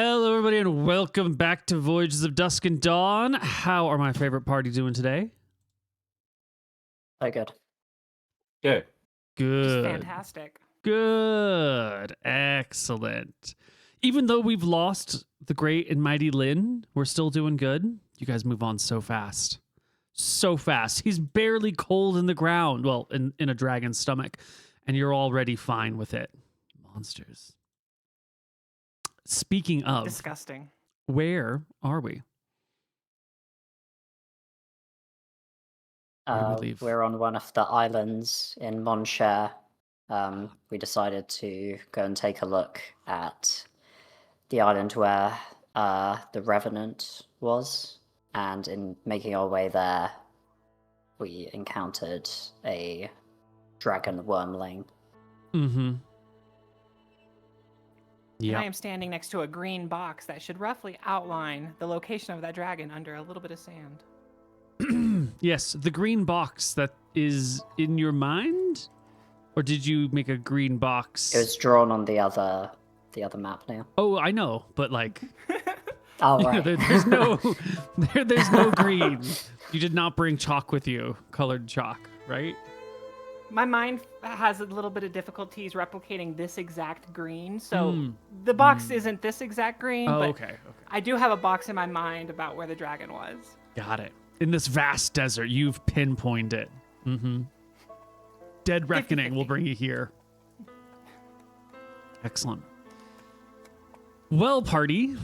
Hello, everybody, and welcome back to Voyages of Dusk and Dawn. How are my favorite party doing today? Very good. Good. Good. Just fantastic. Good. Excellent. Even though we've lost the great and mighty Lynn, we're still doing good. You guys move on so fast. So fast. He's barely cold in the ground. Well, in a dragon's stomach. And you're already fine with it. Monsters. Speaking of, Disgusting. where are we? Where did we leave? We're on one of the islands in mMarshall. We decided to go and take a look at the island where the Revenant was, and in making our way there, we encountered a dragon wormling. Mm-hmm. And I Yeah. am standing next to a green box that should roughly outline the location of that dragon under a little bit of sand. Yes, the green box that is in your mind? Or did you make a green box? It was drawn on the other map now. Oh, I know, but like Oh right. there's no there's no green. You did not bring chalk with you, colored chalk, right? My mind has a little bit of difficulties replicating this exact green, so Hmm. the box isn't this exact green, Oh, but okay. I do have a box in my mind about where the dragon was. Got it. In this vast desert, you've pinpointed it. Mm-hmm. Dead Reckoning will 50-50. bring you here. Excellent. Well, party.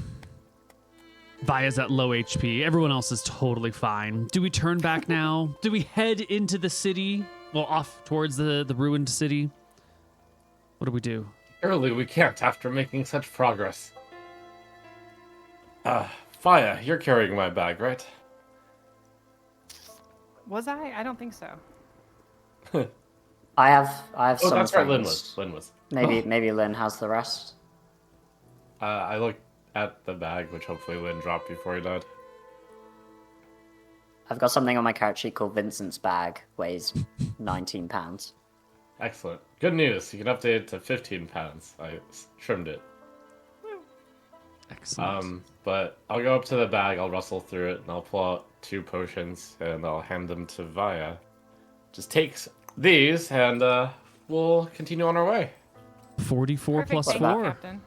Vaya's at low HP. Everyone else is totally fine. Do we turn back now? Do we head into the city? Well, off towards the ruined city? What do we do? Surely we can't after making such progress. Faya, you're carrying my bag, right? Was I? I don't think so. I have Oh, some that's right, Lynn things. was. Maybe Lynn has the rest. I looked at the bag, which hopefully Lynn dropped before he died. I've got something on my character sheet called Vincent's bag, weighs 19 pounds. Excellent. Good news. You can update it to 15 pounds. I trimmed it. Excellent. But I'll go up to the bag, I'll rustle through it, and I'll pull out 2 potions, and I'll hand them to Vaya. Just takes these, and we'll continue on our way. 44 Perfect, plus thank you, 4. Captain.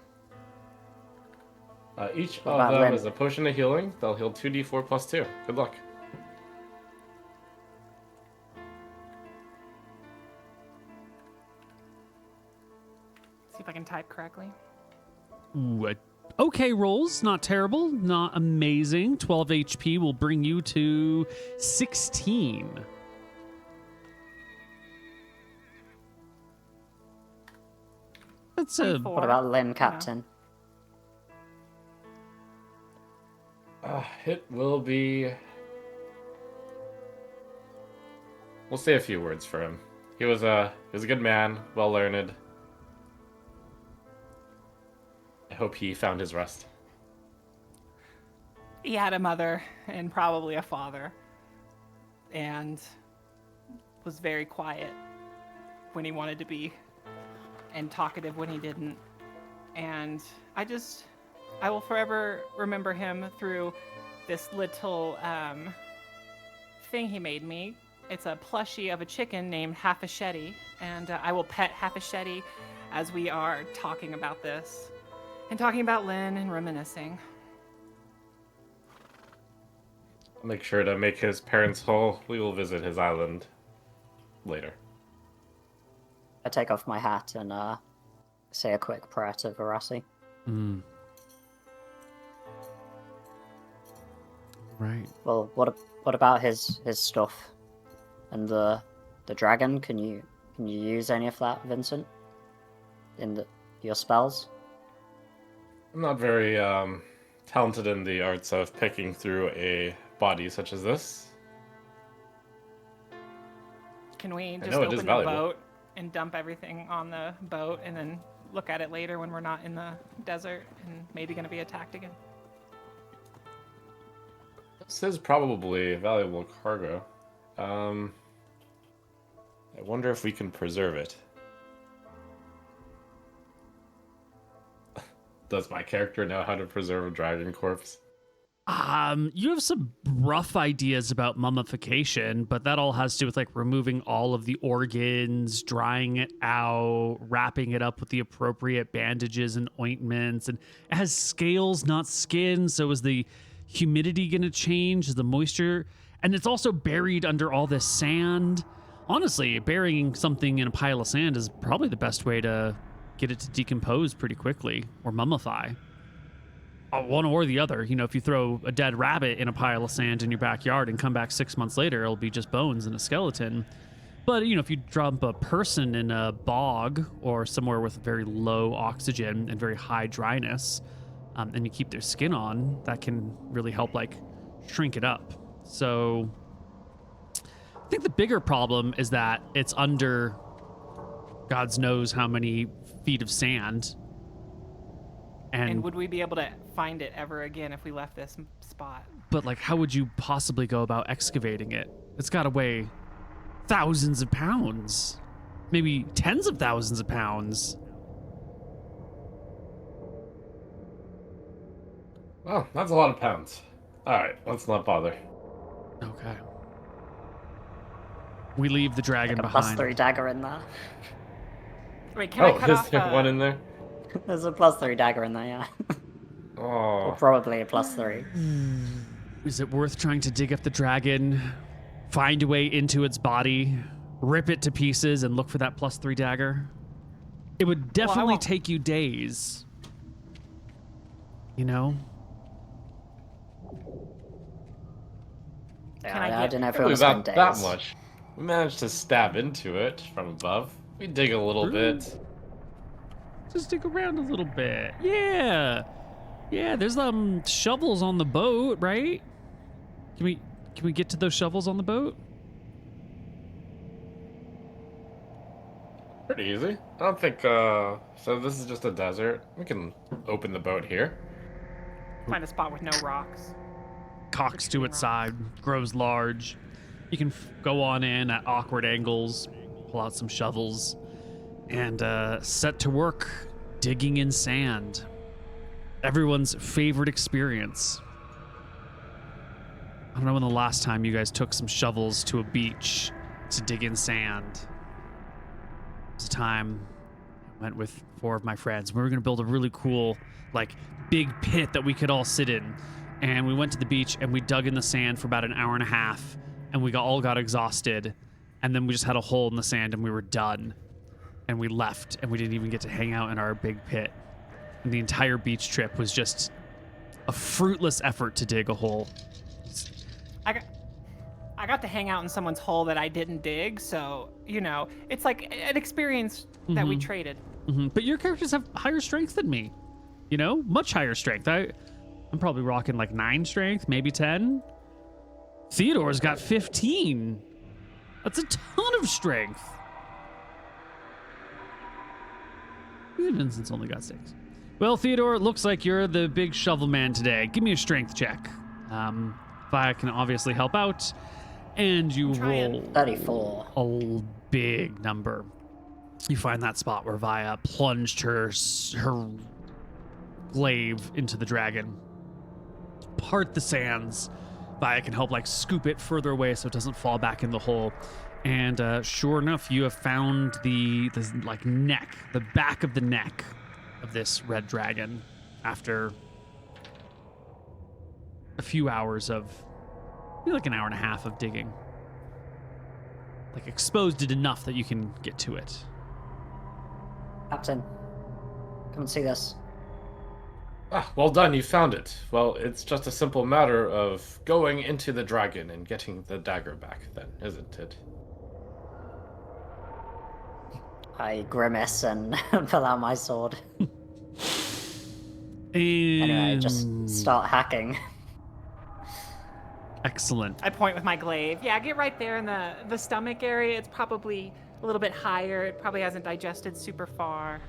Each What of about them Lynn? is a potion of healing. They'll heal 2d4 plus 2. Good luck. See if I can type correctly. Ooh, okay rolls, not terrible, not amazing. 12 HP will bring you to 16. That's a 24. What about Lynn, Captain? It will be... We'll say a few words for him. He was a good man, well learned. I hope he found his rest. He had a mother and probably a father, and was very quiet when he wanted to be, and talkative when he didn't. And I will forever remember him through this little thing he made me. It's a plushie of a chicken named Half-a-Shetty, and I will pet Half-a-Shetty as we are talking about this, and talking about Lynn and reminiscing. Make sure to make his parents whole. We will visit his island later. I take off my hat and say a quick prayer to Verasi. right. Well, what about his stuff and the dragon? Can you use any of that, Vincent? In your spells? I'm not very talented in the arts of picking through a body such as this. Can we just know it is open the valuable. boat and dump everything on the boat and then look at it later when we're not in the desert and maybe going to be attacked again? This is probably valuable cargo. I wonder if we can preserve it. Does my character know how to preserve a dragon corpse? You have some rough ideas about mummification, but that all has to do with like removing all of the organs, drying it out, wrapping it up with the appropriate bandages and ointments. And it has scales, not skin. So is the humidity going to change? Is the moisture? And it's also buried under all this sand. Honestly, burying something in a pile of sand is probably the best way to get it to decompose pretty quickly or mummify. One or the other. You know, if you throw a dead rabbit in a pile of sand in your backyard and come back 6 months later, it'll be just bones and a skeleton. But, you know, if you drop a person in a bog or somewhere with very low oxygen and very high dryness, and you keep their skin on, that can really help, like, shrink it up. So I think the bigger problem is that it's under God's knows how many feet of sand. And would we be able to find it ever again if we left this spot? But, like, how would you possibly go about excavating it? It's got to weigh thousands of pounds, maybe tens of thousands of pounds. Well, that's a lot of pounds. All right, let's not bother. Okay. We leave the dragon Like a behind. +3 dagger in there. Wait, can I cut off? Is there one in there? There's a +3 dagger in there, yeah. Or Oh, probably a +3. Is it worth trying to dig up the dragon, find a way into its body, rip it to pieces, and look for that +3 dagger? It would definitely won't. take you days. You know? Yeah, Can I I get- don't know if we probably want to spend about days. that much. We managed to stab into it from above. We dig a little bit. Just dig around a little bit. Yeah. Yeah, there's shovels on the boat, right? Can we get to those shovels on the boat? Pretty easy. I don't think, so this is just a desert. We can open the boat here. Find a spot with no rocks. Cocks to its side, grows large. You can go on in at awkward angles, pull out some shovels, and set to work digging in sand. Everyone's favorite experience. I don't know when the last time you guys took some shovels to a beach to dig in sand. It was a time I went with 4 of my friends. We were going to build a really cool, like, big pit that we could all sit in. And we went to the beach and we dug in the sand for about an hour and a half, and we all got exhausted. And then we just had a hole in the sand and we were done. And we left and we didn't even get to hang out in our big pit. And the entire beach trip was just a fruitless effort to dig a hole. I got to hang out in someone's hole that I didn't dig, so, you know, it's like an experience that we traded. But your characters have higher strength than me. You know, much higher strength. I'm probably rocking like 9 strength, maybe 10. Theodore's got 15. That's a ton of strength. Vincent's only got 6. Well, Theodore, it looks like you're the big shovel man today. Give me a strength check. Via can obviously help out. And you roll 34. a big number. You find that spot where Via plunged her glaive into the dragon. Part the sands. Via can help like scoop it further away so it doesn't fall back in the hole. And sure enough, you have found the like neck, the back of the neck of this red dragon after a few hours of, maybe like an hour and a half of digging. Like exposed it enough that you can get to it. Captain, come and see this. Ah, well done, you found it. Well, it's just a simple matter of going into the dragon and getting the dagger back then, isn't it? I grimace and pull out my sword. And Anyway, just start hacking. Excellent. I point with my glaive. Yeah, get right there in the stomach area. It's probably a little bit higher. It probably hasn't digested super far.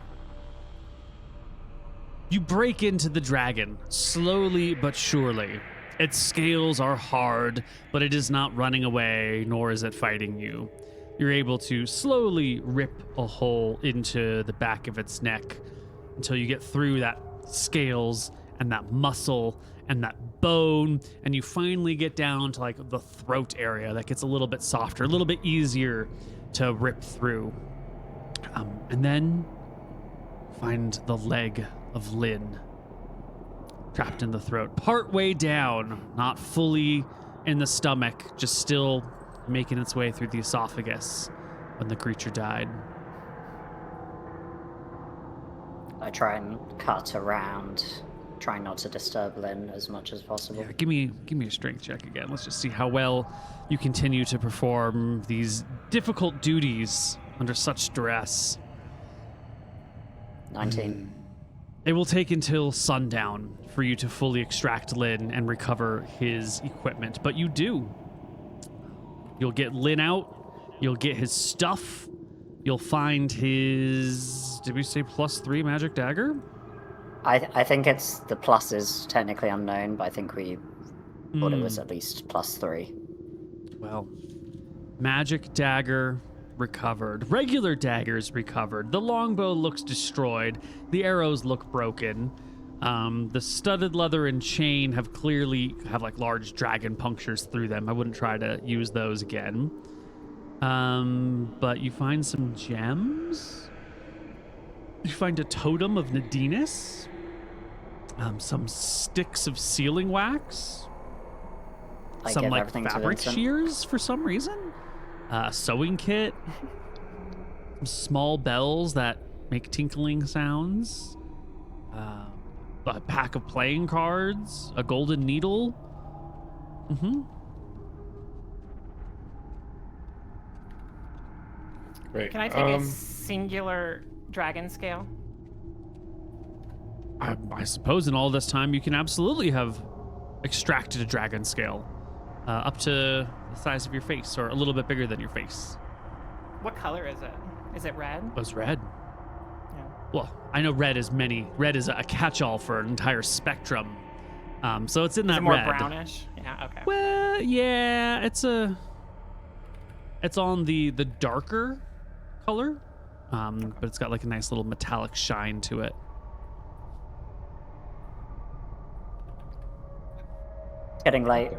You break into the dragon, slowly but surely. Its scales are hard, but it is not running away, nor is it fighting you. You're able to slowly rip a hole into the back of its neck until you get through that scales and that muscle and that bone, and you finally get down to like the throat area that gets a little bit softer, a little bit easier to rip through. And then find the leg of Lynn trapped in the throat, part way down, not fully in the stomach, just still making its way through the esophagus when the creature died. I try and cut around, trying not to disturb Lynn as much as possible. Yeah, give me a strength check again. Let's just see how well you continue to perform these difficult duties under such duress. 19. It will take until sundown for you to fully extract Lynn and recover his equipment, but you do. You'll get Lynn out, you'll get his stuff, you'll find his, did we say +3 magic dagger? I think it's the plus is technically unknown, but I think we thought it was at least +3. Well, magic dagger recovered. Regular daggers recovered. The longbow looks destroyed. The arrows look broken. The studded leather and chain have like large dragon punctures through them. I wouldn't try to use those again. But you find some gems. You find a totem of Nadinus. Some sticks of sealing wax. Some give like everything to fabric Vincent. shears for some reason. A sewing kit. Some small bells that make tinkling sounds. A pack of playing cards. A golden needle. Great. Can I take a singular dragon scale? I suppose in all this time you can absolutely have extracted a dragon scale. Up to the size of your face, or a little bit bigger than your face. What color is it? Is it red? It was red. Yeah. Well, I know red is a catch-all for an entire spectrum. So it's in that Is it more red. brownish? Yeah, okay. Well, yeah, it's on the darker color, but it's got like a nice little metallic shine to it. It's getting late,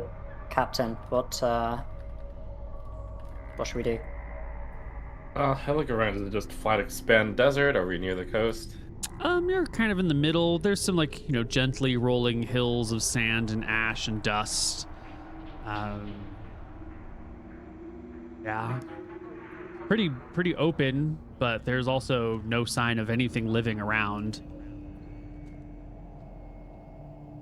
Captain. What should we do? I look around. Is it just flat expand desert? Are we near the coast? You're kind of in the middle. There's some like, gently rolling hills of sand and ash and dust. Yeah. Pretty open, but there's also no sign of anything living around.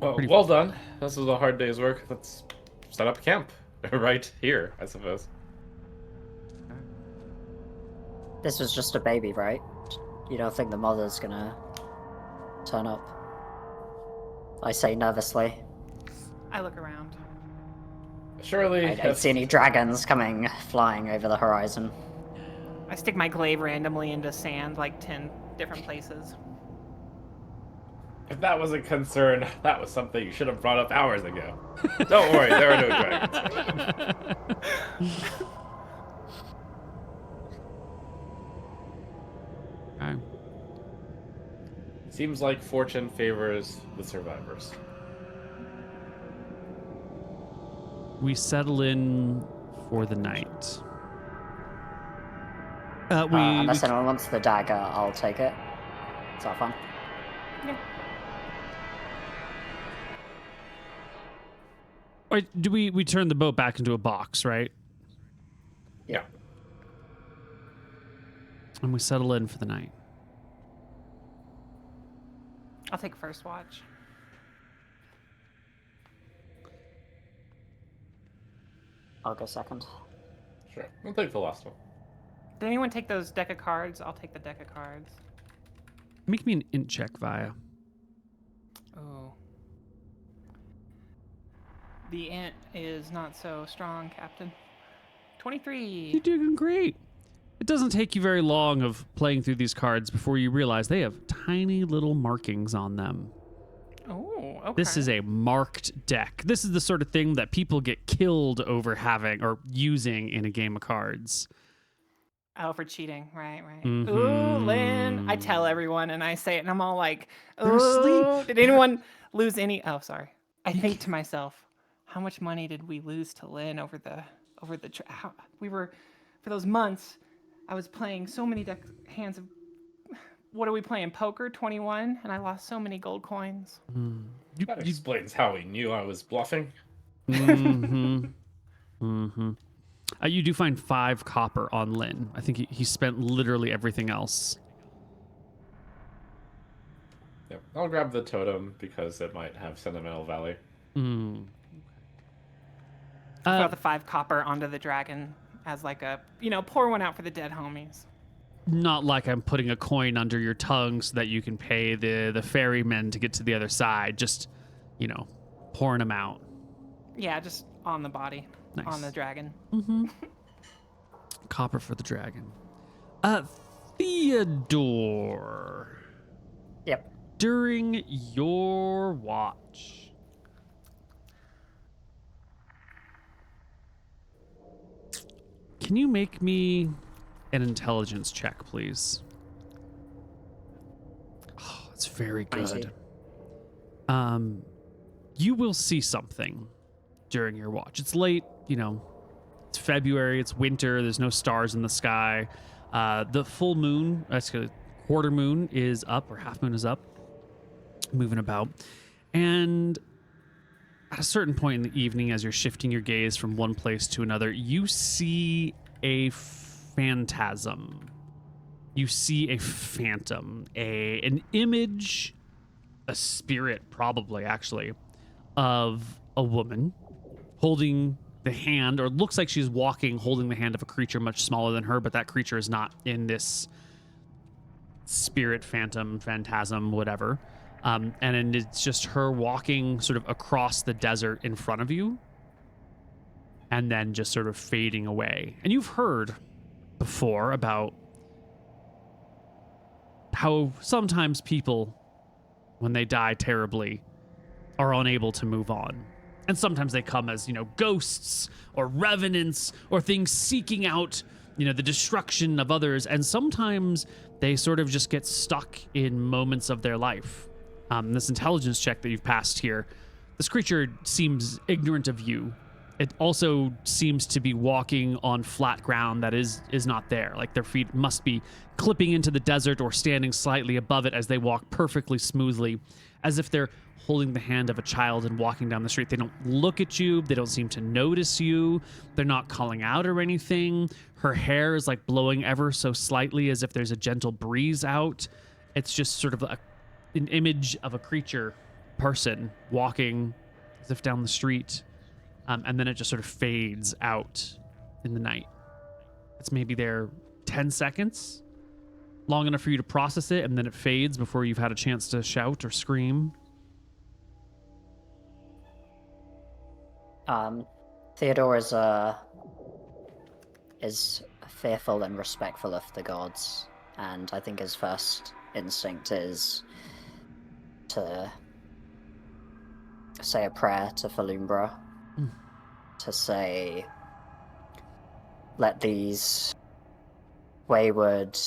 Well done. This was a hard day's work. Let's set up camp right here, I suppose. This was just a baby, right? You don't think the mother's gonna turn up? I say nervously. I look around. Surely. I don't see any dragons coming flying over the horizon. I stick my glaive randomly into sand, like 10 different places. If that was a concern, that was something you should have brought up hours ago. Don't worry, there are no dragons. Okay. Seems like fortune favors the survivors. We settle in for the night. Unless anyone wants the dagger, I'll take it. Is that fun? Yeah. Wait, do we turn the boat back into a box, right? Yeah. And we settle in for the night. I'll take first watch. I'll go second. Sure. I'll take the last one. Did anyone take those deck of cards? I'll take the deck of cards. Make me an int check, Via. Oh. The int is not so strong, Captain. 23. You're doing great. It doesn't take you very long of playing through these cards before you realize they have tiny little markings on them. Oh, okay. This is a marked deck. This is the sort of thing that people get killed over having or using in a game of cards. Oh, for cheating. Right. Mhm. Ooh, Lynn. I tell everyone and I say it and I'm all like, They're asleep. ooh, did anyone lose any? Oh, sorry. I think to myself, how much money did we lose to Lynn over the we were, for those months, I was playing so many hands of, what are we playing? Poker 21, and I lost so many gold coins. That explains how he knew I was bluffing. Mm-hmm. Mm-hmm. You do find 5 copper on Lynn. I think he spent literally everything else. Yep. I'll grab the totem because it might have sentimental value. Mm. Throw the 5 copper onto the dragon as like a, pour one out for the dead homies. Not like I'm putting a coin under your tongue so that you can pay the ferrymen to get to the other side. Just, pouring them out. Yeah, just on the body. Nice. On the dragon. Mm-hmm. Copper for the dragon. Theodore. Yep. During your watch, can you make me an intelligence check, please? Oh, that's very good. You will see something during your watch. It's late, it's February, it's winter, there's no stars in the sky. The full moon, quarter moon is up, or half moon is up, moving about. And at a certain point in the evening, as you're shifting your gaze from one place to another, you see a phantasm. You see a phantom, an image, a spirit probably actually, of a woman holding the hand, or looks like she's walking holding the hand of a creature much smaller than her, but that creature is not in this spirit, phantasm, whatever. And it's just her walking sort of across the desert in front of you and then just sort of fading away. And you've heard before about how sometimes people, when they die terribly, are unable to move on. And sometimes they come as, ghosts or revenants or things seeking out, the destruction of others. And sometimes they sort of just get stuck in moments of their life. This intelligence check that you've passed here, this creature seems ignorant of you. It also seems to be walking on flat ground that is not there. Like their feet must be clipping into the desert or standing slightly above it as they walk perfectly smoothly, as if they're holding the hand of a child and walking down the street. They don't look at you. They don't seem to notice you. They're not calling out or anything. Her hair is like blowing ever so slightly as if there's a gentle breeze out. It's just sort of an image of a creature, person, walking as if down the street. And then it just sort of fades out in the night. It's maybe there 10 seconds, long enough for you to process it, and then it fades before you've had a chance to shout or scream. Theodore is fearful and respectful of the gods, and I think his first instinct is to say a prayer to Falumbra, to say, let these wayward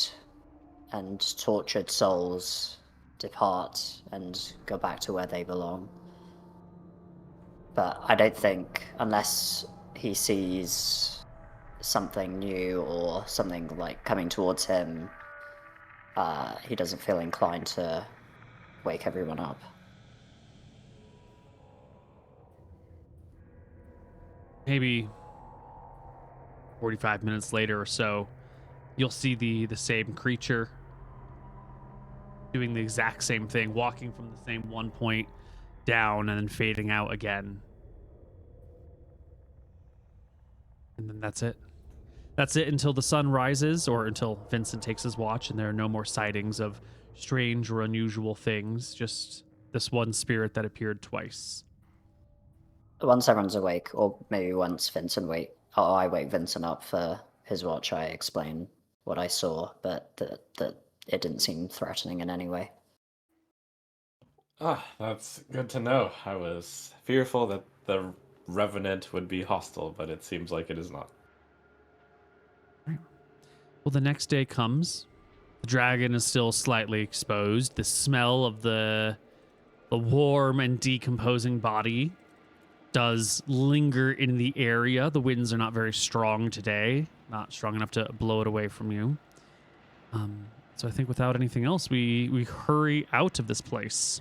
and tortured souls depart and go back to where they belong. But I don't think, unless he sees something new or something like coming towards him, he doesn't feel inclined to wake everyone up. Maybe 45 minutes later or so, you'll see the same creature doing the exact same thing, walking from the same one point down and then fading out again. And then that's it. That's it until the sun rises, or until Vincent takes his watch and there are no more sightings of strange or unusual things, just this one spirit that appeared twice. Once everyone's awake, or maybe once I wake Vincent up for his watch, I explain what I saw, but that it didn't seem threatening in any way. Ah, that's good to know. I was fearful that the Revenant would be hostile, but it seems like it is not. Well, the next day comes. The dragon is still slightly exposed. The smell of the warm and decomposing body does linger in the area. The winds are not very strong today, not strong enough to blow it away from you. So I think without anything else, we hurry out of this place.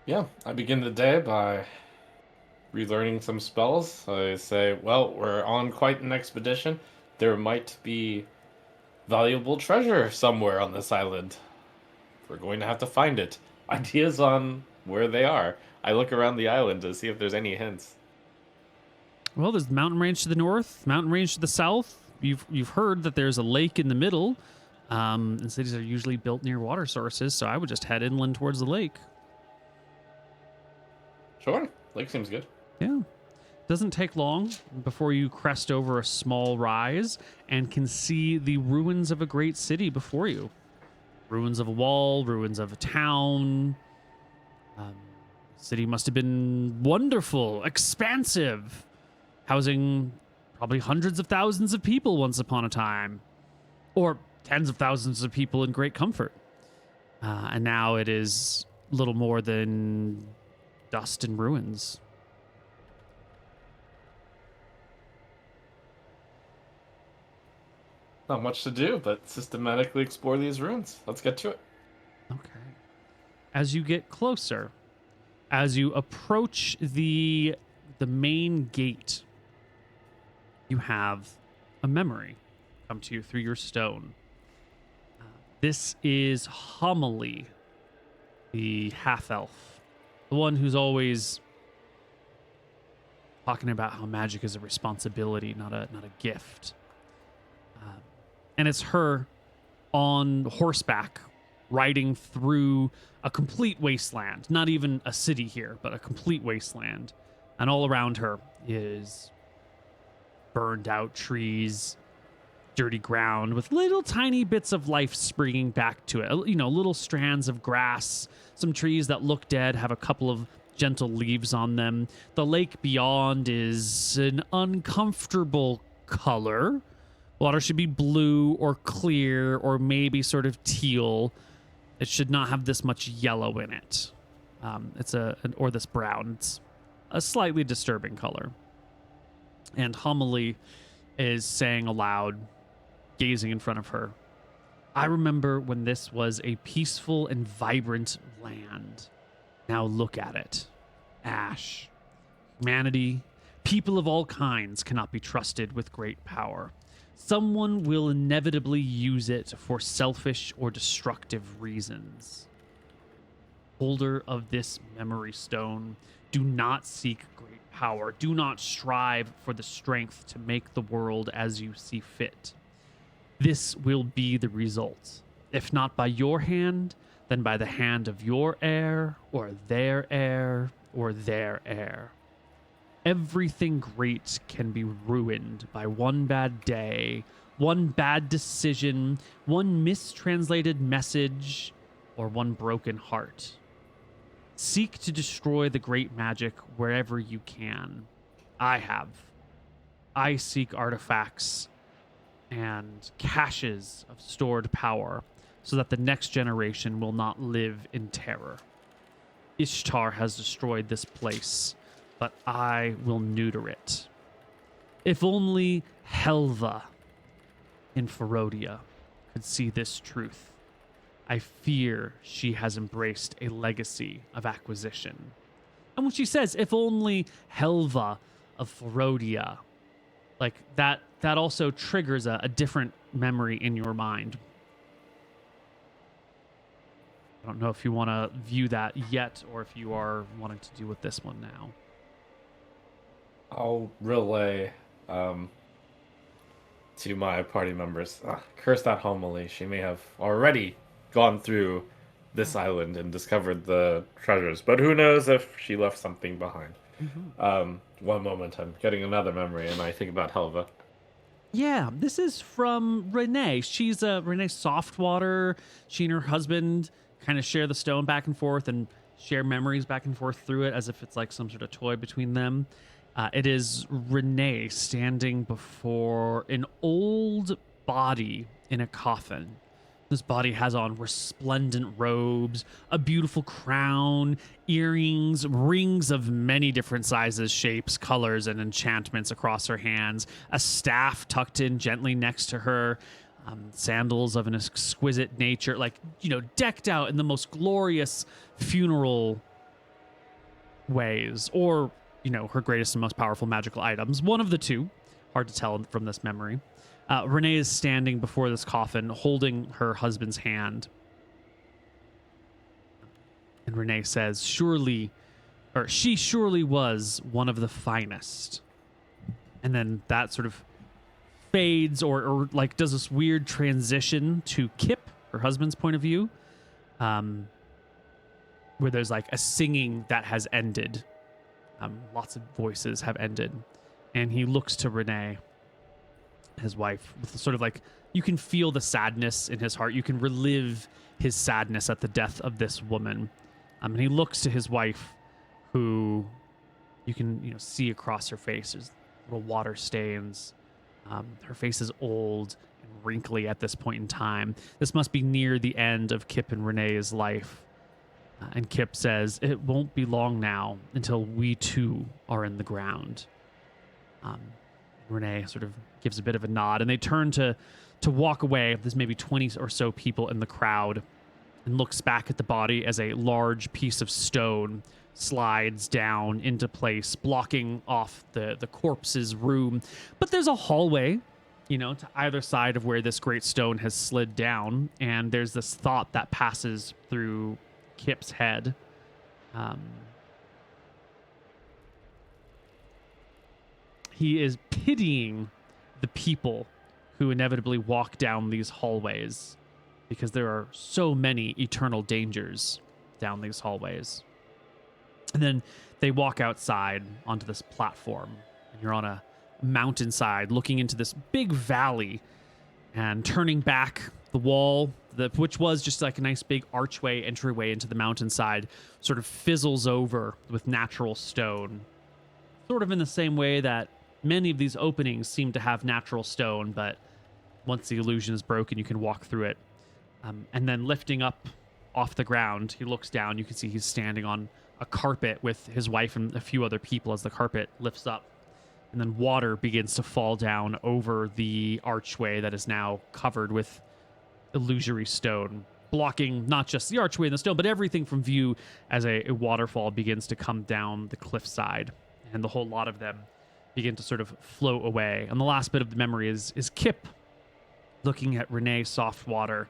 Yeah, I begin the day by relearning some spells. I say, well, we're on quite an expedition. There might be valuable treasure somewhere on this island. We're going to have to find it. Ideas on where they are. I look around the island to see if there's any hints. Well, there's the mountain range to the north, mountain range to the south. You've heard that there's a lake in the middle. And cities are usually built near water sources, so I would just head inland towards the lake. Sure, lake seems good. Yeah. Doesn't take long before you crest over a small rise and can see the ruins of a great city before you. Ruins of a wall, ruins of a town. City must have been wonderful, expansive, housing probably hundreds of thousands of people once upon a time, or tens of thousands of people in great comfort. And now it is little more than dust and ruins. Not much to do, but systematically explore these ruins. Let's get to it. Okay. As you get closer, as you approach the main gate, you have a memory come to you through your stone. This is Homily, the half-elf, the one who's always talking about how magic is a responsibility, not a gift. And it's her on horseback riding through a complete wasteland. Not even a city here, but a complete wasteland. And all around her is burned out trees, dirty ground with little tiny bits of life springing back to it. You know, little strands of grass, some trees that look dead have a couple of gentle leaves on them. The lake beyond is an uncomfortable color. Water should be blue or clear or maybe sort of teal. It should not have this much yellow in it. Or this brown. It's a slightly disturbing color. And Homily is saying aloud, gazing in front of her, I remember when this was a peaceful and vibrant land. Now look at it. Ash. Humanity, people of all kinds cannot be trusted with great power. Someone will inevitably use it for selfish or destructive reasons. Holder of this memory stone, do not seek great power. Do not strive for the strength to make the world as you see fit. This will be the result. If not by your hand, then by the hand of your heir, or their heir, or their heir. Everything great can be ruined by one bad day, one bad decision, one mistranslated message, or one broken heart. Seek to destroy the great magic wherever you can. I have. I seek artifacts and caches of stored power so that the next generation will not live in terror. Ishtar has destroyed this place, but I will neuter it. If only Helva in Ferodia could see this truth. I fear she has embraced a legacy of acquisition. And when she says, if only Helva of Ferodia, like that also triggers a different memory in your mind. I don't know if you want to view that yet or if you are wanting to do with this one now. I'll relay to my party members. Curse that homily. She may have already gone through this island and discovered the treasures, but who knows if she left something behind. Mm-hmm. One moment, I'm getting another memory, and I think about Helva. Yeah, this is from Renee. She's Renee Softwater. She and her husband kind of share the stone back and forth and share memories back and forth through it as if it's like some sort of toy between them. It is Renee standing before an old body in a coffin. This body has on resplendent robes, a beautiful crown, earrings, rings of many different sizes, shapes, colors, and enchantments across her hands, a staff tucked in gently next to her, sandals of an exquisite nature, like, decked out in the most glorious funeral ways, or, her greatest and most powerful magical items. One of the two. Hard to tell from this memory. Renee is standing before this coffin, holding her husband's hand. And Renee says, she surely was one of the finest. And then that sort of fades or like does this weird transition to Kip, her husband's point of view, where there's like a singing that has ended. Lots of voices have ended. And he looks to Renee, his wife, with sort of like, you can feel the sadness in his heart. You can relive his sadness at the death of this woman. And he looks to his wife, who you can see across her face. There's little water stains. Her face is old and wrinkly at this point in time. This must be near the end of Kip and Renee's life. And Kip says, it won't be long now until we too are in the ground. Renee sort of gives a bit of a nod, and they turn to walk away. There's maybe 20 or so people in the crowd, and looks back at the body as a large piece of stone slides down into place, blocking off the corpse's room. But there's a hallway, to either side of where this great stone has slid down, and there's this thought that passes through Kip's head. He is pitying the people who inevitably walk down these hallways, because there are so many eternal dangers down these hallways. And then they walk outside onto this platform, and you're on a mountainside looking into this big valley, and turning back the wall, which was just like a nice big archway entryway into the mountainside, sort of fizzles over with natural stone, sort of in the same way that many of these openings seem to have natural stone, but once the illusion is broken, you can walk through it. And then lifting up off the ground, he looks down. You can see he's standing on a carpet with his wife and a few other people as the carpet lifts up. And then water begins to fall down over the archway that is now covered with illusory stone, blocking not just the archway and the stone, but everything from view as a waterfall begins to come down the cliffside. And the whole lot of them begin to sort of float away. And the last bit of the memory is Kip looking at Renee Softwater,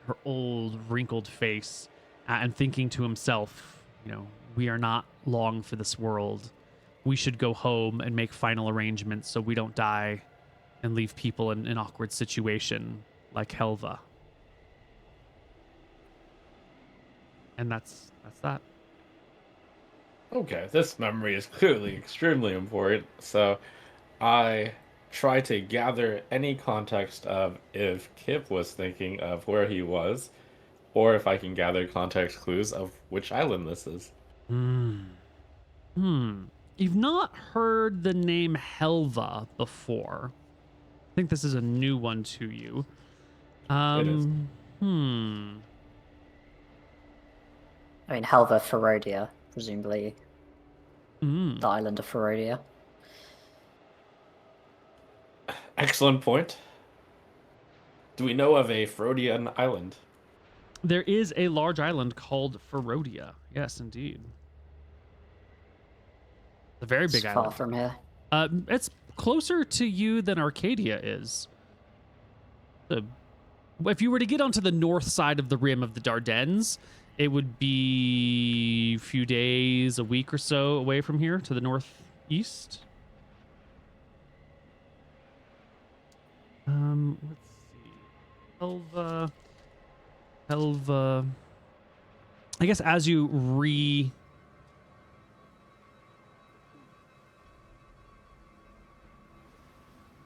her old wrinkled face, and thinking to himself, we are not long for this world. We should go home and make final arrangements so we don't die and leave people in an awkward situation like Helva. And that's that. Okay, this memory is clearly extremely important, so I try to gather any context of if Kip was thinking of where he was, or if I can gather context clues of which island this is. You've not heard the name Helva before. I think this is a new one to you. It is. I mean, Helva Ferodia, presumably the island of Ferodia. Excellent point. Do we know of a Ferodian island? There is a large island called Ferodia. Yes, indeed. A very big It's island. far from here. It's closer to you than Arcadia is. If you were to get onto the north side of the rim of the Dardanelles, it would be a few days, a week or so away from here to the northeast. Let's see. Helva. I guess as you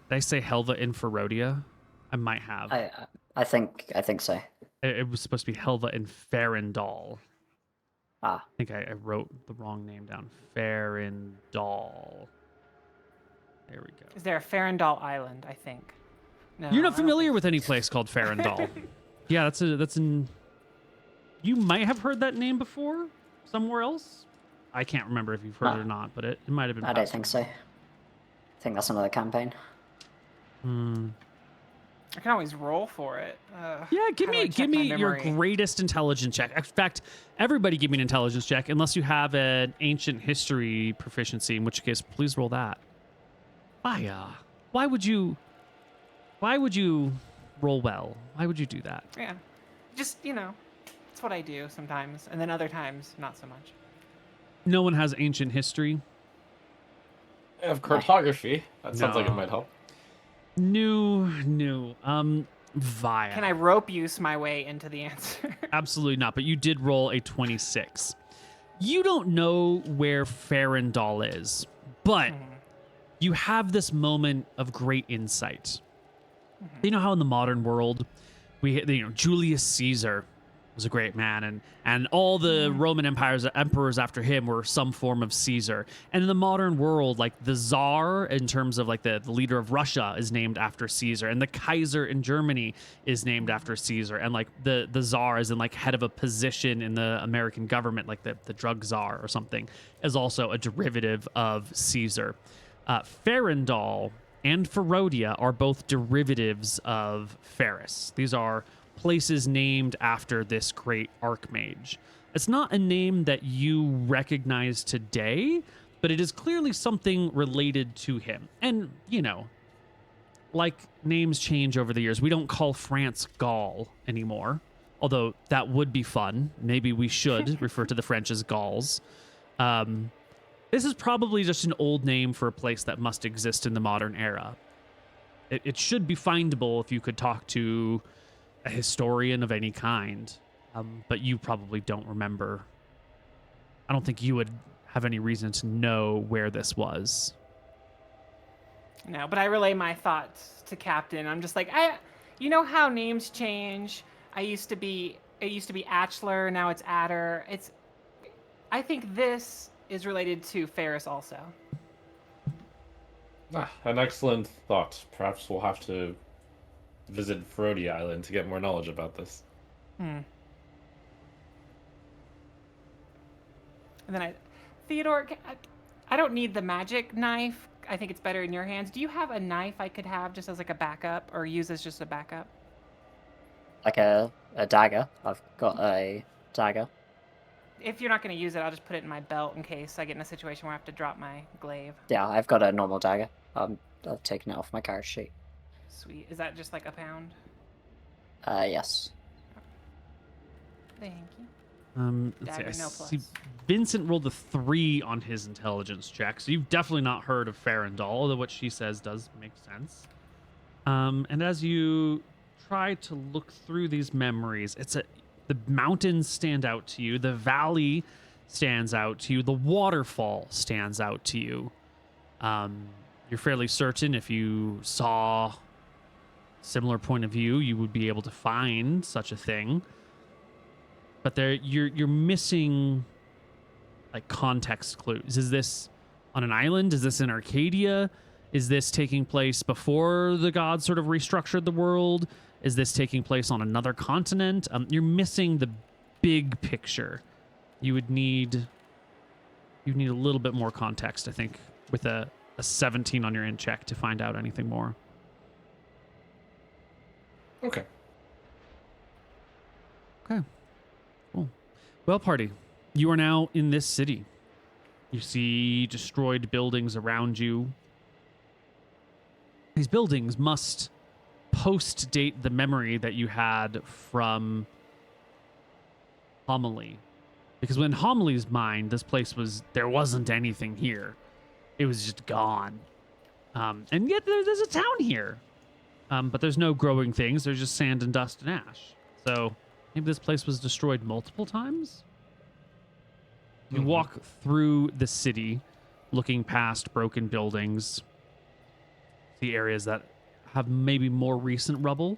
did I say Helva in Ferodia? I might have. I think so. It was supposed to be Helva in Farandal. Ah. I think I wrote the wrong name down. Farandal. There we go. Is there a Farandal Island? I think. No, You're I not don't familiar think with any place called Farandal. Yeah, that's in. You might have heard that name before somewhere else. I can't remember if you've heard it or not, but it might have been. I don't think so. I think that's another campaign. I can always roll for it. Yeah, give how do I me check my your memory? greatest intelligence check. In fact, everybody give me an intelligence check, unless you have an ancient history proficiency, in which case, please roll that. Why would you roll well? Why would you do that? Yeah, just it's what I do sometimes, and then other times not so much. No one has ancient history. I have cartography. That sounds like it No. might help. No. Via. Can I rope use my way into the answer? Absolutely not, but you did roll a 26. You don't know where Farandal is, but you have this moment of great insight. You know how in the modern world, Julius Caesar was a great man, and all the Roman emperors after him were some form of Caesar. And in the modern world, like the Tsar, in terms of like the leader of Russia, is named after Caesar, and the Kaiser in Germany is named after Caesar, and like the Tsar is in like head of a position in the American government, like the drug czar or something, is also a derivative of Caesar. Farandal and Ferodia are both derivatives of Ferris. These are places named after this great archmage. It's not a name that you recognize today, but it is clearly something related to him. And, like names change over the years. We don't call France Gaul anymore, although that would be fun. Maybe we should refer to the French as Gauls. This is probably just an old name for a place that must exist in the modern era. It should be findable if you could talk to a historian of any kind, but you probably don't remember. I don't think you would have any reason to know where this was. No, but I relay my thoughts to Captain. I'm just like, you know how names change. It used to be Atchler, now it's Adder. I think this is related to Ferris also. An excellent thought. Perhaps we'll have to visit Ferodia Island to get more knowledge about this. And then Theodore, I don't need the magic knife. I think it's better in your hands. Do you have a knife I could have just as like a backup, or use as just a backup? Like a dagger. I've got a dagger. If you're not going to use it, I'll just put it in my belt in case I get in a situation where I have to drop my glaive. Yeah, I've got a normal dagger. I've taken it off my character sheet. Sweet. Is that just like a pound? Yes. Thank you. Let's Dagger, see. no I see plus. Vincent rolled a 3 on his intelligence check, so you've definitely not heard of Farandal, although what she says does make sense. And as you try to look through these memories, the mountains stand out to you, the valley stands out to you, the waterfall stands out to you. You're fairly certain if you saw similar point of view, you would be able to find such a thing. But you're missing like context clues. Is this on an island? Is this in Arcadia? Is this taking place before the gods sort of restructured the world? Is this taking place on another continent? You're missing the big picture. You would need a little bit more context, I think, with a 17 on your in check to find out anything more. Okay. Okay. Cool. Well, party, you are now in this city. You see destroyed buildings around you. These buildings must post-date the memory that you had from Homily. Because when Homily's mind, this place there wasn't anything here. It was just gone. And yet there's a town here. But there's no growing things. There's just sand and dust and ash. So maybe this place was destroyed multiple times? You walk through the city, looking past broken buildings, see areas that have maybe more recent rubble.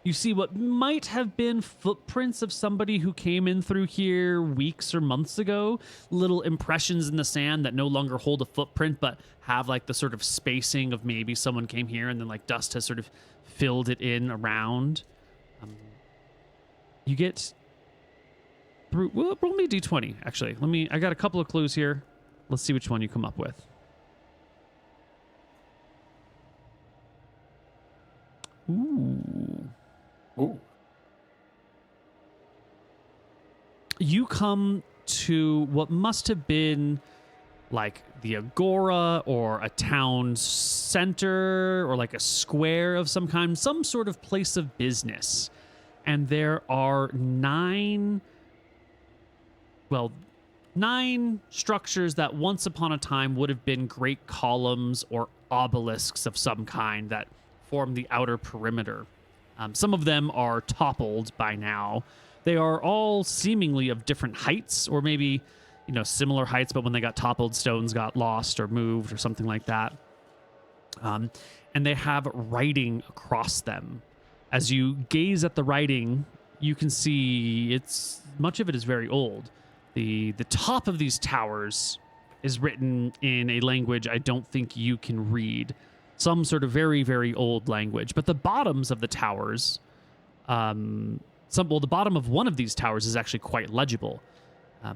You see what might have been footprints of somebody who came in through here weeks or months ago. Little impressions in the sand that no longer hold a footprint, but have like the sort of spacing of maybe someone came here and then like dust has sort of filled it in around. You get through. Well, roll me a d20. Actually, I got a couple of clues here. Let's see which one you come up with. Ooh. Ooh. You come to what must have been like the agora or a town center or like a square of some kind, some sort of place of business. And there are 9 structures that once upon a time would have been great columns or obelisks of some kind that form the outer perimeter. Some of them are toppled by now. They are all seemingly of different heights, or maybe, similar heights, but when they got toppled, stones got lost or moved or something like that. And they have writing across them. As you gaze at the writing, you can see much of it is very old. The top of these towers is written in a language I don't think you can read. Some sort of very, very old language. But the bottoms of the towers, the bottom of one of these towers is actually quite legible.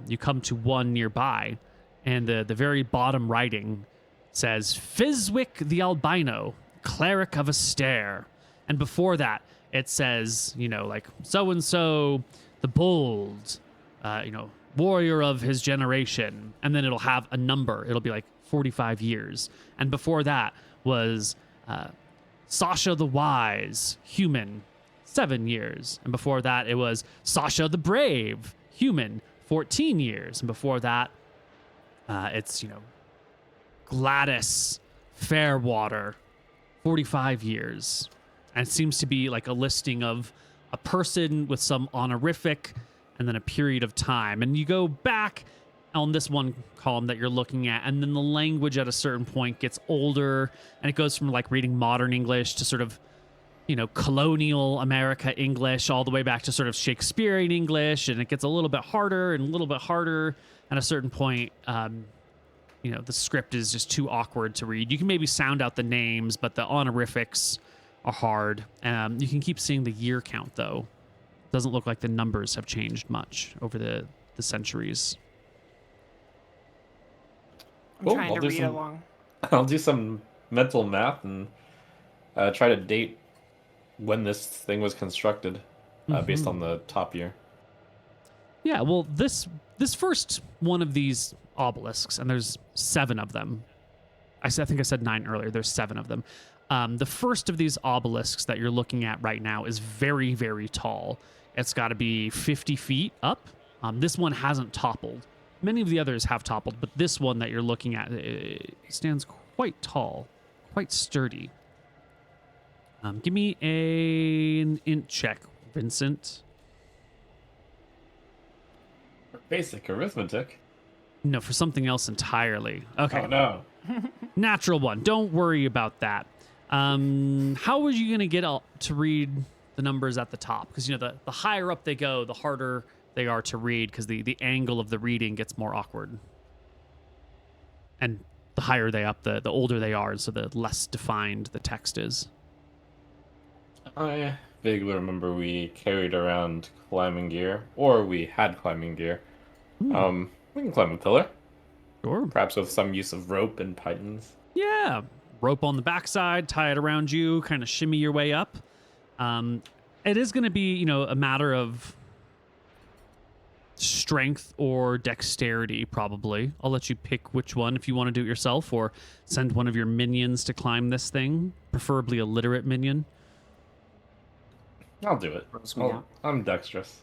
You come to one nearby, and the very bottom writing says, Fizwick the Albino, Cleric of Astaire. And before that, it says, like, so-and-so, the Bold, warrior of his generation. And then it'll have a number. It'll be like 45 years. And before that was Sasha the Wise, human, 7 years. And before that, it was Sasha the Brave, human, 14 years. And before that, it's, Gladys Fairwater, 45 years. And it seems to be like a listing of a person with some honorific and then a period of time. And you go back on this one column that you're looking at, and then the language at a certain point gets older, and it goes from like reading modern English to sort of, colonial America English, all the way back to sort of Shakespearean English, and it gets a little bit harder and a little bit harder. At a certain point, the script is just too awkward to read. You can maybe sound out the names, but the honorifics are hard. You can keep seeing the year count, though. Doesn't look like the numbers have changed much over the centuries. I'm trying to read along. I'll do some mental math and try to date when this thing was constructed based on the top year. Yeah, well, this first one of these obelisks, and there's 7 of them. I think I said 9 earlier. There's 7 of them. The first of these obelisks that you're looking at right now is very, very tall. It's got to be 50 feet up. This one hasn't toppled. Many of the others have toppled, but this one that you're looking at stands quite tall, quite sturdy. Give me an int check, Vincent. Basic arithmetic. No, for something else entirely. Okay. Oh, no. Natural one. Don't worry about that. How are you going to get to read the numbers at the top? Because, the higher up they go, the harder they are to read, because the angle of the reading gets more awkward. And the higher they up, the older they are, so the less defined the text is. I vaguely remember we carried around climbing gear, or we had climbing gear. We can climb a pillar. Sure. Perhaps with some use of rope and pythons. Yeah. Rope on the backside, tie it around you, kind of shimmy your way up. It is going to be, a matter of strength or dexterity, probably. I'll let you pick which one if you want to do it yourself, or send one of your minions to climb this thing, preferably a literate minion. I'll do it. I'm dexterous.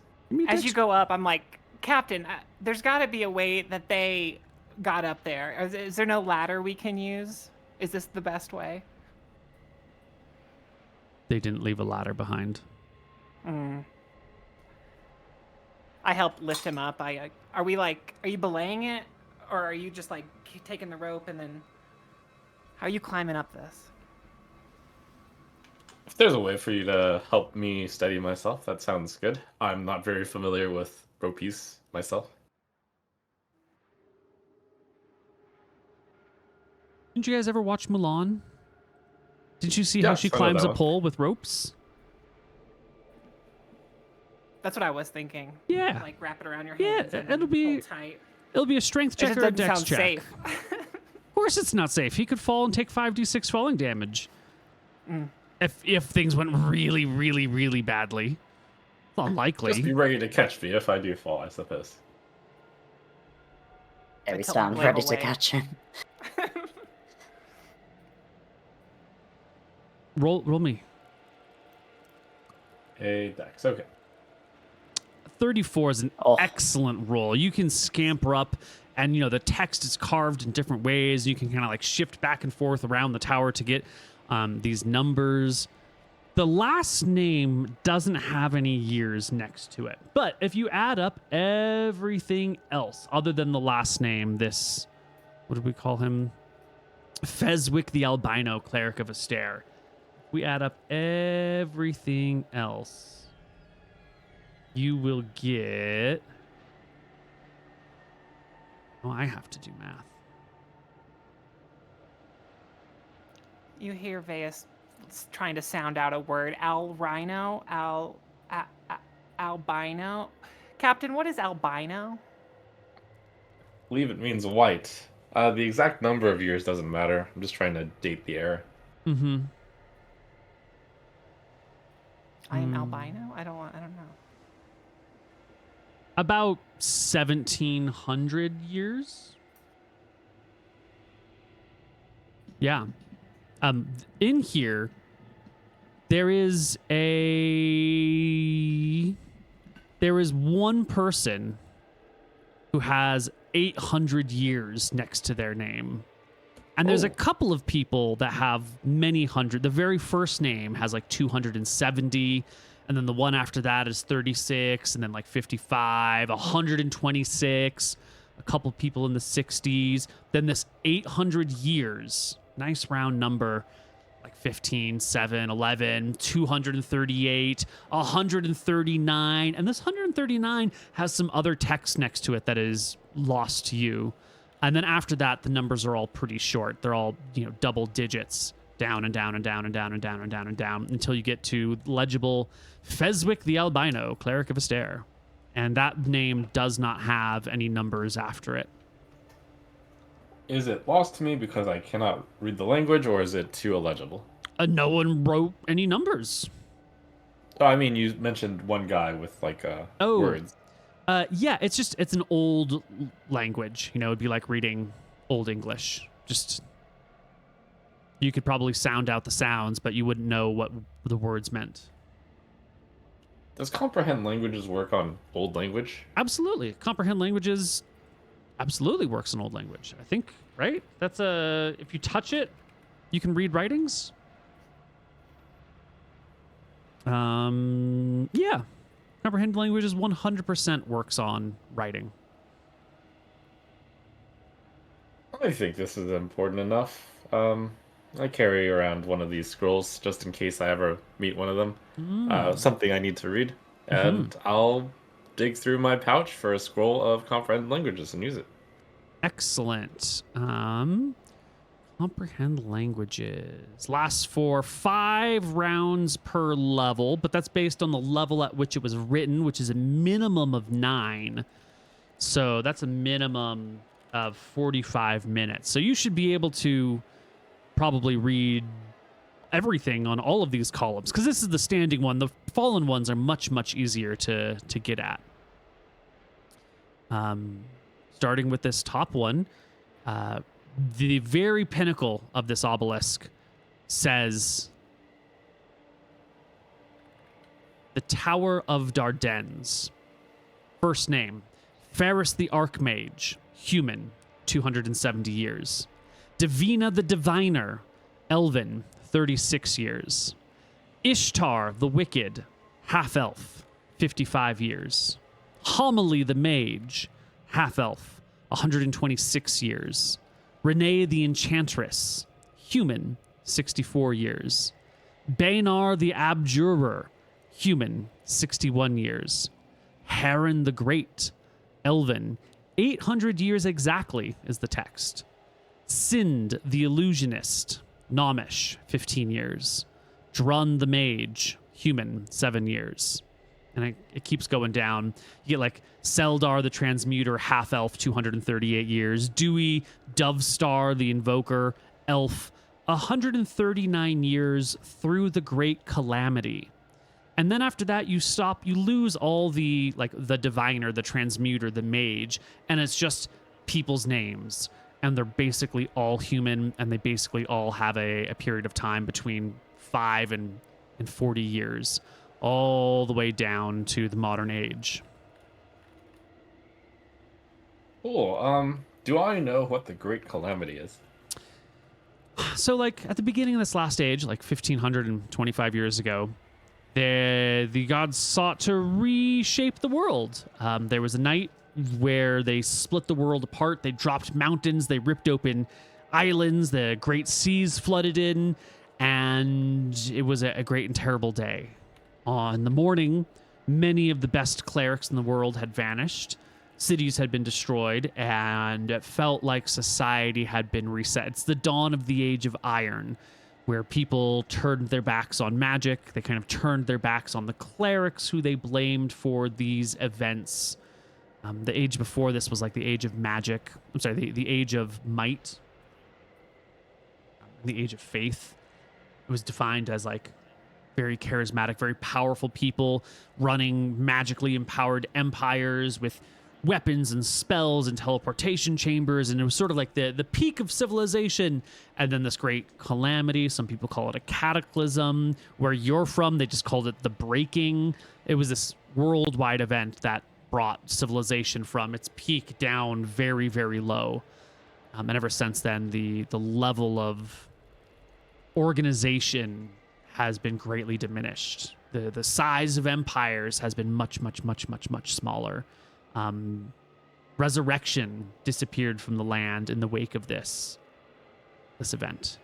As you go up, I'm like, Captain, there's got to be a way that they got up there. Is there no ladder we can use? Is this the best way? They didn't leave a ladder behind. I help lift him up. Are you belaying it? Or are you just like taking the rope and then... How are you climbing up this? If there's a way for you to help me steady myself, that sounds good. I'm not very familiar with ropes myself. Didn't you guys ever watch Mulan? Didn't you see how Yes, she I know climbs that a one. pole with ropes? That's what I was thinking. Yeah. Like wrap it around your Yeah, hands. and it'll be- hold tight. It'll be a strength It check just or a doesn't dex sound check. safe. Of course it's not safe. He could fall and take 5d6 falling damage. If things went really, really, really badly. It's unlikely. Just be ready to catch me if I do fall, I suppose. Yeah, we Until stand we ready live to away. catch him. Roll me. A dex, okay. 34 is an Oh. excellent roll. You can scamper up, and the text is carved in different ways. You can kind of like shift back and forth around the tower to get these numbers. The last name doesn't have any years next to it, but if you add up everything else other than the last name, this, what did we call him? Feswick the Albino, Cleric of Astaire. We add up everything else, you will get... Oh, I have to do math. You hear Veus trying to sound out a word. Albino? Albino? Captain, what is albino? I believe it means white. The exact number of years doesn't matter. I'm just trying to date the era. Mm-hmm. I am albino? I don't know. About 1,700 years. Yeah. In here, there is one person who has 800 years next to their name. And there's a couple of people that have many hundred. The very first name has like 270, and then the one after that is 36, and then like 55, 126, a couple people in the 60s. Then this 800 years, nice round number, like 15, 7, 11, 238, 139. And this 139 has some other text next to it that is lost to you. And then after that, the numbers are all pretty short. They're all, double digits, down and down and down and down and down and down and down until you get to legible Feswick the Albino, Cleric of Astaire. And that name does not have any numbers after it. Is it lost to me because I cannot read the language, or is it too illegible? No one wrote any numbers. Oh, I mean, you mentioned one guy with like words. Yeah, it's an old language. It'd be like reading Old English. Just, you could probably sound out the sounds, but you wouldn't know what the words meant. Does comprehend languages work on old language? Absolutely. Comprehend languages absolutely works in old language. I think, right? That's if you touch it, you can read writings. Yeah. Comprehend languages 100% works on writing. I think this is important enough. I carry around one of these scrolls just in case I ever meet one of them. Something I need to read. And I'll dig through my pouch for a scroll of comprehend languages and use it. Excellent. Comprehend languages lasts for 5 rounds per level, but that's based on the level at which it was written, which is a minimum of 9. So that's a minimum of 45 minutes. So you should be able to probably read everything on all of these columns, because this is the standing one. The fallen ones are much, much easier to get at. Starting with this top one, the very pinnacle of this obelisk says, the Tower of Dardennes. First name, Ferris the Archmage, human, 270 years. Divina the Diviner, elven, 36 years. Ishtar the Wicked, half-elf, 55 years. Homily the Mage, half-elf, 126 years. Renee the Enchantress, human, 64 years. Bainar the Abjurer, human, 61 years. Harren the Great, elven, 800 years exactly is the text. Sind the Illusionist, Nomish, 15 years. Drun the Mage, human, 7 years. And it keeps going down. You get like Seldar the Transmuter, half-elf, 238 years. Dewey, Dovestar the Invoker, elf, 139 years through the Great Calamity. And then after that, you lose all the, like, the Diviner, the Transmuter, the Mage, and it's just people's names. And they're basically all human, and they basically all have a period of time between 5 and 40 years, all the way down to the modern age. Cool. Do I know what the Great Calamity is? So, like, at the beginning of this last age, like 1,525 years ago, the gods sought to reshape the world. There was a night where they split the world apart. They dropped mountains. They ripped open islands. The great seas flooded in. And it was a great and terrible day. On the morning, many of the best clerics in the world had vanished. Cities had been destroyed, and it felt like society had been reset. It's the dawn of the Age of Iron, where people turned their backs on magic. They kind of turned their backs on the clerics who they blamed for these events. The age before this was like the Age of Magic. I'm sorry, the Age of Might. The Age of Faith. It was defined as like very charismatic, very powerful people running magically empowered empires with weapons and spells and teleportation chambers, and it was sort of like the peak of civilization. And then this great calamity, some people call it a cataclysm. Where you're from, they just called it the breaking. It was this worldwide event that brought civilization from its peak down very, very low. And ever since then, the level of organization has been greatly diminished. The size of empires has been much, much, much, much, much smaller. Resurrection disappeared from the land in the wake of this event.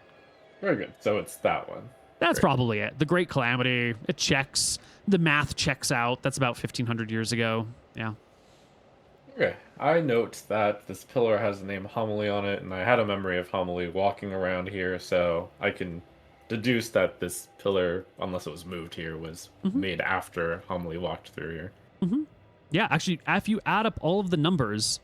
Very good. So it's that one. That's Great. probably it. The Great Calamity. It checks. The math checks out. That's about 1,500 years ago. Yeah. Okay. I note that this pillar has the name Homily on it, and I had a memory of Homily walking around here, so I can deduce that this pillar, unless it was moved here, was made after Homily walked through here. Mm-hmm. Yeah, actually, if you add up all of the numbers,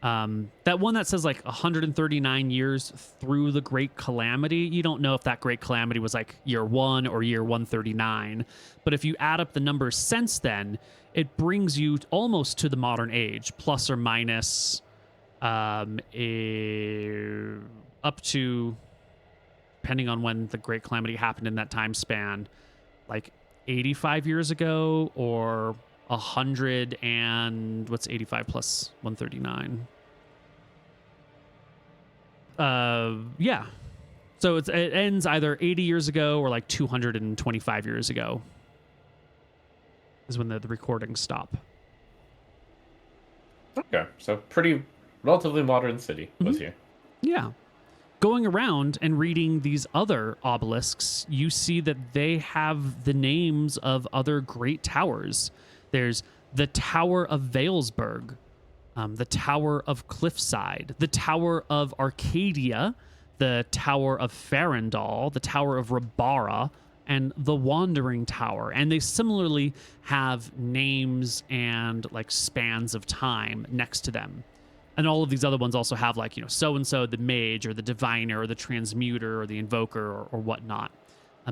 that one that says like 139 years through the Great Calamity, you don't know if that Great Calamity was like year 1 or year 139. But if you add up the numbers since then, it brings you almost to the modern age, plus or minus up to, depending on when the Great Calamity happened in that time span, like 85 years ago, or 100 and what's 85 plus 139? Yeah. So it ends either 80 years ago or like 225 years ago is when the recordings stop. Okay, so pretty relatively modern city was here. Yeah. Going around and reading these other obelisks, you see that they have the names of other great towers. There's the Tower of Valesburg, the Tower of Cliffside, the Tower of Arcadia, the Tower of Farandal, the Tower of Rabara, and the Wandering Tower. And they similarly have names and like spans of time next to them. And all of these other ones also have like, so-and-so, the mage or the diviner or the transmuter or the invoker or whatnot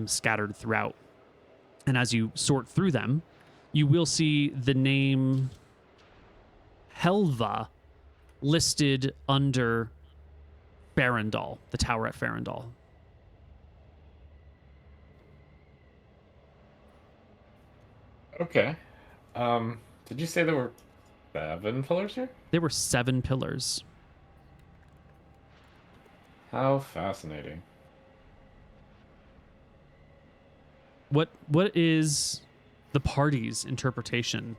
scattered throughout. And as you sort through them, you will see the name Helva listed under Farandal, the tower at Farandal. Okay. Did you say there were 7 pillars here? There were 7 pillars. How fascinating. What is the party's interpretation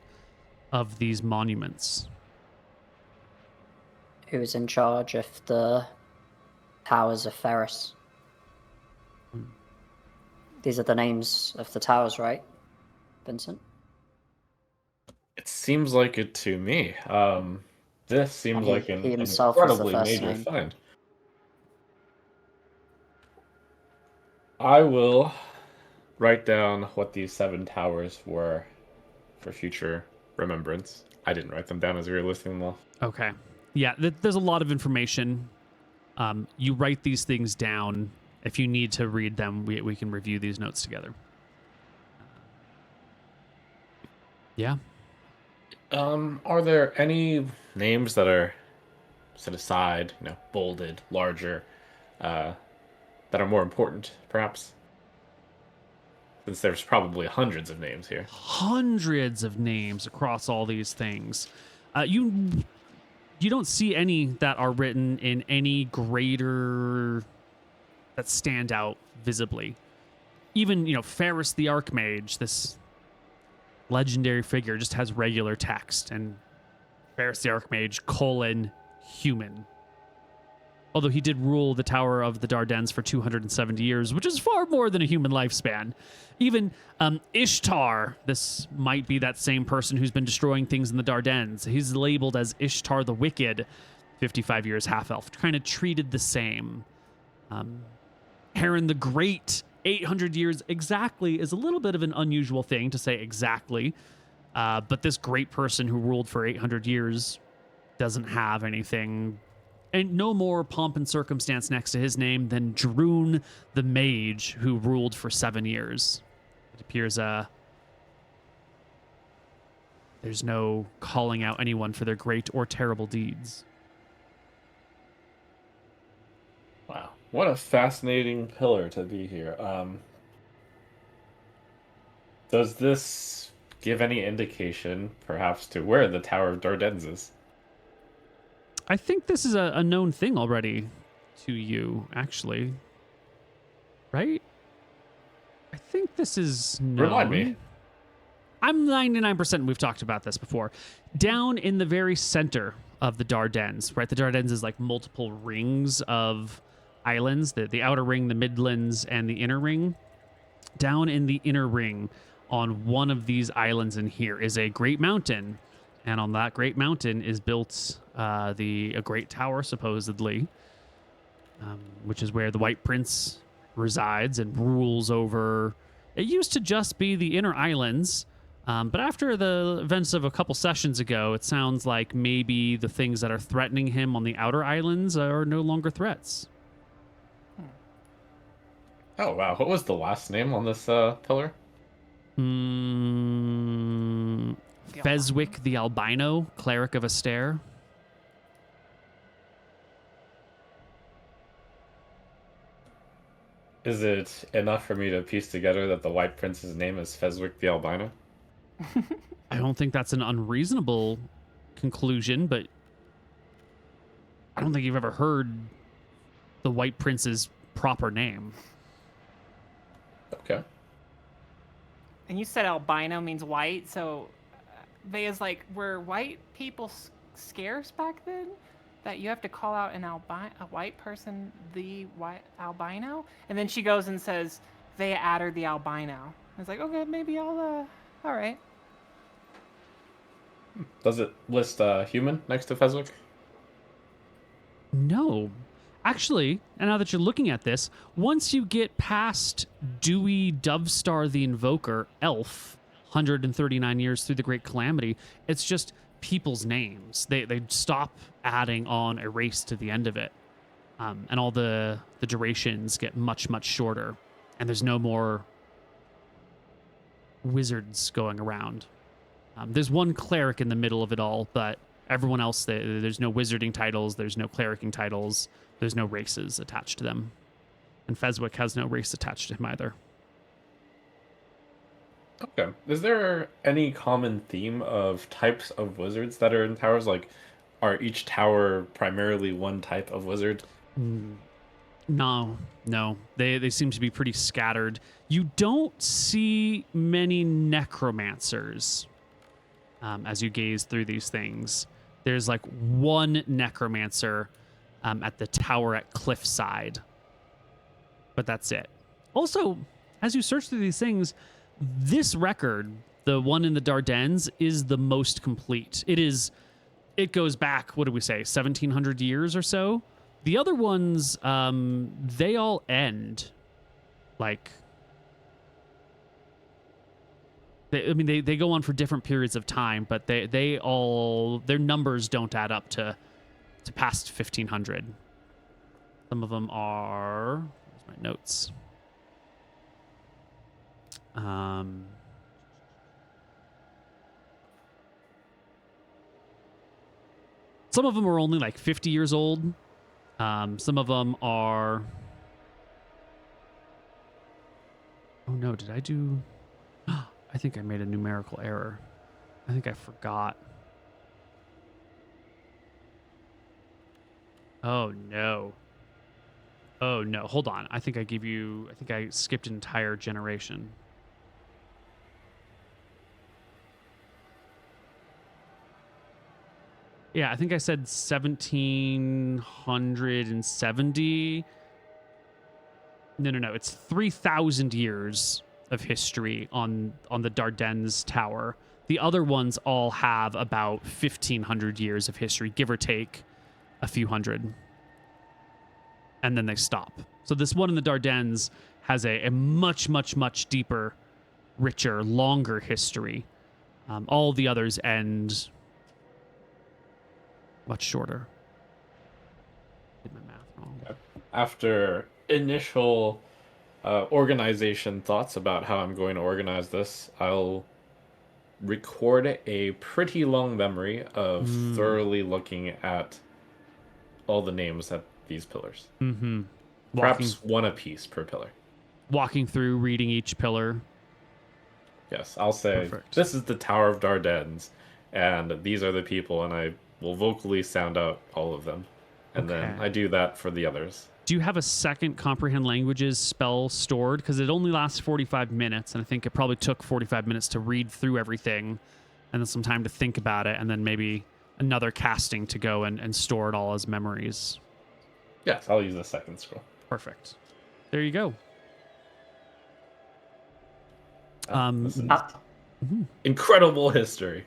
of these monuments? Who's in charge of the Towers of Ferris? These are the names of the towers, right, Vincent? It seems like it to me. This seems And like an he himself was the incredibly first major name. find. I will write down what these 7 towers were for future remembrance. I didn't write them down as we were listing them off. Okay. Yeah, there's a lot of information. You write these things down. If you need to read them, we can review these notes together. Yeah. Are there any names that are set aside, bolded, larger, that are more important, perhaps? Since there's probably hundreds of names here. Hundreds of names across all these things. You don't see any that are written in any greater that stand out visibly. Even, Ferris the Archmage, this legendary figure, just has regular text, and Ferris the Archmage : human. Although he did rule the Tower of the Dardennes for 270 years, which is far more than a human lifespan. Even Ishtar, this might be that same person who's been destroying things in the Dardennes. He's labeled as Ishtar the Wicked, 55 years half-elf, kind of treated the same. Heron the Great, 800 years exactly, is a little bit of an unusual thing to say exactly. But this great person who ruled for 800 years doesn't have anything, and no more pomp and circumstance next to his name than Droon the Mage, who ruled for 7 years. It appears there's no calling out anyone for their great or terrible deeds. Wow. What a fascinating pillar to be here. Does this give any indication, perhaps, to where the Tower of Dardennes is? I think this is a known thing already to you, actually. Right? I think this is known. Remind me. I'm 99% we've talked about this before. Down in the very center of the Dardennes, right? The Dardennes is like multiple rings of islands, the outer ring, the midlands, and the inner ring. Down in the inner ring, on one of these islands in here, is a great mountain. And on that great mountain is built a great tower, supposedly, which is where the White Prince resides and rules over. It used to just be the inner islands, but after the events of a couple sessions ago, it sounds like maybe the things that are threatening him on the outer islands are no longer threats. Oh, wow. What was the last name on this pillar? Feswick the Albino, Cleric of Astaire. Is it enough for me to piece together that the White Prince's name is Feswick the Albino? I don't think that's an unreasonable conclusion, but I don't think you've ever heard the White Prince's proper name. Okay. And you said albino means white, so Vea's like, were white people scarce back then? That you have to call out a white person the white albino? And then she goes and says, Vea Adder the albino. I was like, okay, maybe all right. Does it list human next to Feswick? No. Actually, and now that you're looking at this, once you get past Dewey Dovestar the Invoker, elf, 139 years through the Great Calamity, it's just people's names. They stop adding on a race to the end of it. And all the durations get much, much shorter. And there's no more wizards going around. There's one cleric in the middle of it all, but everyone else, there's no wizarding titles, there's no clericing titles, there's no races attached to them. And Feswick has no race attached to him either. Okay. Is there any common theme of types of wizards that are in towers? Like, are each tower primarily one type of wizard? No. They seem to be pretty scattered. You don't see many necromancers as you gaze through these things. There's like one necromancer at the tower at Cliffside. But that's it. Also, as you search through these things, this record, the one in the Dardanelles, is the most complete. It goes back, what did we say, 1,700 years or so? The other ones, they all end. Like, they go on for different periods of time, but they all, their numbers don't add up to past 1,500. Some of them are, where's my notes? Some of them are only like 50 years old. Some of them are... Oh no, did I do... I think I made a numerical error. I think I forgot. Oh no. Oh no, hold on. I think I skipped an entire generation. Yeah, I think I said 1,770. No. It's 3,000 years of history on the Dardanelles Tower. The other ones all have about 1,500 years of history, give or take a few hundred. And then they stop. So this one in the Dardanelles has a much, much, much deeper, richer, longer history. All the others end much shorter. Did my math wrong. After initial organization thoughts about how I'm going to organize this, I'll record a pretty long memory of thoroughly looking at all the names at these pillars. Mm-hmm. Perhaps one apiece per pillar. Walking through, reading each pillar. Yes, I'll say, Perfect. This is the Tower of Dardanelles, and these are the people, and I will vocally sound out all of them. And then I do that for the others. Do you have a second Comprehend Languages spell stored? Because it only lasts 45 minutes, and I think it probably took 45 minutes to read through everything, and then some time to think about it, and then maybe another casting to go and store it all as memories. Yes, I'll use the second scroll. Perfect. There you go. Incredible history.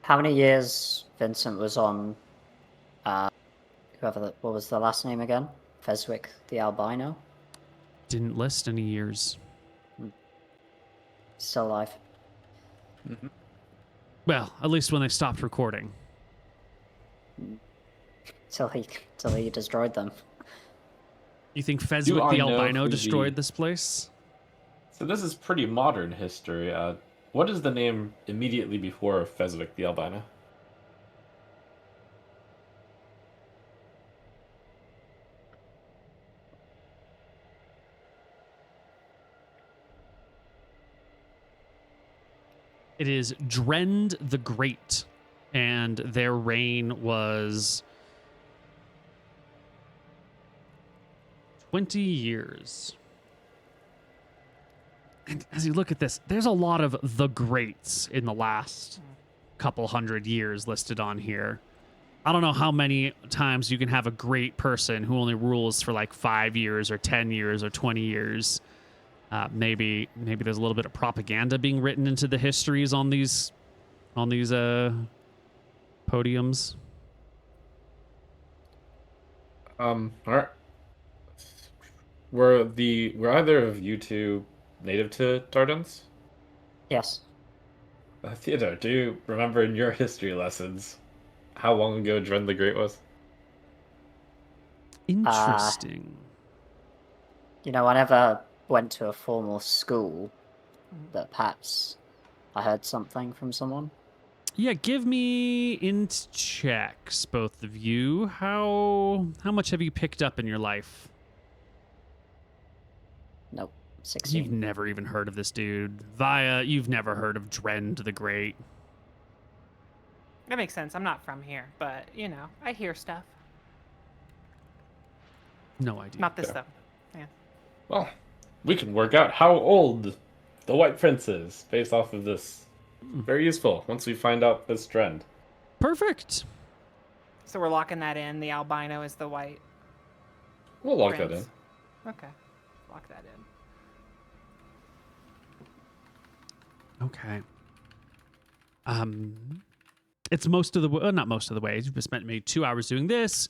How many years Vincent was on, what was the last name again? Feswick the Albino? Didn't list any years. Still alive. Mm-hmm. Well, at least when they stopped recording. Till he destroyed them. You think Feswick I the know Albino who destroyed this place? So this is pretty modern history. What is the name immediately before Feswick the Albino? It is Drend the Great, and their reign was 20 years. And as you look at this, there's a lot of the greats in the last couple hundred years listed on here. I don't know how many times you can have a great person who only rules for like 5 years or 10 years or 20 years. Maybe there's a little bit of propaganda being written into the histories on these podiums. All right. Were either of you two native to Dardanelles? Yes. Theodore, do you remember in your history lessons how long ago Dren the Great was? Interesting. I never went to a formal school, but perhaps I heard something from someone. Yeah, give me int checks, both of you. How much have you picked up in your life? Nope. 16. You've never even heard of this dude. Via, you've never heard of Drend the Great. That makes sense. I'm not from here, but, I hear stuff. No idea. Not this, though. Yeah. Well, we can work out how old the White Prince is based off of this. Very useful once we find out this trend. Perfect. So we're locking that in. The albino is the white. We'll lock Prince. that in. Okay. Lock that in. Okay. It's most of the way, not most of the way. You've spent maybe 2 hours doing this.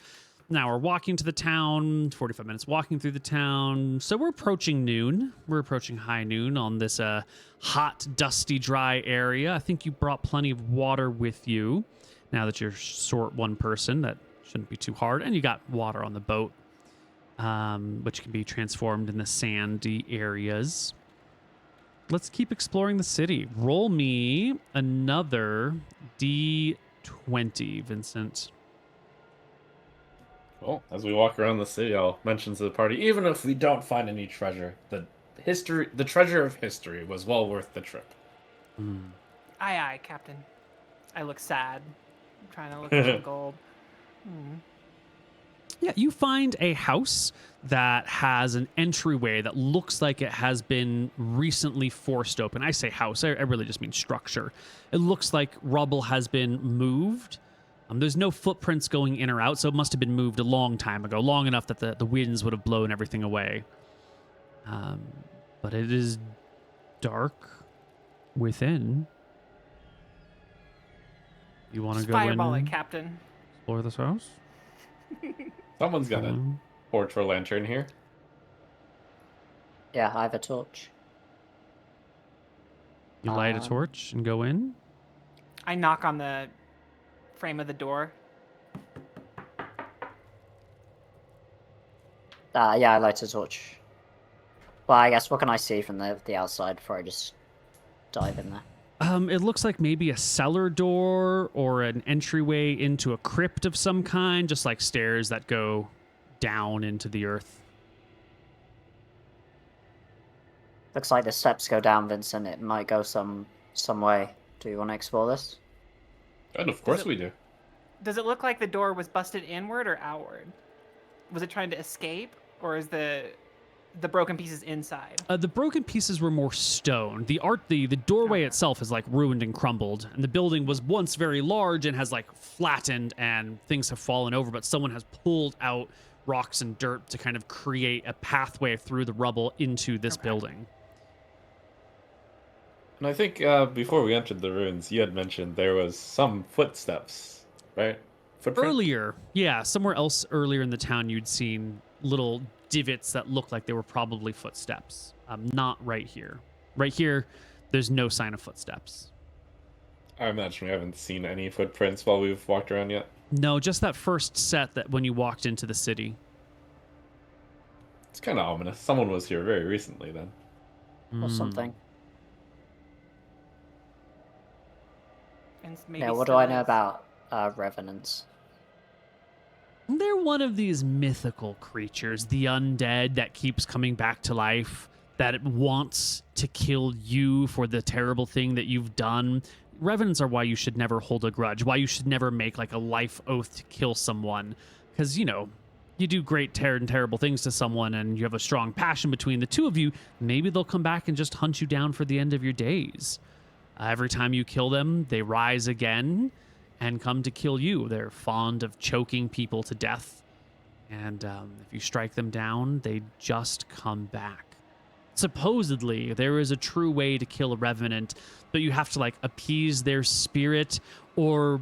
Now we're walking to the town, 45 minutes walking through the town. So we're approaching noon. We're approaching high noon on this hot, dusty, dry area. I think you brought plenty of water with you. Now that you're short one person, that shouldn't be too hard. And you got water on the boat, which can be transformed in the sandy areas. Let's keep exploring the city. Roll me another D20, Vincent. Well, as we walk around the city, I'll mention to the party, even if we don't find any treasure, the treasure of history was well worth the trip. Aye, aye, Captain. I look sad. I'm trying to look for some gold. Yeah, you find a house that has an entryway that looks like it has been recently forced open. I say house, I really just mean structure. It looks like rubble has been moved. There's no footprints going in or out, so it must have been moved a long time ago, long enough that the winds would have blown everything away. But it is dark within. You want to go in? Fireball it, Captain. Explore this house? Someone's got a torch or lantern here. Yeah, I have a torch. You light a torch and go in? I knock on the frame of the door. Yeah, I light a torch. Well, I guess, what can I see from the outside before I just dive in there? It looks like maybe a cellar door or an entryway into a crypt of some kind, just like stairs that go down into the earth. Looks like the steps go down, Vincent. It might go some way. Do you want to explore this? And of course we do. Does it look like the door was busted inward or outward? Was it trying to escape, or is the broken pieces inside? The broken pieces were more stone. The doorway itself is like ruined and crumbled, and the building was once very large and has like flattened and things have fallen over, but someone has pulled out rocks and dirt to kind of create a pathway through the rubble into this building. And I think before we entered the ruins, you had mentioned there was some footsteps, right? Footprint? Earlier, yeah, somewhere else earlier in the town, you'd seen little divots that looked like they were probably footsteps. Not right here. Right here, there's no sign of footsteps. I imagine we haven't seen any footprints while we've walked around yet. No, just that first set that when you walked into the city. It's kind of ominous. Someone was here very recently then. Or something. And maybe Yeah, what do I know about revenants? They're one of these mythical creatures, the undead that keeps coming back to life, that it wants to kill you for the terrible thing that you've done. Revenants are why you should never hold a grudge, why you should never make like a life oath to kill someone. Because, you know, you do great terrible things to someone and you have a strong passion between the two of you, maybe they'll come back and just hunt you down for the end of your days. Every time you kill them, they rise again and come to kill you. They're fond of choking people to death. And if you strike them down, they just come back. Supposedly, there is a true way to kill a revenant, but you have to, like, appease their spirit or,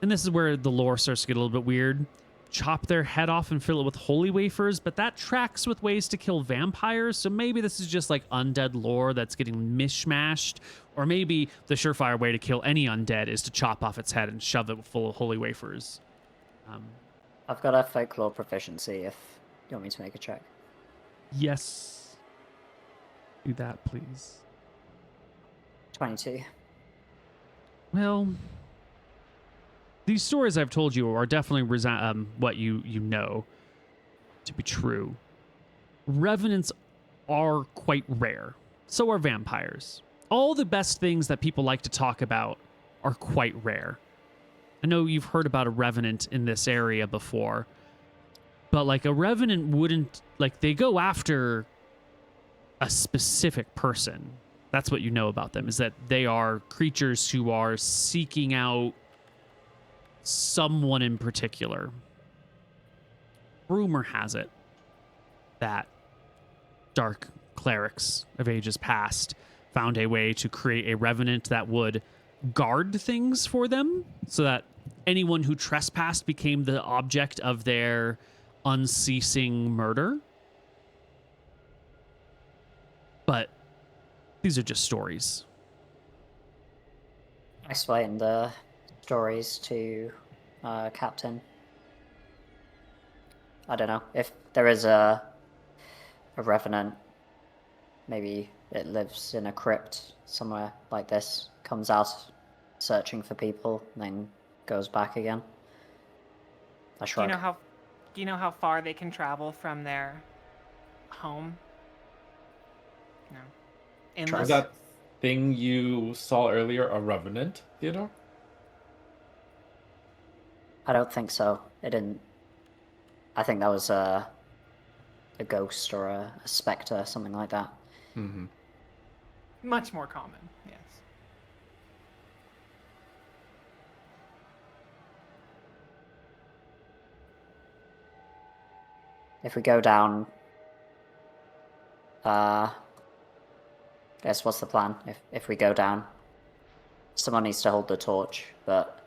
and this is where the lore starts to get a little bit weird, chop their head off and fill it with holy wafers, but that tracks with ways to kill vampires, so maybe this is just, like, undead lore that's getting mishmashed, or maybe the surefire way to kill any undead is to chop off its head and shove it full of holy wafers. I've got a folklore proficiency if you want me to make a check. Yes. Do that, please. 22. Well, these stories I've told you are definitely what you know to be true. Revenants are quite rare. So are vampires. All the best things that people like to talk about are quite rare. I know you've heard about a revenant in this area before, but like a revenant wouldn't, like, they go after a specific person. That's what you know about them, is that they are creatures who are seeking out someone in particular. Rumor has it that dark clerics of ages past found a way to create a revenant that would guard things for them so that anyone who trespassed became the object of their unceasing murder. But these are just stories. Explain the stories to Captain. I don't know if there is a revenant. Maybe it lives in a crypt somewhere like this. Comes out searching for people, and then goes back again. I shrug. Do you know how far they can travel from their home? No. Was Endless. that thing you saw earlier a revenant, Theodore? I don't think so. It didn't. I think that was a ghost or a spectre, something like that. Mm-hmm. Much more common, yes. If we go down, guess what's the plan? If we go down, someone needs to hold the torch, but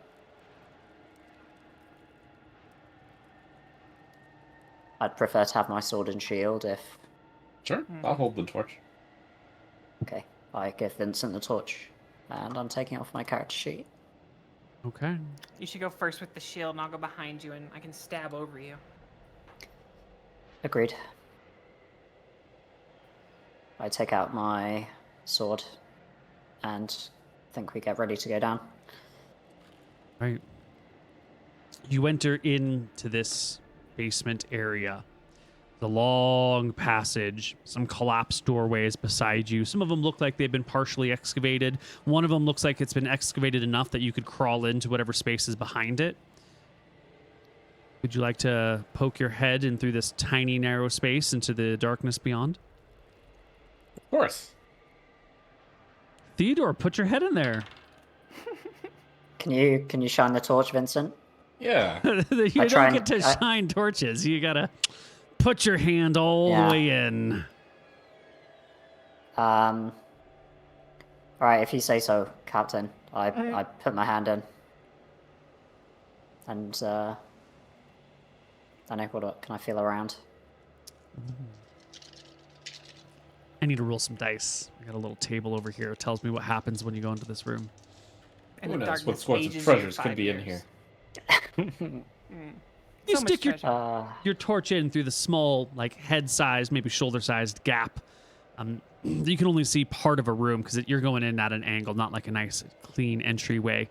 I'd prefer to have my sword and shield if... Sure, I'll hold the torch. Okay, I give Vincent the torch, and I'm taking off my character sheet. Okay. You should go first with the shield, and I'll go behind you, and I can stab over you. Agreed. I take out my sword, and think we get ready to go down. Right. You enter into this basement area. The long passage, some collapsed doorways beside you. Some of them look like they've been partially excavated. One of them looks like it's been excavated enough that you could crawl into whatever space is behind it. Would you like to poke your head in through this tiny, narrow space into the darkness beyond? Of course. Theodore, put your head in there. Can you shine the torch, Vincent? Yeah. You don't get to shine torches. You gotta put your hand all the way in. Alright, if you say so, Captain. I put my hand in. And, I know, what can I feel around? I need to roll some dice. I got a little table over here. It tells me what happens when you go into this room. And Who the knows what darkness sorts of ages you treasures 5 could be in years. here. You So much stick treasure. your torch in through the small, like head-sized, maybe shoulder-sized gap. You can only see part of a room because you're going in at an angle, not like a nice, clean entryway.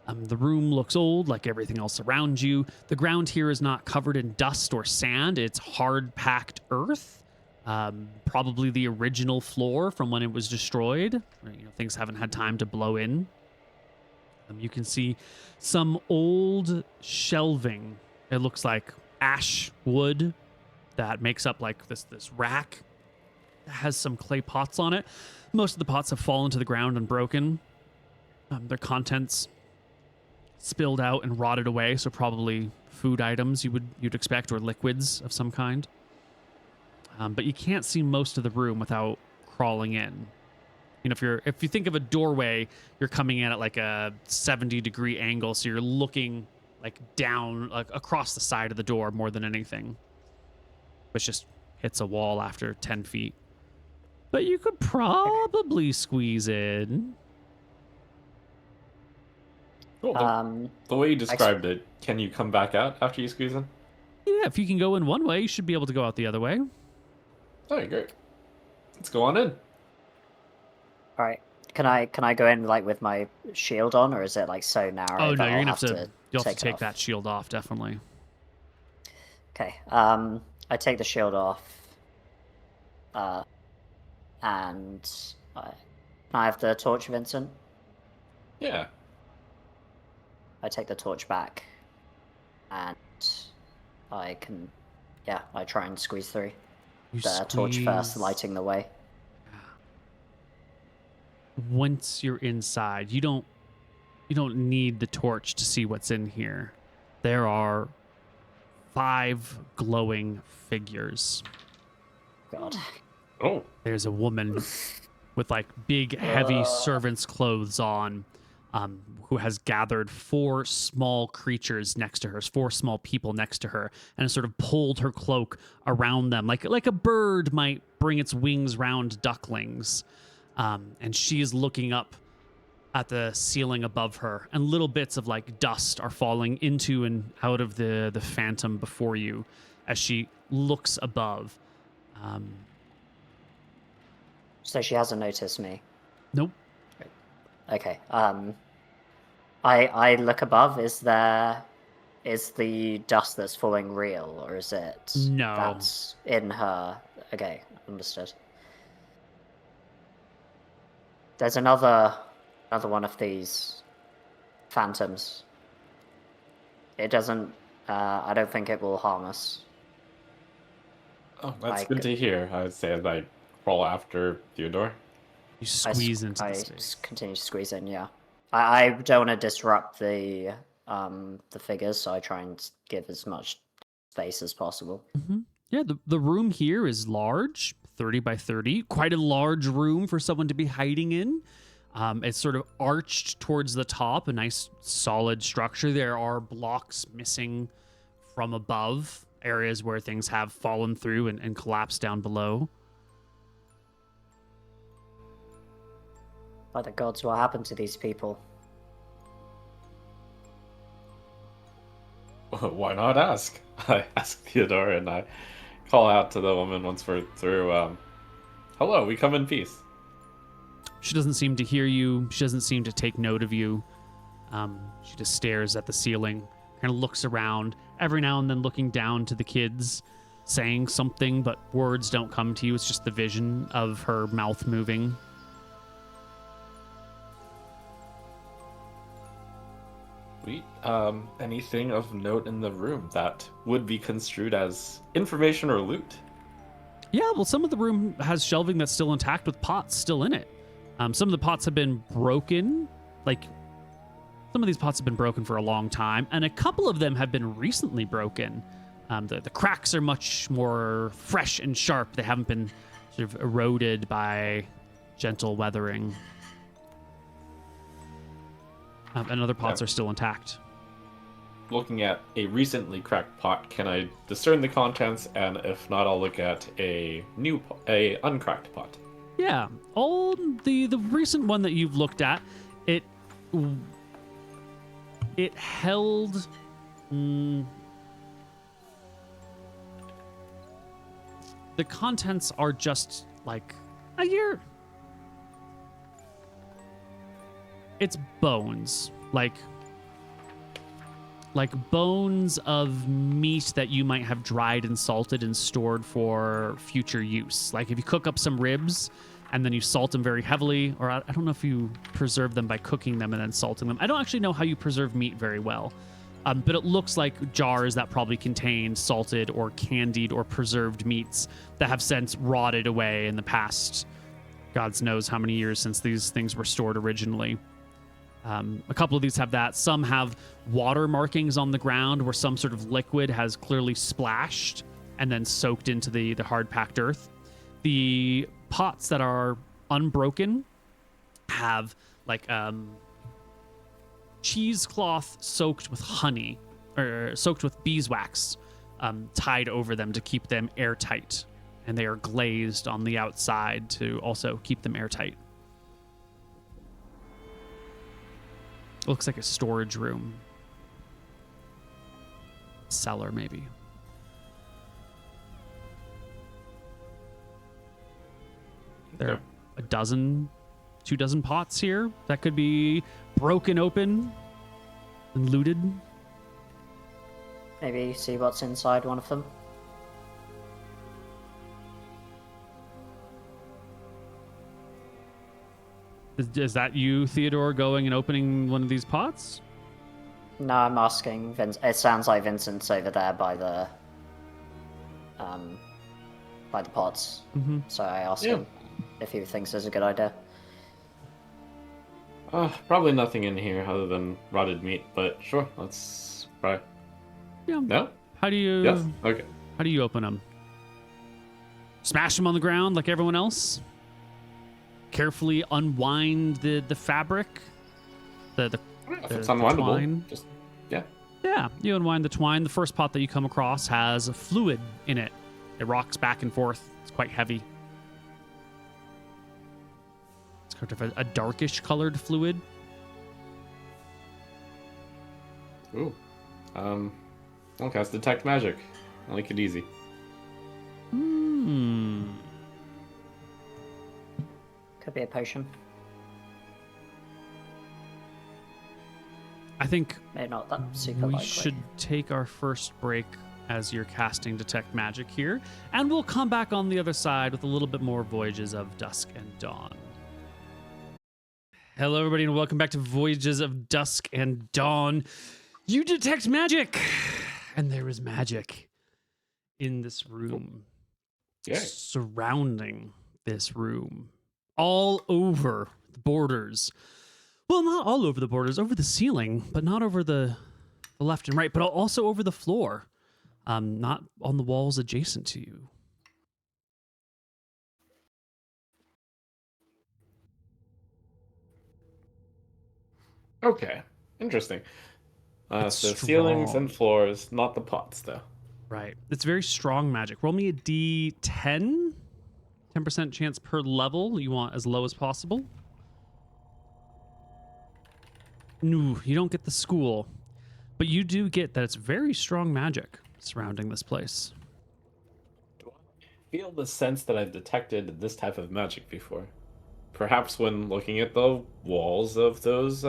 The room looks old, like everything else around you. The ground here is not covered in dust or sand. It's hard-packed earth. Probably the original floor from when it was destroyed. Things haven't had time to blow in. You can see some old shelving. It looks like ash wood that makes up like this rack. It has some clay pots on it. Most of the pots have fallen to the ground and broken. Their contents spilled out and rotted away, so probably food items you'd expect, or liquids of some kind. But you can't see most of the room without crawling in. If you think of a doorway, you're coming in at like a 70-degree angle, so you're looking like down, like across the side of the door more than anything, which just hits a wall after 10 feet. But you could probably squeeze in. Cool. The way you described it, can you come back out after you squeeze in? Yeah, if you can go in one way, you should be able to go out the other way. Okay, great. Let's go on in. All right. Can I go in like with my shield on, or is it like so narrow? Oh no, that you're I'll gonna have to take off? that shield off, definitely. Okay. I take the shield off. And can I have the torch, Vincent? Yeah. I take the torch back, and I can, I try and squeeze through. The torch first, lighting the way. Once you're inside, you don't need the torch to see what's in here. There are 5 glowing figures. God. Oh. There's a woman with like big, heavy servant's clothes on, who has gathered 4 small creatures next to her, 4 small people next to her, and has sort of pulled her cloak around them, like a bird might bring its wings round ducklings. And she is looking up at the ceiling above her, and little bits of like dust are falling into and out of the phantom before you as she looks above. So she hasn't noticed me. Nope. Okay. I look above. Is the dust that's falling real, or is it No. that's in her? Okay, understood. There's another one of these phantoms. It doesn't. I don't think it will harm us. Oh, that's good to hear. I would say as I crawl after Theodore. You squeeze into the I space. continue to squeeze in. Yeah, I don't want to disrupt the figures, so I try and give as much space as possible. Mm-hmm. Yeah, the room here is large, 30 by 30, quite a large room for someone to be hiding in. It's sort of arched towards the top, a nice solid structure. There are blocks missing from above, areas where things have fallen through and collapsed down below. By the gods, what happened to these people? Why not ask? I ask Theodore, and I call out to the woman once we're through. Hello, we come in peace. She doesn't seem to hear you. She doesn't seem to take note of you. She just stares at the ceiling, kind of looks around, every now and then looking down to the kids, saying something, but words don't come to you. It's just the vision of her mouth moving. Sweet. Anything of note in the room that would be construed as information or loot? Yeah, well, some of the room has shelving that's still intact with pots still in it. Some of the pots have been broken, like some of these pots have been broken for a long time, and a couple of them have been recently broken. The cracks are much more fresh and sharp. They haven't been sort of eroded by gentle weathering. And other pots are still intact. Looking at a recently cracked pot, can I discern the contents? And if not, I'll look at a uncracked pot. Yeah, all the recent one that you've looked at, it held. The contents are just like a year. It's bones, like bones of meat that you might have dried and salted and stored for future use. Like if you cook up some ribs and then you salt them very heavily, or I don't know if you preserve them by cooking them and then salting them. I don't actually know how you preserve meat very well. But it looks like jars that probably contain salted or candied or preserved meats that have since rotted away in the past, God knows how many years since these things were stored originally. A couple of these have that. Some have water markings on the ground where some sort of liquid has clearly splashed and then soaked into the hard-packed earth. The pots that are unbroken have like cheesecloth soaked with honey or soaked with beeswax tied over them to keep them airtight. And they are glazed on the outside to also keep them airtight. Looks like a storage room. Cellar, maybe. There are a dozen, 2 dozen pots here that could be broken open and looted. Maybe see what's inside one of them. Is that you, Theodore, going and opening one of these pots? No, I'm asking Vince. It sounds like Vincent's over there by the pots. Mm-hmm. So I asked him if he thinks it's a good idea. Probably nothing in here other than rotted meat, but sure, let's try. Yeah. No? How do you? Yes? Okay. How do you open them? Smash them on the ground like everyone else? carefully unwind the fabric, the If it's unwindable, twine. just yeah. Yeah, you unwind the twine. The first pot that you come across has fluid in it. It rocks back and forth. It's quite heavy. It's kind of a darkish colored fluid. Ooh. I'll cast Detect Magic. I like it easy. Could be a potion. I think Maybe not that super we likely. should take our first break as you're casting Detect Magic here, and we'll come back on the other side with a little bit more Voyages of Dusk and Dawn. Hello, everybody, and welcome back to Voyages of Dusk and Dawn. You detect magic, and there is magic in this room, surrounding this room, all over the borders. Well, not all over the borders, over the ceiling, but not over the left and right, but also over the floor, not on the walls adjacent to you. Okay, interesting. So It's ceilings strong. and floors, not the pots, though. Right. It's very strong magic. Roll me a D10. 10% chance per level. You want as low as possible. No, you don't get the school. But you do get that it's very strong magic surrounding this place. Do I feel the sense that I've detected this type of magic before? Perhaps when looking at the walls of those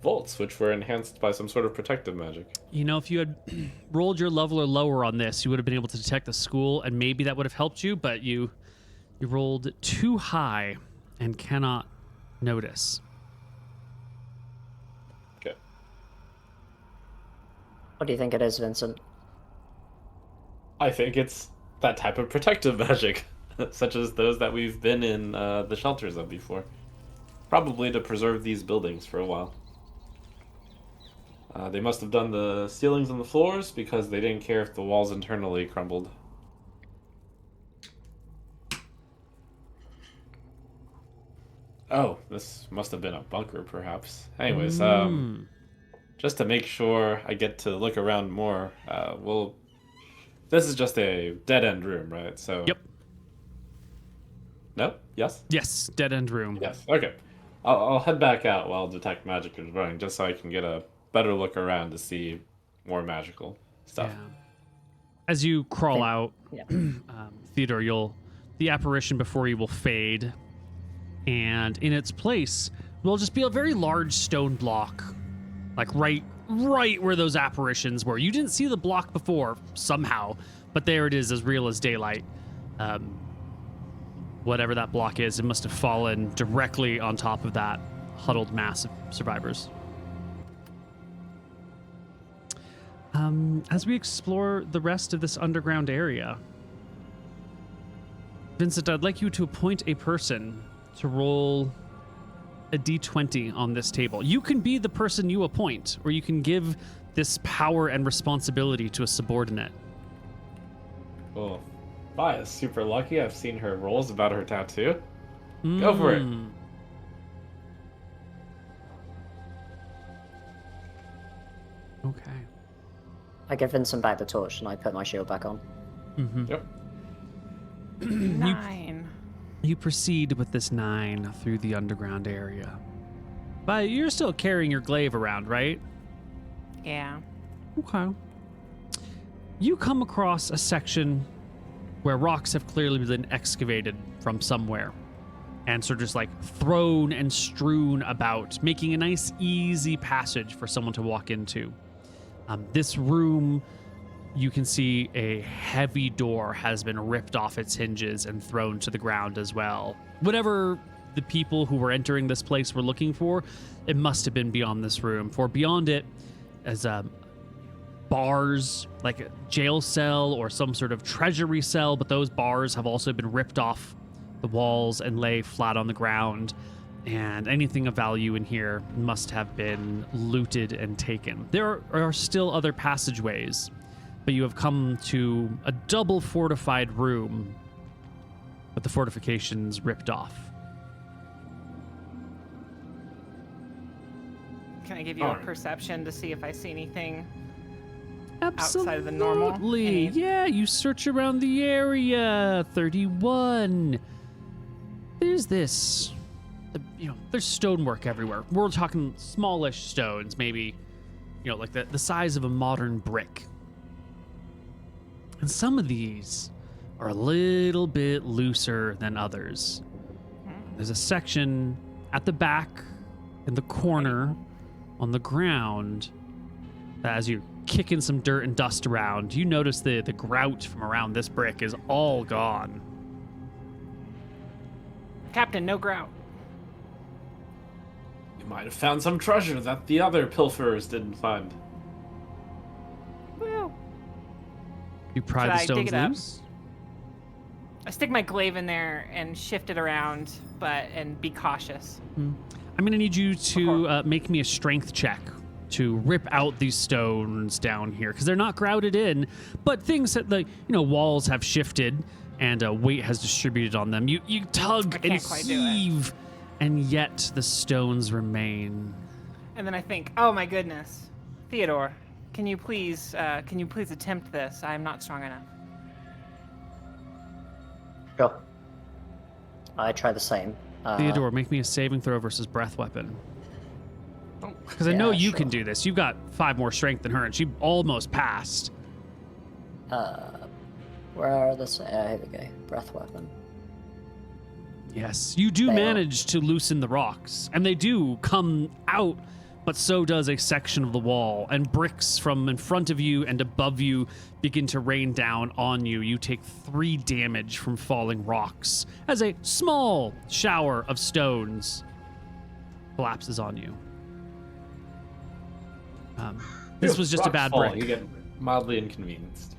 vaults, which were enhanced by some sort of protective magic. You know, if you had rolled your level or lower on this, you would have been able to detect the school, and maybe that would have helped you, but you rolled too high and cannot notice. Okay. What do you think it is, Vincent? I think it's that type of protective magic, such as those that we've been in the shelters of before. Probably to preserve these buildings for a while. They must have done the ceilings and the floors because they didn't care if the walls internally crumbled. Oh, this must have been a bunker, perhaps. Anyways, just to make sure I get to look around more, this is just a dead-end room, right? So. Yep. No? Yes? Yes, dead end room. Yes. Okay. I'll head back out while Detect Magic is running, just so I can get a better look around to see more magical stuff. Yeah. As you crawl out, Yeah. Theodore, the apparition before you will fade, and in its place will just be a very large stone block, like right where those apparitions were. You didn't see the block before somehow, but there it is, as real as daylight. Whatever that block is, it must have fallen directly on top of that huddled mass of survivors. As we explore the rest of this underground area, Vincent, I'd like you to appoint a person to roll a d20 on this table. You can be the person you appoint, or you can give this power and responsibility to a subordinate. Cool. Is super lucky. I've seen her rolls about her tattoo. Go for it. Okay. I give Vincent back the torch and I put my shield back on. Yep. 9. You proceed with this 9 through the underground area. But you're still carrying your glaive around, right? Yeah. Okay. You come across a section where rocks have clearly been excavated from somewhere and sort of just like thrown and strewn about, making a nice easy passage for someone to walk into. This room, you can see a heavy door has been ripped off its hinges and thrown to the ground as well. Whatever the people who were entering this place were looking for, it must have been beyond this room, for beyond it is bars, like a jail cell or some sort of treasury cell, but those bars have also been ripped off the walls and lay flat on the ground, and anything of value in here must have been looted and taken. There are still other passageways, but you have come to a double fortified room with the fortifications ripped off. Can I give you Alright. a perception to see if I see anything Absolutely. outside of the normal? Yeah, you search around the area. 31. There's this. There's stonework everywhere. We're talking smallish stones, maybe, like the size of a modern brick. And some of these are a little bit looser than others. There's a section at the back in the corner on the ground that, as you're kicking some dirt and dust around, you notice the grout from around this brick is all gone. Captain, no grout. You might have found some treasure that the other pilferers didn't find. Well, You pry Should the I dig stones it up? loose. I stick my glaive in there and shift it around, and be cautious. I'm going to need you to make me a strength check to rip out these stones down here, because they're not grouted in, but things that walls have shifted and weight has distributed on them. You tug and can't quite do it. heave, and yet the stones remain. And then I think, oh my goodness, Theodore, can you please attempt this? I am not strong enough. Sure. I try the same. Theodore, make me a saving throw versus breath weapon. Oh, Because I know Yeah, you sure. can do this. You've got 5 more strength than her, and she almost passed. Where are the... here we go. Breath weapon. Yes, you do Fail. manage to loosen the rocks, and they do come out, but so does a section of the wall, and bricks from in front of you and above you begin to rain down on you. You take 3 damage from falling rocks as a small shower of stones collapses on you. This was just a Rocks bad fall, brick. You get mildly inconvenienced.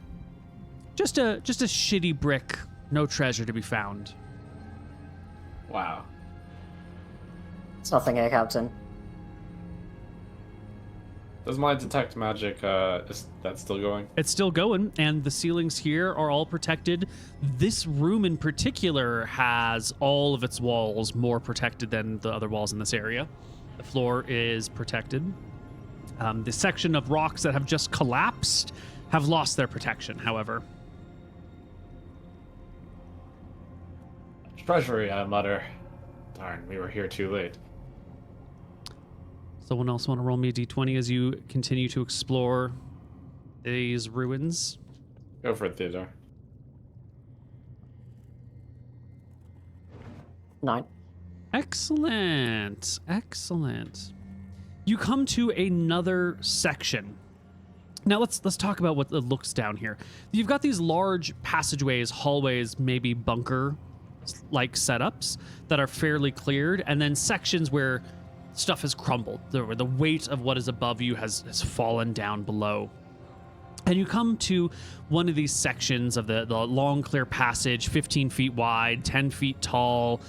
Just a shitty brick, no treasure to be found. Wow. It's nothing here, Captain. Does my detect magic, is that still going? It's still going, and the ceilings here are all protected. This room in particular has all of its walls more protected than the other walls in this area. The floor is protected. The section of rocks that have just collapsed have lost their protection, however. Treasury, I mutter. Darn, we were here too late. Someone else want to roll me a d20 as you continue to explore these ruins? Go for it, Theodore. 9. Excellent. Excellent. You come to another section. Now let's talk about what it looks down here. You've got these large passageways, hallways, maybe bunker-like setups that are fairly cleared, and then sections where stuff has crumbled, where the weight of what is above you has fallen down below. And you come to one of these sections of the long, clear passage, 15 feet wide, 10 feet tall,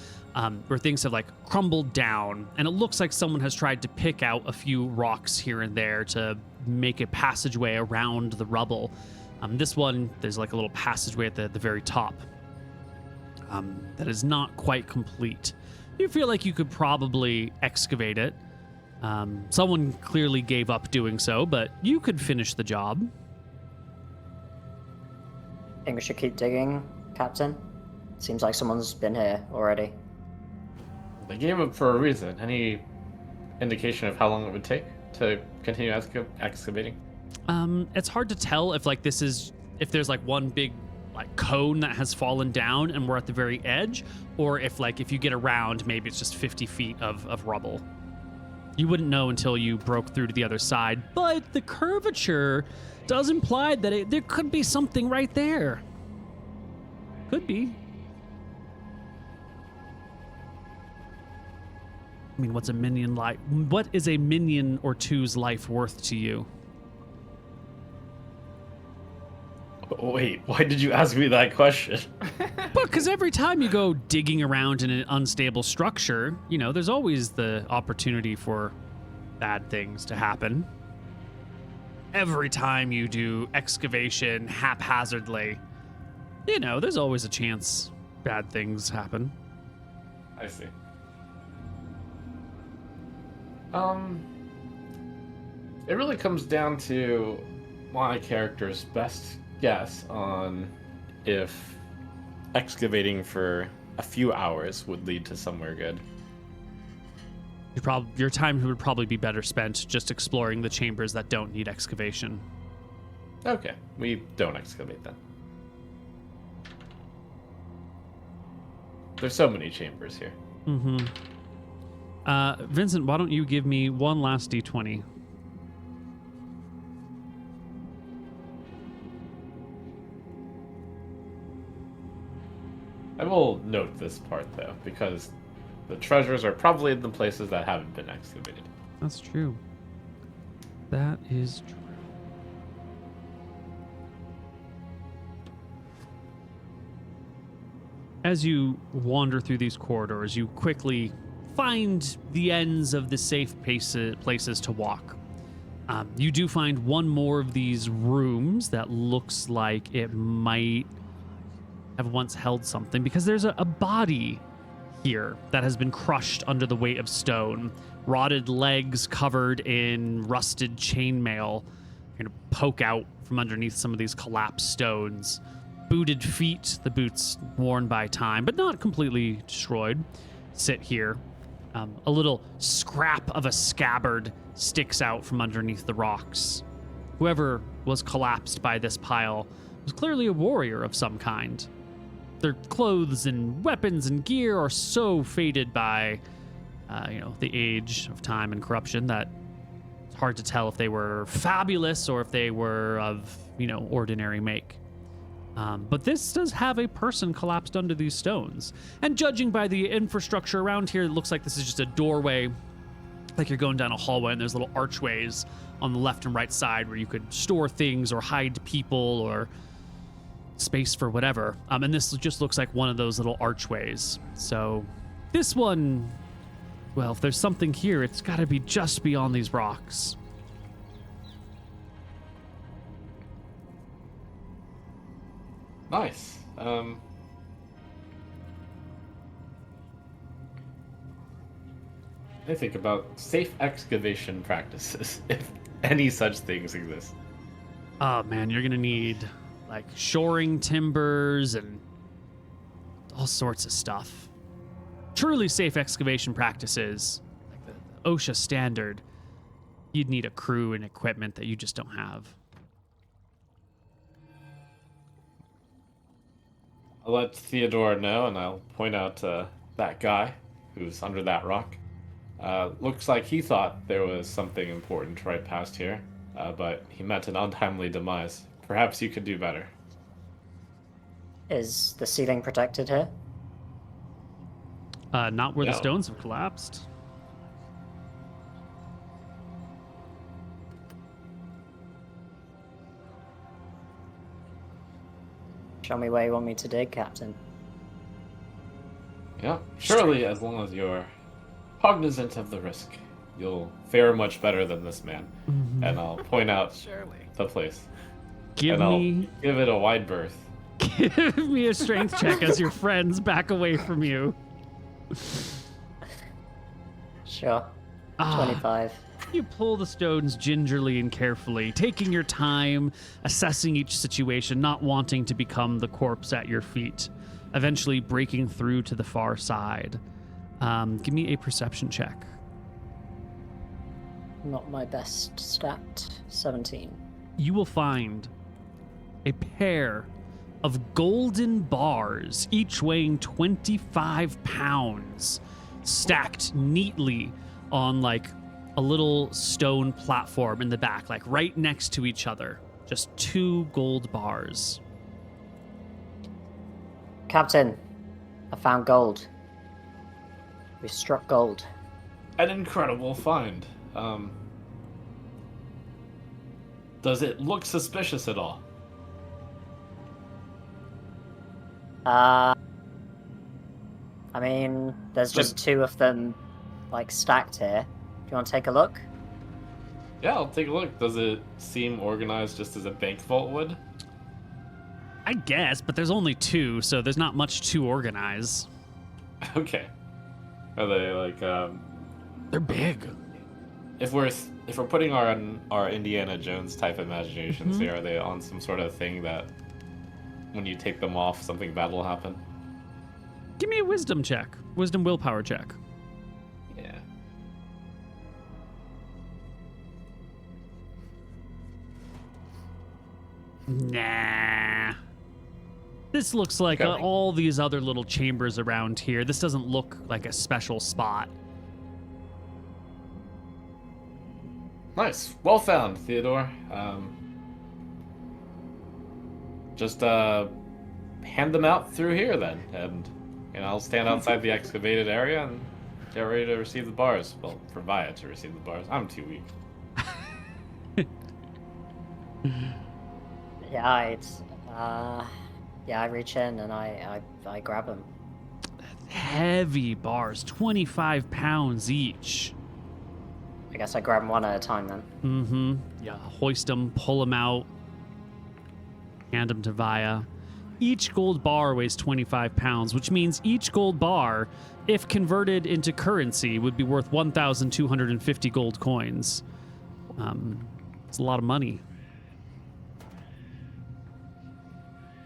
where things have crumbled down. And it looks like someone has tried to pick out a few rocks here and there to make a passageway around the rubble. This one, there's a little passageway at the very top that is not quite complete. You feel like you could probably excavate it. Someone clearly gave up doing so, but you could finish the job. Think we should keep digging, Captain? Seems like someone's been here already. They gave up for a reason. Any indication of how long it would take to continue excavating? It's hard to tell if if there's one big cone that has fallen down and we're at the very edge, or if you get around, maybe it's just 50 feet of rubble. You wouldn't know until you broke through to the other side, but the curvature does imply that there could be something right there. Could be. I mean, what is a minion or two's life worth to you? Wait, why did you ask me that question? Because every time you go digging around in an unstable structure, there's always the opportunity for bad things to happen. Every time you do excavation haphazardly, there's always a chance bad things happen. I see. It really comes down to my character's best guess on if excavating for a few hours would lead to somewhere good. Your time would probably be better spent just exploring the chambers that don't need excavation. Okay, we don't excavate then. There's so many chambers here. Mm-hmm. Vincent, why don't you give me one last d20? I will note this part, though, because the treasures are probably in the places that haven't been excavated. That's true. That is true. As you wander through these corridors, you quickly find the ends of the safe places to walk. You do find one more of these rooms that looks like it might have once held something, because there's a body here that has been crushed under the weight of stone. Rotted legs covered in rusted chainmail kind of poke out from underneath some of these collapsed stones. Booted feet, the boots worn by time, but not completely destroyed, sit here. A little scrap of a scabbard sticks out from underneath the rocks. Whoever was collapsed by this pile was clearly a warrior of some kind. Their clothes and weapons and gear are so faded by, the age of time and corruption that it's hard to tell if they were fabulous or if they were of, ordinary make. But this does have a person collapsed under these stones. And judging by the infrastructure around here, it looks like this is just a doorway, like you're going down a hallway and there's little archways on the left and right side where you could store things or hide people or space for whatever. And this just looks like one of those little archways. So this one, well, if there's something here, it's got to be just beyond these rocks. Nice. I think about safe excavation practices, if any such things exist. Oh man, you're gonna need like shoring timbers and all sorts of stuff. Truly safe excavation practices, like the OSHA standard, you'd need a crew and equipment that you just don't have. I'll let Theodore know, and I'll point out that guy who's under that rock. Looks like he thought there was something important right past here, but he met an untimely demise. Perhaps you could do better. Is the ceiling protected here? Not where No. the stones have collapsed. Show me where you want me to dig, Captain. Yeah, surely as long as you're cognizant of the risk, you'll fare much better than this man. Mm-hmm. And I'll point out Surely. the place. Give and me I'll give it a wide berth. give me a strength check as your friends back away from you. Sure. Ah. 25. You pull the stones gingerly and carefully, taking your time, assessing each situation, not wanting to become the corpse at your feet, eventually breaking through to the far side. Give me a perception check. Not my best stat. 17. You will find a pair of golden bars, each weighing 25 pounds, stacked neatly on like a little stone platform in the back, like right next to each other. Just 2 gold bars. Captain, I found gold. We struck gold. An incredible find. Does it look suspicious at all? I mean, there's just 2 of them, like, stacked here. Do you want to take a look? Yeah, I'll take a look. Does it seem organized just as a bank vault would? I guess, but there's only 2, so there's not much to organize. Okay. Are they like, They're big. if we're putting our Indiana Jones type imaginations here, are they on some sort of thing that when you take them off, something bad will happen? Give me a wisdom check. Wisdom willpower check. Yeah. Nah. This looks like all these other little chambers around here. This doesn't look like a special spot. Nice. Well found, Theodore. Just hand them out through here then, and I'll stand outside the excavated area and get ready to receive the bars. Well, for Vaya to receive the bars. I'm too weak. I reach in and I grab them. Heavy bars, 25 pounds each. I guess I grab them one at a time then. Mm-hmm. Yeah, hoist them, pull them out, hand them to Vaya. Each gold bar weighs 25 pounds, which means each gold bar, if converted into currency, would be worth 1,250 gold coins. It's a lot of money.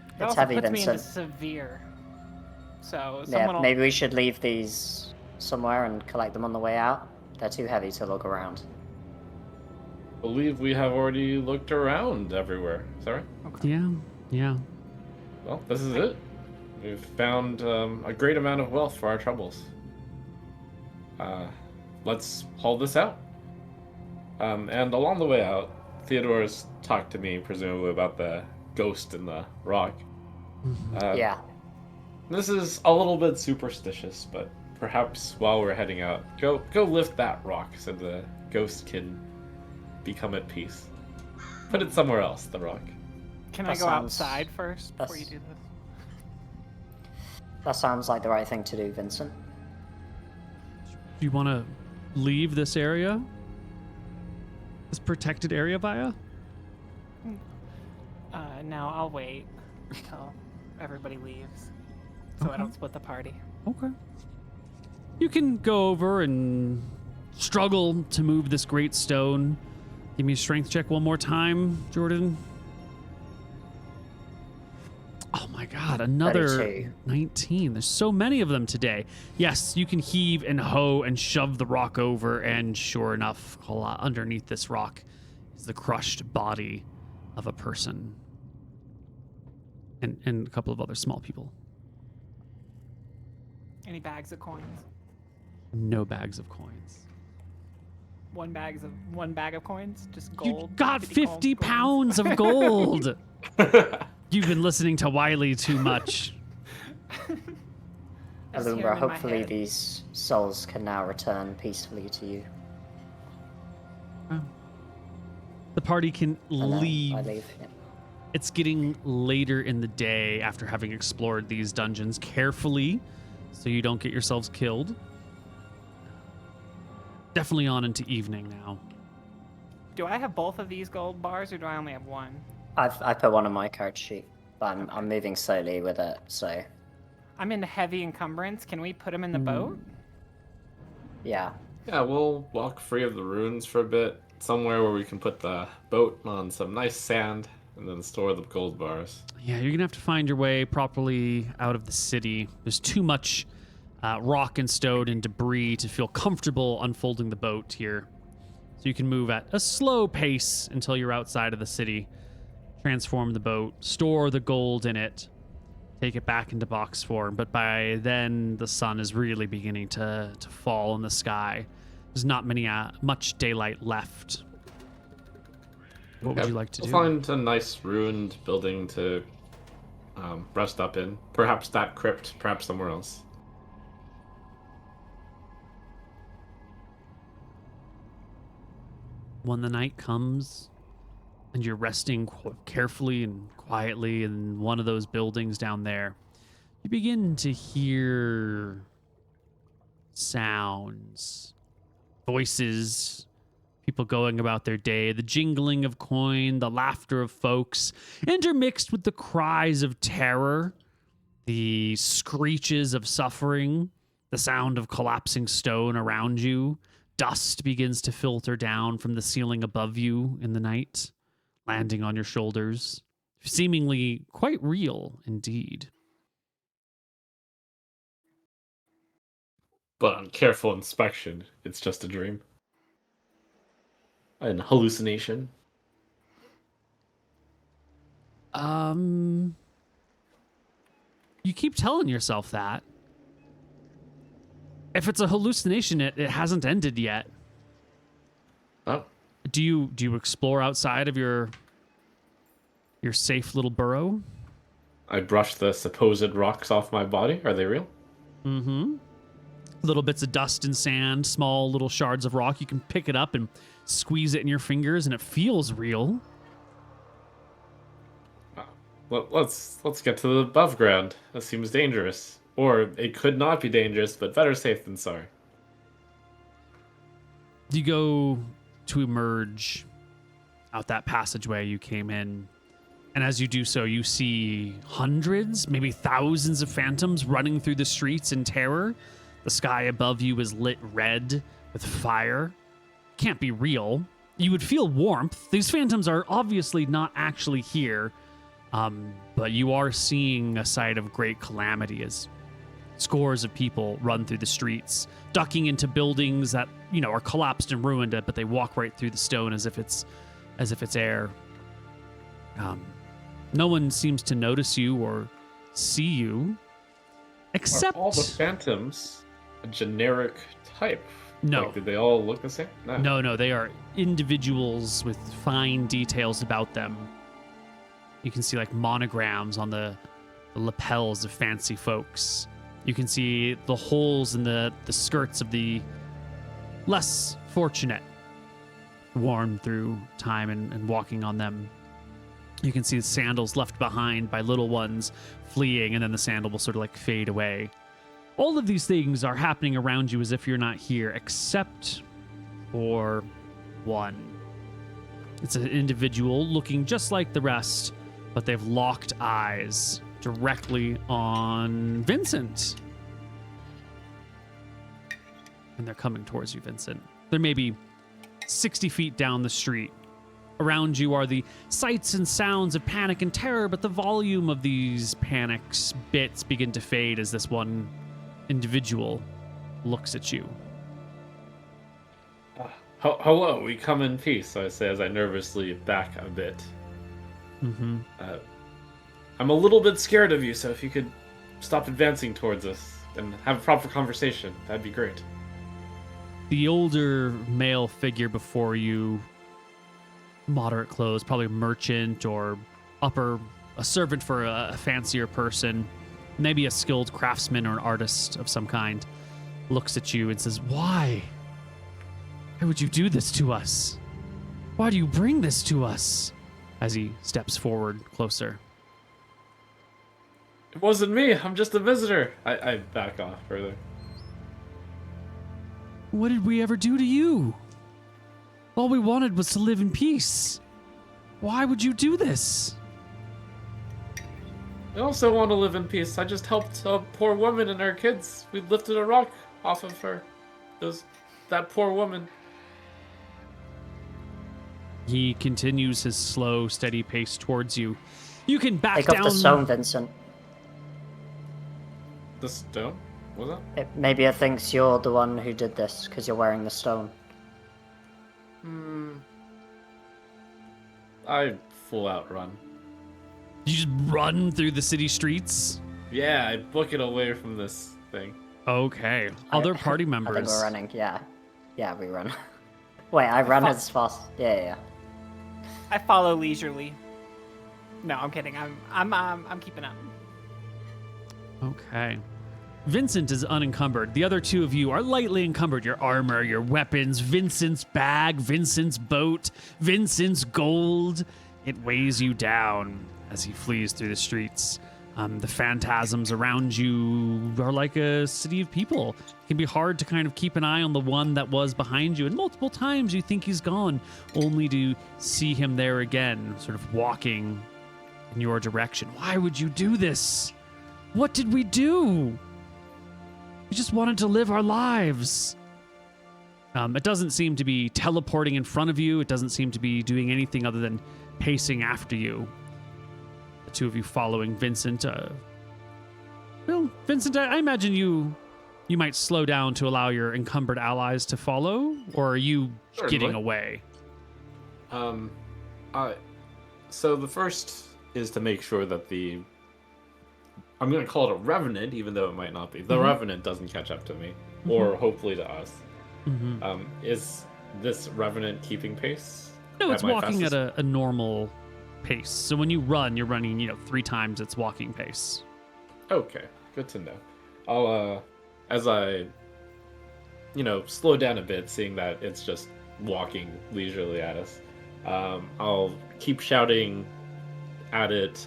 It It's also heavy, puts me into Vincent. severe. So Yeah, someone will... maybe we should leave these somewhere and collect them on the way out. They're too heavy to lug around. Believe we have already looked around everywhere. Sorry? Okay. Yeah. Well, this is it. We've found a great amount of wealth for our troubles. Let's haul this out. And along the way out, Theodore's talked to me, presumably, about the ghost in the rock. Yeah. This is a little bit superstitious, but perhaps while we're heading out, go lift that rock so the ghost can become at peace. Put it somewhere else, the rock. Can That I go sounds- outside first before you that's- do this? That sounds like the right thing to do, Vincent. Do you want to leave this area? This protected area, Vaya? No, I'll wait until everybody leaves, so I Okay. don't split the party. Okay. You can go over and struggle to move this great stone. Give me a strength check one more time, Jordan. Oh my god, another 32. 19. There's so many of them today. Yes, you can heave and hoe and shove the rock over, and sure enough, underneath this rock is the crushed body of a person. And a couple of other small people. Any bags of coins? No bags of coins. One bag of coins? Just You gold? got 50 coins? pounds of gold. You've been listening to Wiley too much. I just hear Alumbra, him in my hopefully head. these souls can now return peacefully to you. The party can And then leave. I leave. Yeah. It's getting later in the day after having explored these dungeons carefully so you don't get yourselves killed. Definitely on into evening now. Do I have both of these gold bars, or do I only have one? I put one on my character sheet, but I'm moving slowly with it, so I'm into heavy encumbrance. Can we put them in the boat? yeah. Yeah, we'll walk free of the ruins for a bit, somewhere where we can put the boat on some nice sand, and then store the gold bars. Yeah, you're going to have to find your way properly out of the city. There's too much rock and stone and debris to feel comfortable unfolding the boat here. So you can move at a slow pace until you're outside of the city. Transform the boat, store the gold in it, take it back into box form. But by then, the sun is really beginning to fall in the sky. There's not much daylight left. What would you like to we'll do? find a nice ruined building to rest up in. Perhaps that crypt, perhaps somewhere else. When the night comes and you're resting carefully and quietly in one of those buildings down there, you begin to hear sounds, voices, people going about their day, the jingling of coin, the laughter of folks, intermixed with the cries of terror, the screeches of suffering, the sound of collapsing stone around you, dust begins to filter down from the ceiling above you in the night, landing on your shoulders, seemingly quite real indeed. But on careful inspection, it's just a dream. An hallucination. You keep telling yourself that. If it's a hallucination, it hasn't ended yet. Oh. Do you explore outside of your safe little burrow? I brush the supposed rocks off my body. Are they real? Mm-hmm. Little bits of dust and sand, small little shards of rock. You can pick it up and squeeze it in your fingers, and it feels real. Well, let's get to the above ground. That seems dangerous. Or it could not be dangerous, but better safe than sorry. You go to emerge out that passageway you came in. And as you do so, you see hundreds, maybe thousands of phantoms running through the streets in terror. The sky above you is lit red with fire. Can't be real. You would feel warmth. These phantoms are obviously not actually here, but you are seeing a sight of great calamity as scores of people run through the streets, ducking into buildings that, are collapsed and ruined, but they walk right through the stone as if it's air. No one seems to notice you or see you, except Are all the phantoms a generic type? No. Like, did they all look the same? No, they are individuals with fine details about them. You can see like monograms on the lapels of fancy folks. You can see the holes in the skirts of the less fortunate, worn through time and walking on them. You can see the sandals left behind by little ones fleeing, and then the sandal will sort of like fade away. All of these things are happening around you as if you're not here, except for one. It's an individual looking just like the rest, but they've locked eyes directly on Vincent. And they're coming towards you, Vincent. They're maybe 60 feet down the street. Around you are the sights and sounds of panic and terror, but the volume of these panics bits begin to fade as this one individual looks at you. Hello, we come in peace, I say as I nervously back a bit. Mm-hmm. I'm a little bit scared of you, so if you could stop advancing towards us and have a proper conversation, that'd be great. The older male figure before you, moderate clothes, probably a merchant or a servant for a fancier person, maybe a skilled craftsman or an artist of some kind, looks at you and says, Why? Why would you do this to us? Why do you bring this to us? As he steps forward closer. It wasn't me, I'm just a visitor. I back off further. What did we ever do to you? All we wanted was to live in peace. Why would you do this? I also want to live in peace. I just helped a poor woman and her kids. We lifted a rock off of her. That poor woman. He continues his slow, steady pace towards you. You can back Take down. off the stone, Vincent. The stone? Was that? Maybe it thinks you're the one who did this because you're wearing the stone. I full out run. You just run through the city streets? Yeah, I book it away from this thing. Okay. Other party I members. think we're running, yeah. Yeah, we run. Wait, I run as fast. Yeah. I follow leisurely. No, I'm kidding. I'm keeping up. Okay. Vincent is unencumbered. The other two of you are lightly encumbered. Your armor, your weapons, Vincent's bag, Vincent's boat, Vincent's gold. It weighs you down as he flees through the streets. The phantasms around you are like a city of people. It can be hard to kind of keep an eye on the one that was behind you. And multiple times you think he's gone, only to see him there again, sort of walking in your direction. Why would you do this? What did we do? We just wanted to live our lives. It doesn't seem to be teleporting in front of you. It doesn't seem to be doing anything other than pacing after you. The two of you following Vincent. Well, Vincent, I imagine you might slow down to allow your encumbered allies to follow, or are you getting away? So the first is to make sure that I'm going to call it a revenant, even though it might not be. The revenant doesn't catch up to me, or hopefully to us. Is this revenant keeping pace? No, it's walking at a normal pace. So when you run, you're running, 3 times its walking pace. Okay, good to know. I'll, as I, slow down a bit, seeing that it's just walking leisurely at us, I'll keep shouting at it,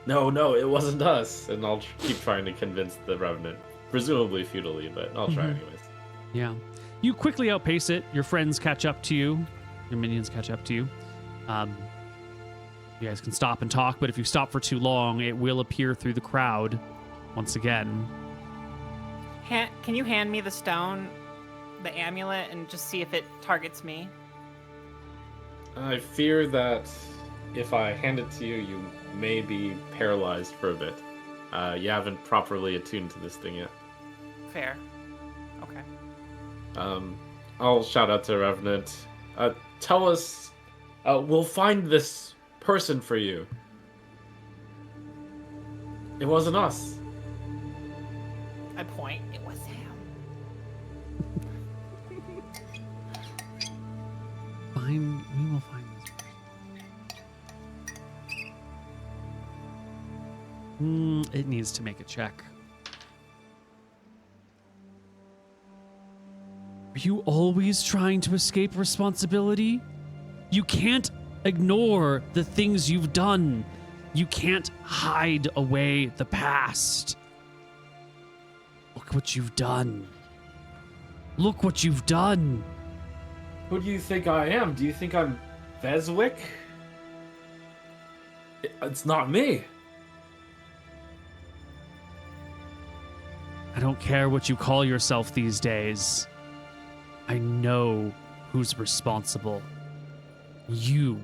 no, it wasn't us, and I'll keep trying to convince the Revenant, presumably futilely, but I'll try anyways. Yeah. You quickly outpace it. Your friends catch up to you. Your minions catch up to you. You guys can stop and talk, but if you stop for too long, it will appear through the crowd once again. Can you hand me the stone, the amulet, and just see if it targets me? I fear that if I hand it to you, you may be paralyzed for a bit. You haven't properly attuned to this thing yet. Fair. Okay. I'll shout out to Revenant. Tell us, we'll find this person for you. It wasn't us. I point. It was him. We will find this person. It needs to make a check. Are you always trying to escape responsibility? You can't ignore the things you've done. You can't hide away the past. Look what you've done. Look what you've done. Who do you think I am? Do you think I'm Veswick? It's not me. I don't care what you call yourself these days. I know who's responsible. You.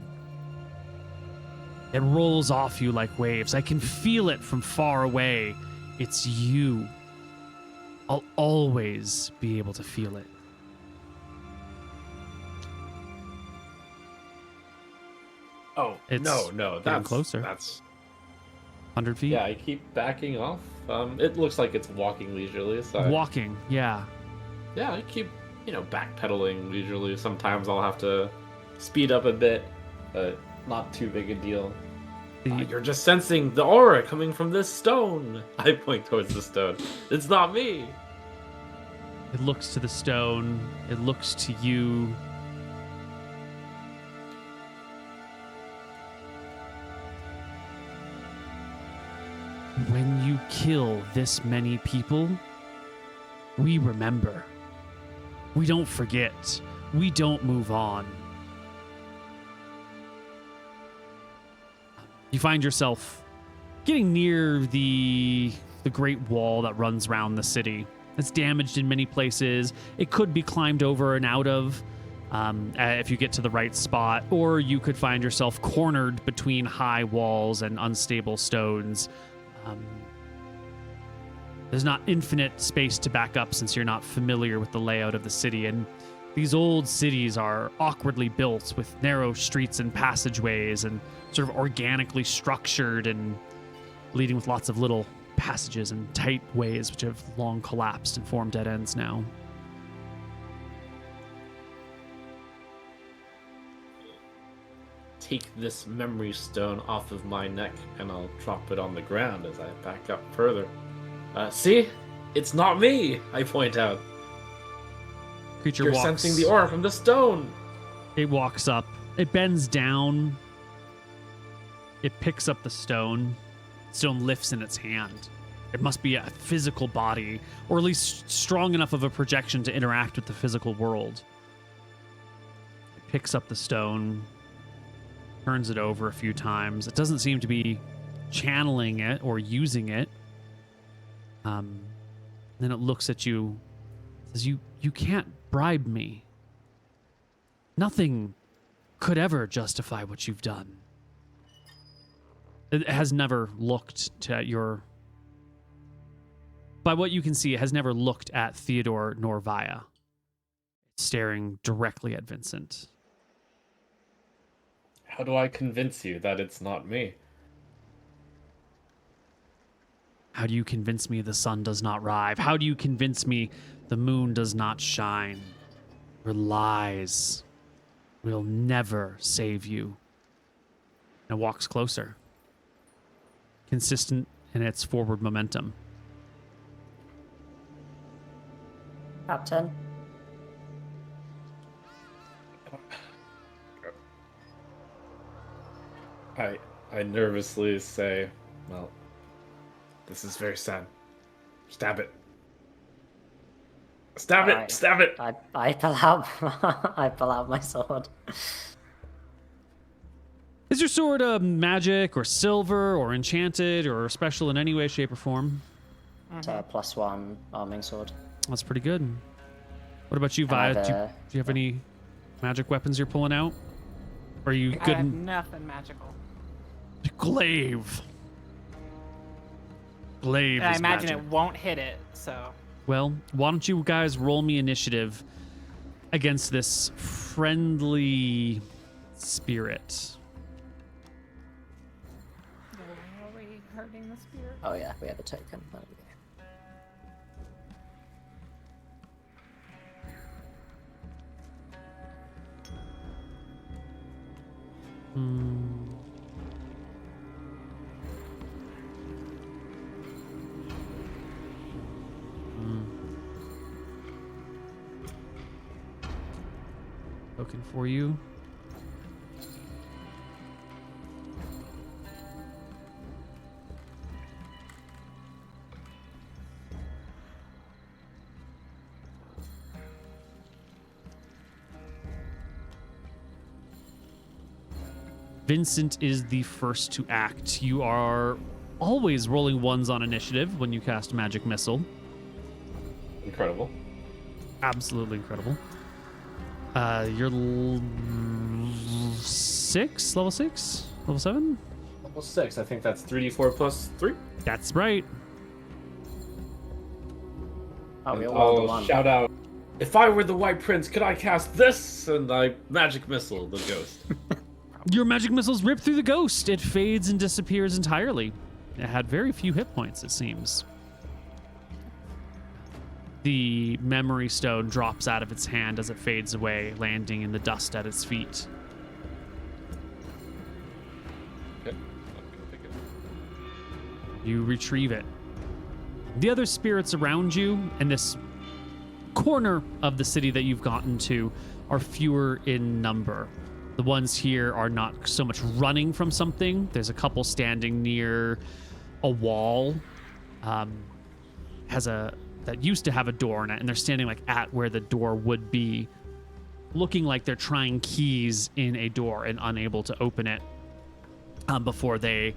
It rolls off you like waves. I can feel it from far away. It's you. I'll always be able to feel it. Oh, It's no, that's closer. That's 100 feet? Yeah, I keep backing off. It looks like it's walking leisurely. So Walking, yeah. Yeah, I keep, backpedaling leisurely. Sometimes I'll have to speed up a bit, but not too big a deal. You're just sensing the aura coming from this stone. I point towards the stone. It's not me. It looks to the stone. It looks to you. When you kill this many people, we remember. We don't forget. We don't move on. You find yourself getting near the great wall that runs around the city. It's damaged in many places. It could be climbed over and out of if you get to the right spot, or you could find yourself cornered between high walls and unstable stones. There's not infinite space to back up since you're not familiar with the layout of the city, and these old cities are awkwardly built with narrow streets and passageways and sort of organically structured and leading with lots of little passages and tight ways which have long collapsed and formed dead ends now. Take this memory stone off of my neck and I'll drop it on the ground as I back up further. See? It's not me, I point out. Creature You're walks. sensing the aura from the stone. It walks up. It bends down. It picks up the stone. Stone lifts in its hand. It must be a physical body, or at least strong enough of a projection to interact with the physical world. It picks up the stone, turns it over a few times. It doesn't seem to be channeling it or using it. Then it looks at you, says, you can't bribe me. Nothing could ever justify what you've done. It has never looked to your... By what you can see, it has never looked at Theodore nor Via. It's staring directly at Vincent. How do I convince you that it's not me? How do you convince me the sun does not rise? How do you convince me the moon does not shine? Your lies will never save you. And walks closer. Consistent in its forward momentum. Captain? I nervously say, well, this is very sad. Stab it. Stab it! Stab it! I pull out I pull out my sword. Is your sword magic or silver or enchanted or special in any way, shape, or form? It's a +1 arming sword. That's pretty good. What about you, Via? Do you have any magic weapons you're pulling out? Or are you good? I have nothing magical. Glaive. Glaive. And I is imagine magic. it won't hit it, so. Well, why don't you guys roll me initiative against this friendly spirit? Are we hurting the spirit? Oh yeah, we have a token. There we go. Token for you. Vincent is the first to act. You are always rolling ones on initiative when you cast Magic Missile. Incredible. Absolutely incredible. You're six? Level 6? Level 7? Level 6. I think that's 3d4 plus 3. That's right. Oh, we And all rolled a I'll 1. shout out, if I were the White Prince, could I cast this? And I magic missile the ghost. Your magic missiles rip through the ghost. It fades and disappears entirely. It had very few hit points, it seems. The memory stone drops out of its hand as it fades away, landing in the dust at its feet. Okay, I'm gonna pick it. You retrieve it. The other spirits around you and this corner of the city that you've gotten to are fewer in number. The ones here are not so much running from something. There's a couple standing near a wall. That used to have a door in it, and they're standing like at where the door would be, looking like they're trying keys in a door and unable to open it before they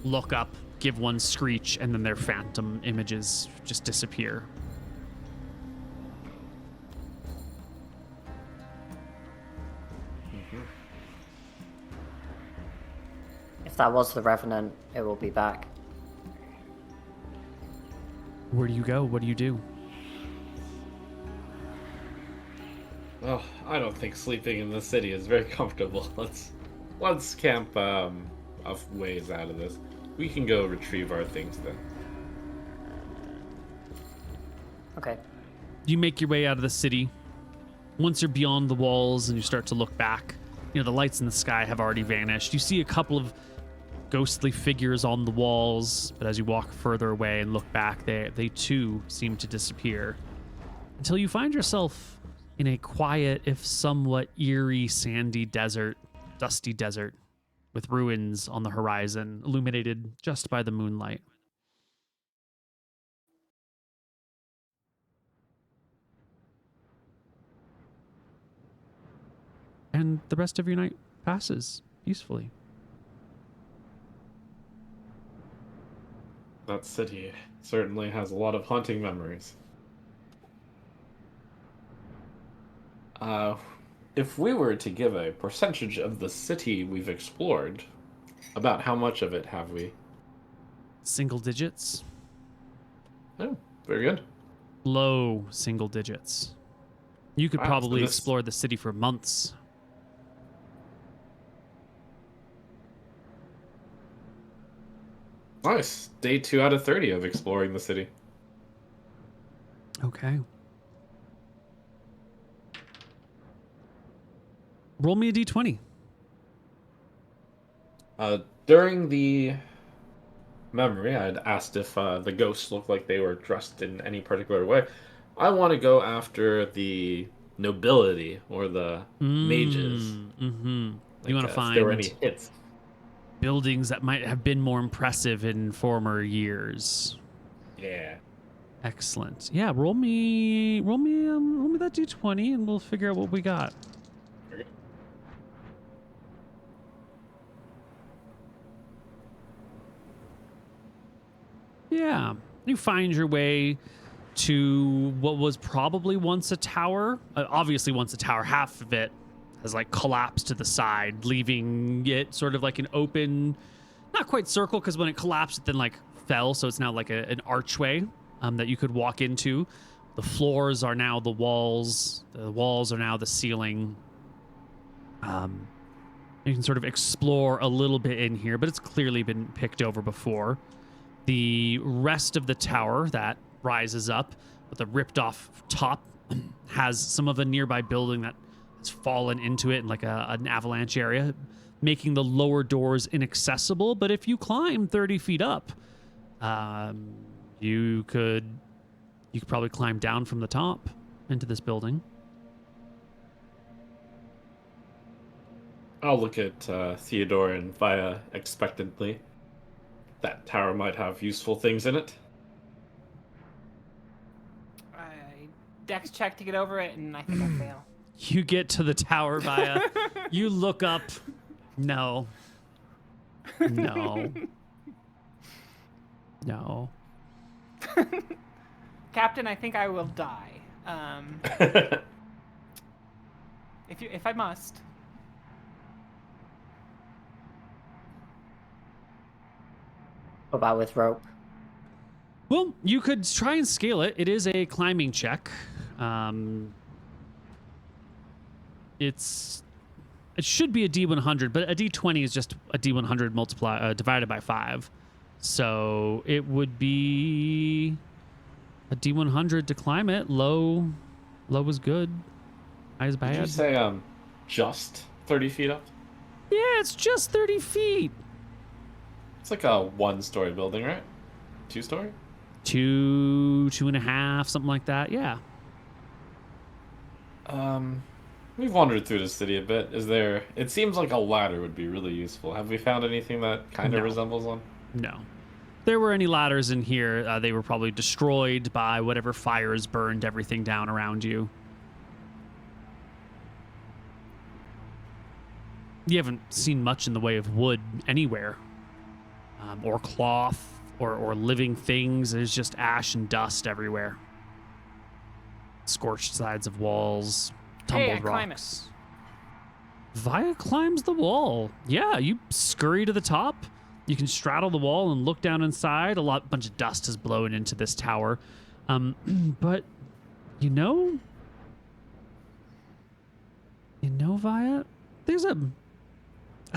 look up, give one screech, and then their phantom images just disappear. If that was the Revenant, it will be back. Where do you go? What do you do? Well, I don't think sleeping in the city is very comfortable. Let's camp a ways out of this. We can go retrieve our things then. Okay. You make your way out of the city. Once you're beyond the walls and you start to look back, the lights in the sky have already vanished. You see a couple of ghostly figures on the walls, but as you walk further away and look back, they too seem to disappear until you find yourself in a quiet, if somewhat eerie, sandy desert, dusty desert, with ruins on the horizon, illuminated just by the moonlight. And the rest of your night passes peacefully. That city certainly has a lot of haunting memories. If we were to give a percentage of the city we've explored, about how much of it have we? Single digits. Oh, very good. Low single digits. You could Wow, probably so this- explore the city for months. Nice. Day 2 out of 30 of exploring the city. Okay. Roll me a d20. During the memory, I had asked if the ghosts looked like they were dressed in any particular way. I want to go after the nobility or the mages. Mm-hmm. Like, You want to if find there were any hits. buildings that might have been more impressive in former years. Yeah. Excellent. Yeah, roll me that d20 and we'll figure out what we got. Okay. Yeah. You find your way to what was probably once a tower. Obviously once a tower, half of it has like collapsed to the side, leaving it sort of like an open, not quite circle, because when it collapsed, it then like fell. So it's now like an archway that you could walk into. The floors are now the walls. The walls are now the ceiling. You can sort of explore a little bit in here, but it's clearly been picked over before. The rest of the tower that rises up with a ripped off top has some of a nearby building that has fallen into it in like an avalanche area, making the lower doors inaccessible. But if you climb 30 feet up, you could probably climb down from the top into this building. I'll look at Theodore and Via expectantly. That tower might have useful things in it. I dex check to get over it, and I think I fail. You get to the tower via. You look up. No. No. No. Captain, I think I will die. If I must. What about with rope? Well, you could try and scale it. It is a climbing check. It should be a D100, but a D20 is just a D100 divided by 5. So it would be a D100 to climb it. Low is good. High is bad. Did you say just 30 feet up? Yeah, it's just 30 feet. It's like a 1-story building, right? 2-story? 2.5, something like that. Yeah. We've wandered through the city a bit. It seems like a ladder would be really useful. Have we found anything that kind of resembles one? No. If there were any ladders in here, they were probably destroyed by whatever fires burned everything down around you. You haven't seen much in the way of wood anywhere, or cloth, or living things. There's just ash and dust everywhere. Scorched sides of walls, tumbled I climb rocks. Via climbs the wall. Yeah, you scurry to the top. You can straddle the wall and look down inside. Bunch of dust is blowing into this tower. But you know, Via, there's a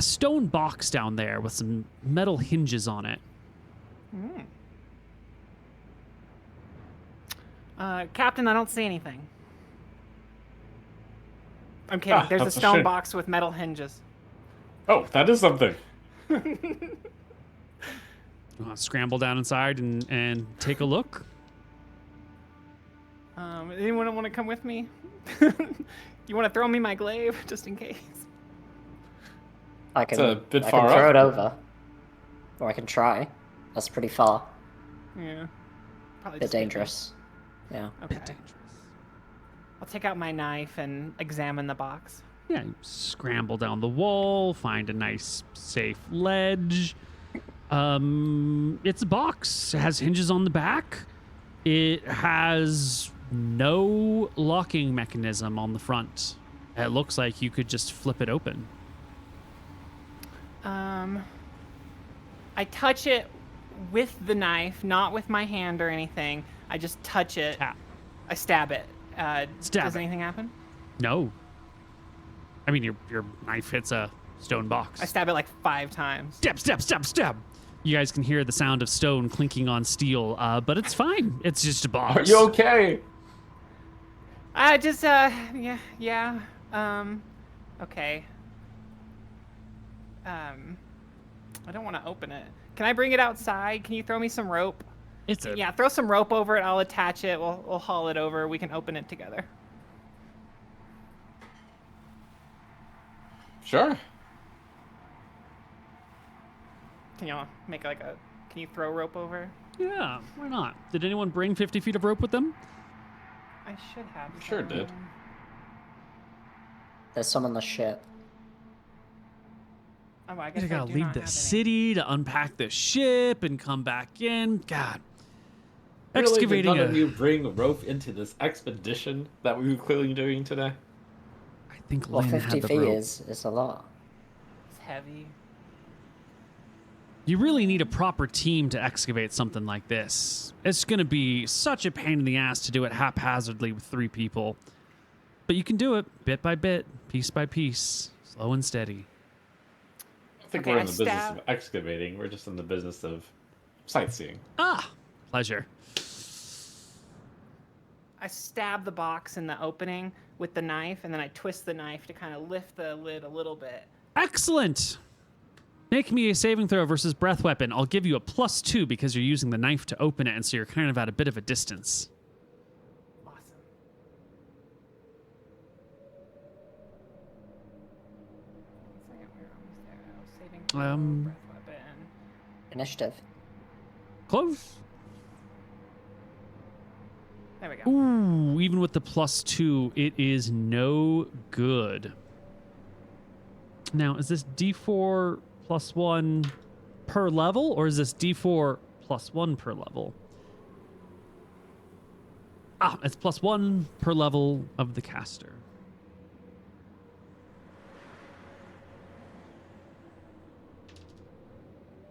stone box down there with some metal hinges on it. Captain, I don't see anything. I'm kidding. There's a that's a stone shame. box with metal hinges. Oh, that is something. You want to scramble down inside and take a look? Anyone want to come with me? You want to throw me my glaive just in case? I can, It's a bit I far can throw up. it over. Or I can try. That's pretty far. Yeah. Probably Bit just me. dangerous. Yeah. Okay. I'll take out my knife and examine the box. Yeah, you scramble down the wall, find a nice, safe ledge. It's a box. It has hinges on the back. It has No locking mechanism on the front. It looks like you could just flip it open. I touch it with the knife, not with my hand or anything. I just touch it. Tap. I stab it. Stab does it. anything happen? No. I mean, your knife hits a stone box. I stab it like 5 times. Stab, stab, stab, stab. You guys can hear the sound of stone clinking on steel, but it's fine. It's just a box. Are you okay? Yeah. Okay. I don't want to open it. Can I bring it outside? Can you throw me some rope? Yeah, throw some rope over it. I'll attach it. We'll haul it over. We can open it together. Sure. Can you make like a? Can you throw rope over? Yeah, why not? Did anyone bring 50 feet of rope with them? I should have. Sure did. There's some on the ship. Oh, I guess You I gotta do leave not the have any. city to unpack the ship and come back in. God. Really, did Excavating none of you bring rope into this expedition that we were clearly doing today? I think Well, Lynn 50 had the feet rope. is a lot. It's heavy. You really need a proper team to excavate something like this. It's going to be such a pain in the ass to do it haphazardly with 3 people. But you can do it bit by bit, piece by piece, slow and steady. I think Okay, we're I in the business stab- of excavating. We're just in the business of sightseeing. Ah, pleasure. I stab the box in the opening with the knife, and then I twist the knife to kind of lift the lid a little bit. Excellent. Make me a saving throw versus breath weapon. I'll give you a +2 because you're using the knife to open it, and so you're kind of at a bit of a distance. Awesome. One second, we're almost there. I was saving throw, breath weapon. Initiative. Close. There we go. Ooh, even with the +2, it is no good. Now, is this D4 +1 per level, or is this D4 +1 per level? Ah, it's +1 per level of the caster.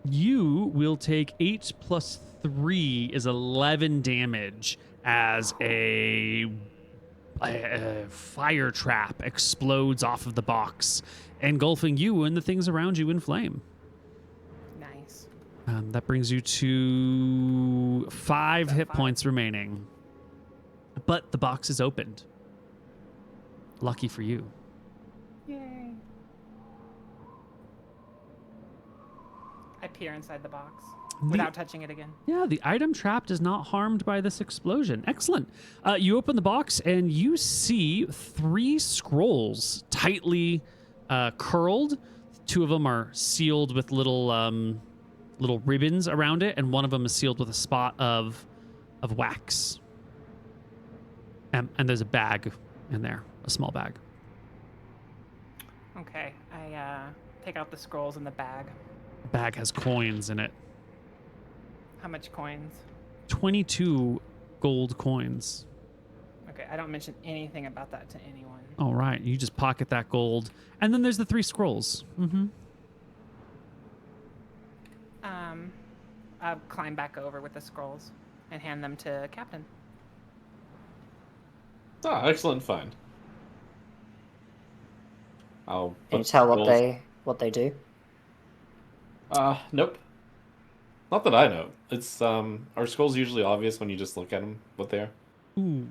You will take 8 plus 3 is 11 damage as a fire trap explodes off of the box, engulfing you and the things around you in flame. Nice. That brings you to 5 hit points remaining. But the box is opened. Lucky for you. Yay. I peer inside the box without touching it again. Yeah, the item trapped is not harmed by this explosion. Excellent. You open the box and you see 3 scrolls tightly curled. 2 of them are sealed with little ribbons around it, and one of them is sealed with a spot of wax. And there's a bag in there, a small bag. Okay, I take out the scrolls in the bag. The bag has coins in it. How much coins? 22 gold coins. Okay, I don't mention anything about that to anyone. All right, you just pocket that gold. And then there's the 3 scrolls. Mm-hmm. I'll climb back over with the scrolls and hand them to Captain. Ah, excellent find. I'll Can you put tell scrolls- what they do? Nope. Not that I know. It's are scrolls usually obvious when you just look at them, what they are? Ooh.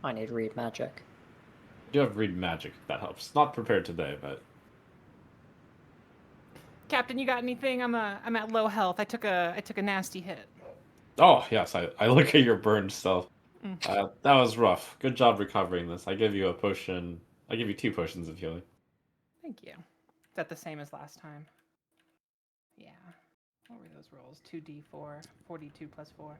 I need read magic. I do have read magic, if that helps. Not prepared today, but Captain, you got anything? I'm at low health. I took a nasty hit. oh yes, I look at your burned stuff. That was rough. Good job recovering this. I give you a potion. I give you 2 potions of healing. Thank you. Is that the same as last time? Yeah. What were those rolls? 2d4, 42 plus 4.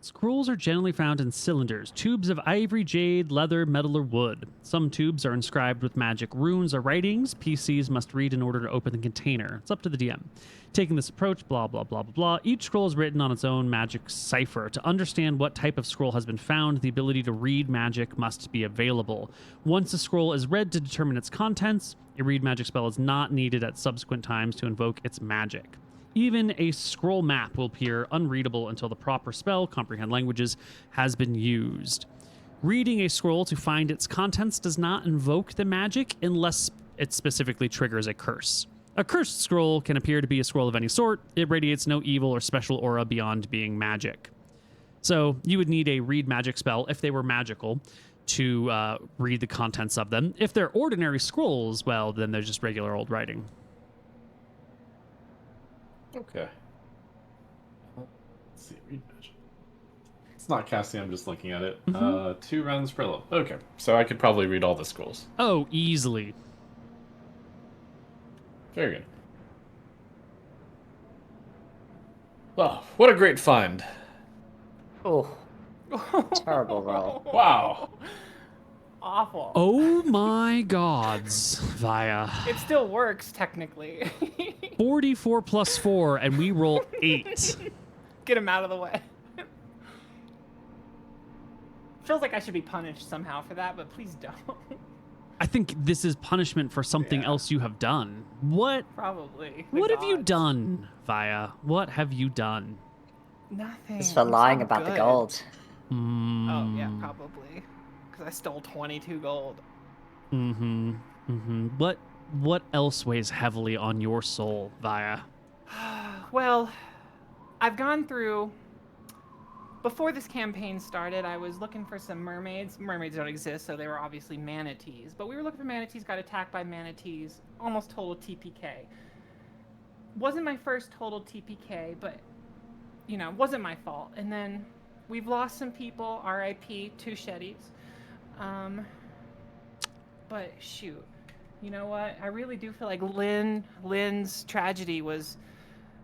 Scrolls are generally found in cylinders, tubes of ivory, jade, leather, metal, or wood. Some tubes are inscribed with magic runes or writings PCs must read in order to open the container. It's up to the DM. Taking this approach, blah, blah, blah, blah, blah. Each scroll is written on its own magic cipher. To understand what type of scroll has been found, the ability to read magic must be available. Once a scroll is read to determine its contents, a read magic spell is not needed at subsequent times to invoke its magic. Even a scroll map will appear unreadable until the proper spell, comprehend languages, has been used. Reading a scroll to find its contents does not invoke the magic unless it specifically triggers a curse. A cursed scroll can appear to be a scroll of any sort. It radiates no evil or special aura beyond being magic. So you would need a read magic spell, if they were magical, to read the contents of them. If they're ordinary scrolls, well, then they're just regular old writing. Okay. Let's see. Read magic. It's not casting. I'm just looking at it. 2 rounds per level. Okay, so I could probably read all the scrolls. Oh, easily. Very good. Well, what a great find. Oh, terrible roll. Wow. Awful. Oh my gods, Via. It still works, technically. 44 plus 4, and we roll 8. Get him out of the way. Feels like I should be punished somehow for that, but please don't. I think this is punishment for something else you have done. What? Probably. What have you done, Via? What have you done? Nothing. It's for lying about the gold. Oh, yeah, probably. Because I stole 22 gold. What else weighs heavily on your soul, Via? Well, I've gone through... Before this campaign started, I was looking for some mermaids. Mermaids don't exist, so they were obviously manatees. But we were looking for manatees, got attacked by manatees, almost total TPK. Wasn't my first total TPK, but, you know, wasn't my fault. And then we've lost some people, RIP, 2 Shetties. But shoot, you know what? I really do feel like Lynn's tragedy was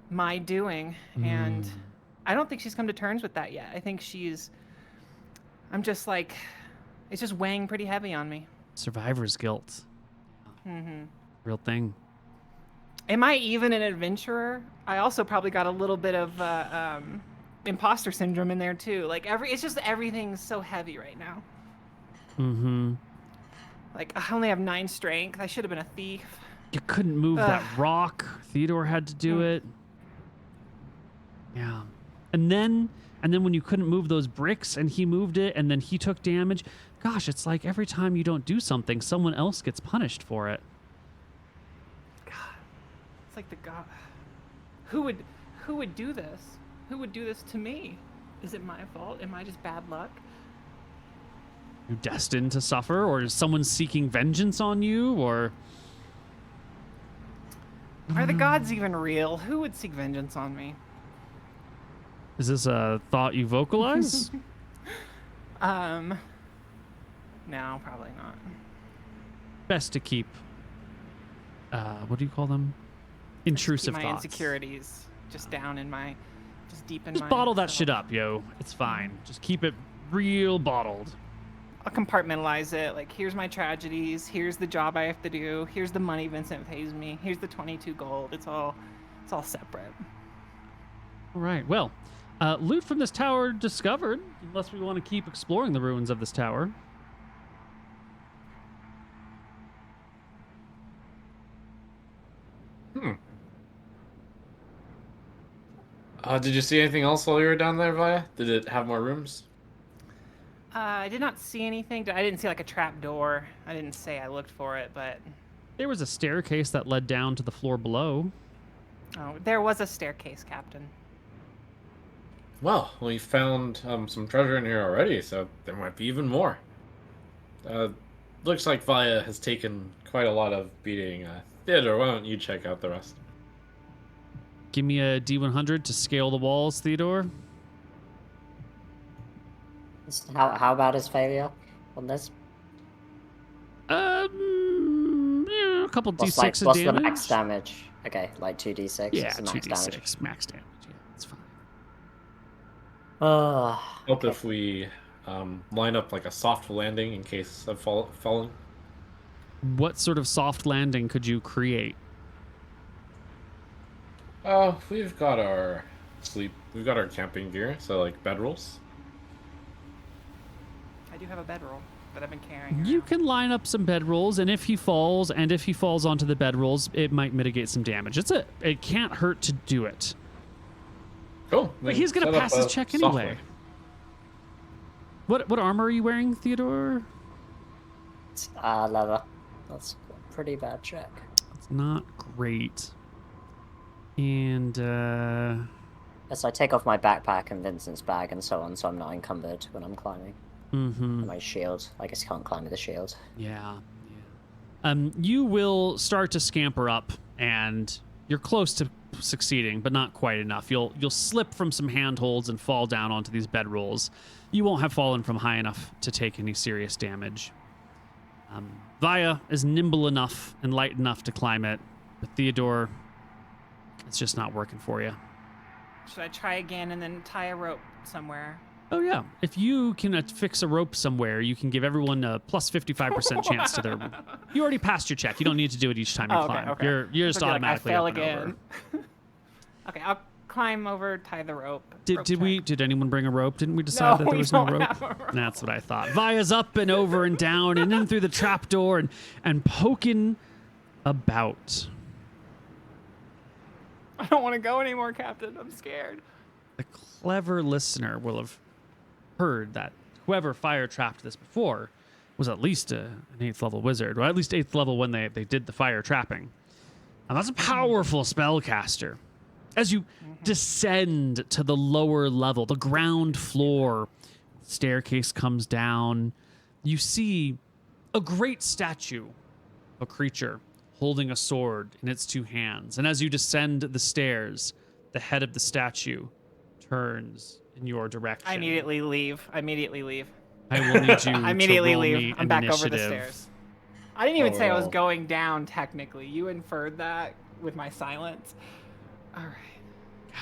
my doing, and I don't think she's come to terms with that yet. I think I'm just like, it's just weighing pretty heavy on me. Survivor's guilt. Real thing. Am I even an adventurer? I also probably got a little bit of imposter syndrome in there too. Like it's just everything's so heavy right now. Like I only have 9 strength. I should have been a thief. You couldn't move that rock. Theodore had to do it. Yeah. And then when you couldn't move those bricks and he moved it and then he took damage. Gosh, it's like every time you don't do something, someone else gets punished for it. God. It's like the God. Who would do this? Who would do this to me? Is it my fault? Am I just bad luck? You destined to suffer, or is someone seeking vengeance on you, or are the gods even real? Who would seek vengeance on me? is this a thought you vocalize? No, probably not. Best to keep what do you call them? Intrusive keep my thoughts. Insecurities just down in my, just deep in Just my. bottle that shit up, yo. It's fine. Just keep it real bottled. I'll compartmentalize it. Like, here's my tragedies. Here's the job I have to do. Here's the money Vincent pays me. Here's the 22 gold. It's all separate. All right. Well, loot from this tower discovered. Unless we want to keep exploring the ruins of this tower. Did you see anything else while you were down there, Via? Did it have more rooms? I did not see anything. I didn't see like a trap door. I didn't say I looked for it, but There was a staircase that led down to the floor below. oh, there was a staircase, Captain. Well, we found some treasure in here already, so there might be even more. Looks like Via has taken quite a lot of beating. Theodore, why don't you check out the rest? Give me a D100 to scale the walls, Theodore. How bad is failure on this? Yeah, a couple What's, D6 of what's damage. the max damage? Okay, like 2d6. Yeah, is the max 2d6 damage. max damage. Yeah, it's fine. Help Okay. if we line up like a soft landing in case of falling. What sort of soft landing could you create? We've got our we've got our camping gear, so like bedrolls. I do have a bedroll that I've been carrying You around. can line up some bedrolls, and if he falls onto the bedrolls, it might mitigate some damage. It can't hurt to do it. Cool. But he's gonna Set up pass his a check soft anyway. landing. What armor are you wearing, Theodore? It's leather. That's a pretty bad check. It's not great. And As I take off my backpack and Vincent's bag and so on, so I'm not encumbered when I'm climbing. And my shield. I guess you can't climb with a shield. yeah. You will start to scamper up, and you're close to succeeding, but not quite enough. You'll slip from some handholds and fall down onto these bedrolls. You won't have fallen from high enough to take any serious damage. Vaya is nimble enough and light enough to climb it, but Theodore, it's just not working for you. Should I try again and then tie a rope somewhere? Oh yeah, if you can fix a rope somewhere, you can give everyone a plus 55% chance to their. You already passed your check. You don't need to do it each time you climb. Okay. You're just So, like, automatically I fell up and again. over. Okay, I'll climb over, tie the rope. Rope Did anyone bring a rope? Didn't we decide that there we was no don't rope? have a rope. That's what I thought. Vaya's up and over and down and in through the trapdoor and poking about. I don't want to go anymore, Captain. I'm scared. The clever listener will have heard that whoever fire trapped this before was at least an 8th level wizard, or at least 8th level when they did the fire trapping. And that's a powerful spellcaster. As you descend to the lower level, the ground floor, staircase comes down. You see a great statue of a creature holding a sword in its 2 hands. And as you descend the stairs, the head of the statue turns in your direction. I immediately leave. I will need you I immediately to roll leave. me I'm an back initiative. over the stairs. I didn't even say I was Overall. going down, technically. You inferred that with my silence. All right.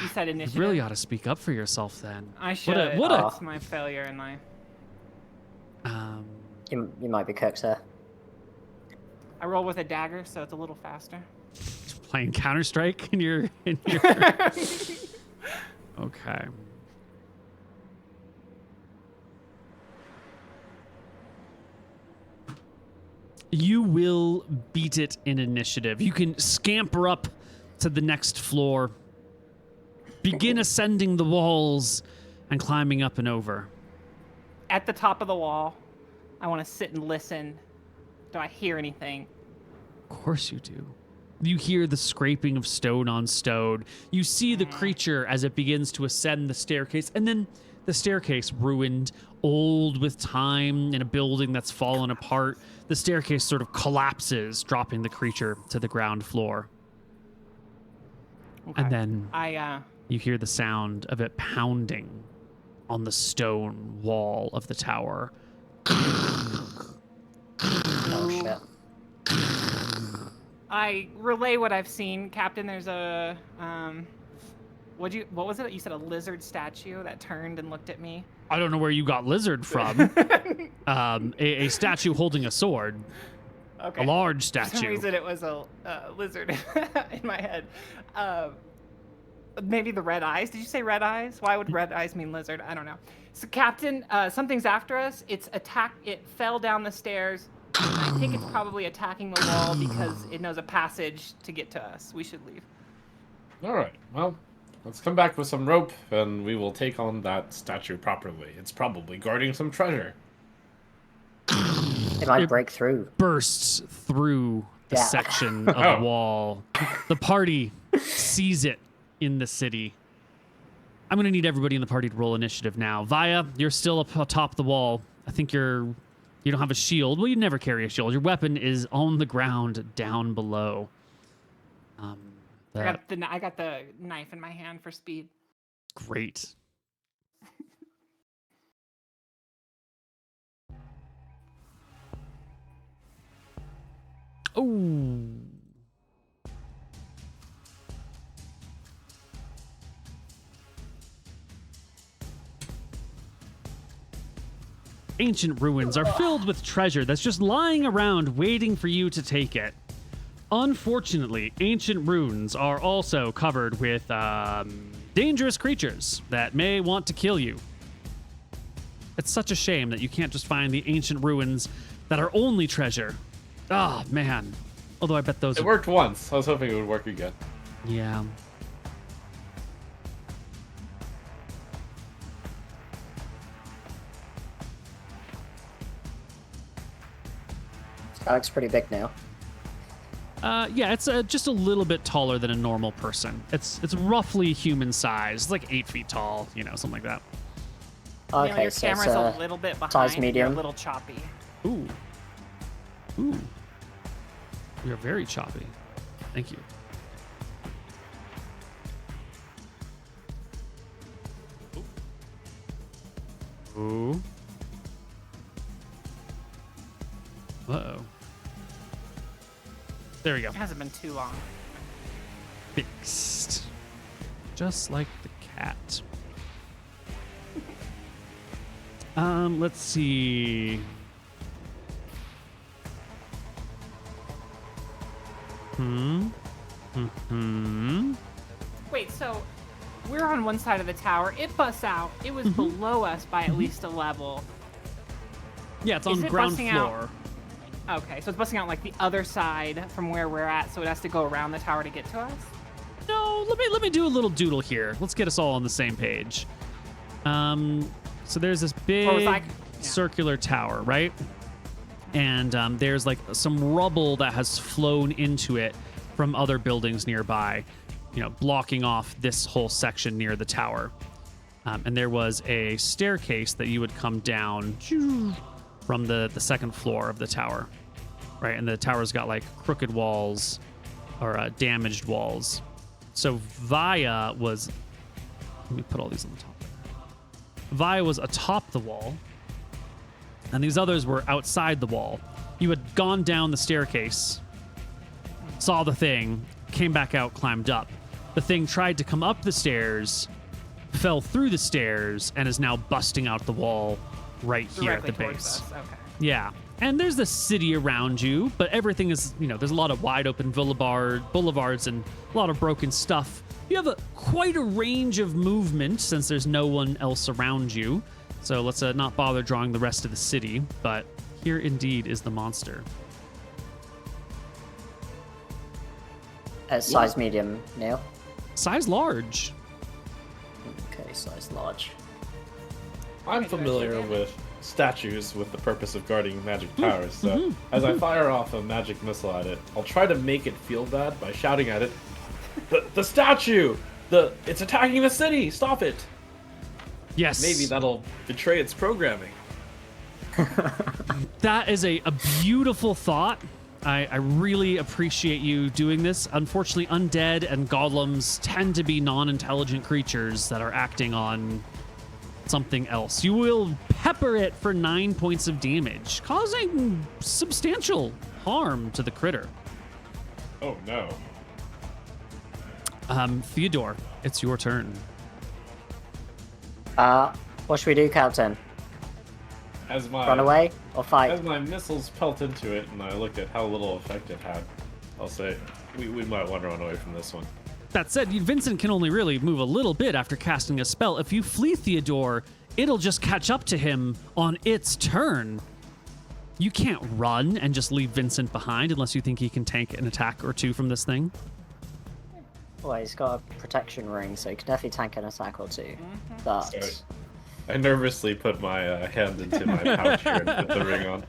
You said You initiative. really ought to speak up for yourself then. I should. What a That's my failure in my... You might be cooked there. I roll with a dagger, so it's a little faster. playing Counter-Strike in your Okay. You will beat it in initiative. You can scamper up to the next floor, begin ascending the walls and climbing up and over. At the top of the wall, I want to sit and listen. Do I hear anything? Of course you do. You hear the scraping of stone on stone. You see the creature as it begins to ascend the staircase, and then the staircase, ruined, old with time, in a building that's fallen apart. The staircase sort of collapses, dropping the creature to the ground floor. Okay. And then I you hear the sound of it pounding on the stone wall of the tower. Oh shit. I relay what I've seen, Captain. There's a what was it? You said a lizard statue that turned and looked at me. I don't know where you got lizard from. A statue holding a sword. Okay. A large For some statue. reason, it was a lizard in my head. Maybe the red eyes. Did you say red eyes? Why would red eyes mean lizard? I don't know. So, Captain, something's after us. It fell down the stairs. I think it's probably attacking the wall because it knows a passage to get to us. We should leave. All right. Well, let's come back with some rope, and we will take on that statue properly. It's probably guarding some treasure. It might break through. Bursts through the Yeah. section of the wall. The party sees it in the city. I'm going to need everybody in the party to roll initiative now. Vaya, you're still up atop the wall. I think you don't have a shield. Well, you never carry a shield. Your weapon is on the ground down below. I got the knife in my hand for speed. Great. Oh. ancient ruins are filled with treasure that's just lying around waiting for you to take it. Unfortunately, ancient ruins are also covered with dangerous creatures that may want to kill you. It's such a shame that you can't just find the ancient ruins that are only treasure. Ah, man. Although I bet those... It worked once. I was hoping it would work again. Yeah. That looks pretty big now. Yeah, it's just a little bit taller than a normal person. It's roughly human size. It's like 8 feet tall, something like that. Okay, your so camera's it's a little bit behind. size You're medium. a little choppy. Ooh. Ooh. You're very choppy. Thank you. Ooh. Uh-oh. There we go. It hasn't been too long. Fixed. Just like the cat. Let's see. Wait, so we're on one side of the tower. It busts out. It was below us by at least a level. Yeah, it's Is on it ground busting floor. out? Okay, so it's busting out like the other side from where we're at, so it has to go around the tower to get to us? No, let me do a little doodle here. Let's get us all on the same page. So there's this big circular tower, right? And there's like some rubble that has flown into it from other buildings nearby, blocking off this whole section near the tower. And there was a staircase that you would come down from the second floor of the tower, right? And the tower's got like crooked walls or damaged walls. So Vaya was, let me put all these on the top there. Vaya was atop the wall, and these others were outside the wall. You had gone down the staircase, saw the thing, came back out, climbed up. The thing tried to come up the stairs, fell through the stairs, and is now busting out the wall right here at the Directly base. towards us. Okay. Yeah. And there's the city around you, but everything is, there's a lot of wide open boulevards and a lot of broken stuff. You have quite a range of movement since there's no one else around you. So let's not bother drawing the rest of the city, but here indeed is the monster. Size medium, Neal. Size large. Okay, size large. I'm familiar with statues with the purpose of guarding magic towers, so as I fire off a magic missile at it, I'll try to make it feel bad by shouting at it, the statue! It's attacking the city! Stop it! Yes. Maybe that'll betray its programming. That is a beautiful thought. I really appreciate you doing this. Unfortunately, undead and golems tend to be non-intelligent creatures that are acting on something else. You will pepper it for 9 points of damage, causing substantial harm to the critter. Oh no. Theodore, it's your turn. What should we do, Captain? Run away or fight? As my missiles pelt into it and I look at how little effect it had, I'll say we might want to run away from this one. That said, Vincent can only really move a little bit after casting a spell. If you flee Theodore, it'll just catch up to him on its turn. You can't run and just leave Vincent behind unless you think he can tank an attack or two from this thing. Well, he's got a protection ring, so he can definitely tank an attack or two. But Sorry. I nervously put my hand into my pouch here and put the ring on.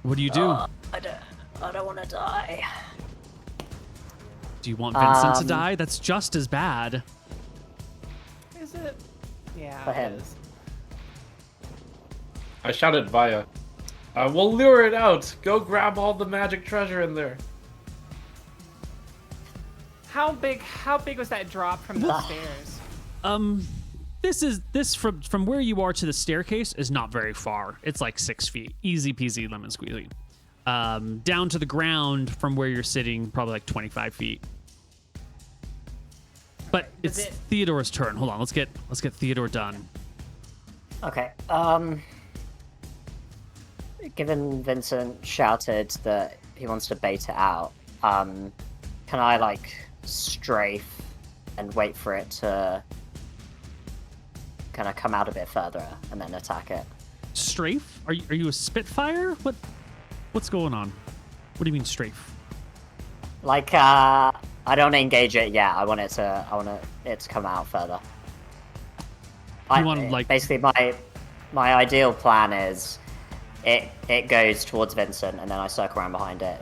What do you do? I don't want to die. Do you want Vincent to die? That's just as bad. Is it? Yeah, For it him. is. I shouted Vaya, we'll lure it out! Go grab all the magic treasure in there! How big was that drop from the stairs? This from where you are to the staircase is not very far. It's like 6 feet. Easy peasy lemon squeezy. Down to the ground from where you're sitting, probably like 25 feet. But Does it's it- Theodore's turn. Hold on, let's get Theodore done. Okay. Given Vincent shouted that he wants to bait it out, can I like strafe and wait for it to kind of come out a bit further and then attack it? Strafe? Are you a Spitfire? What's going on? What do you mean strafe? Like, I don't engage it yet. I want it to come out further. You want like basically my ideal plan is it goes towards Vincent and then I circle around behind it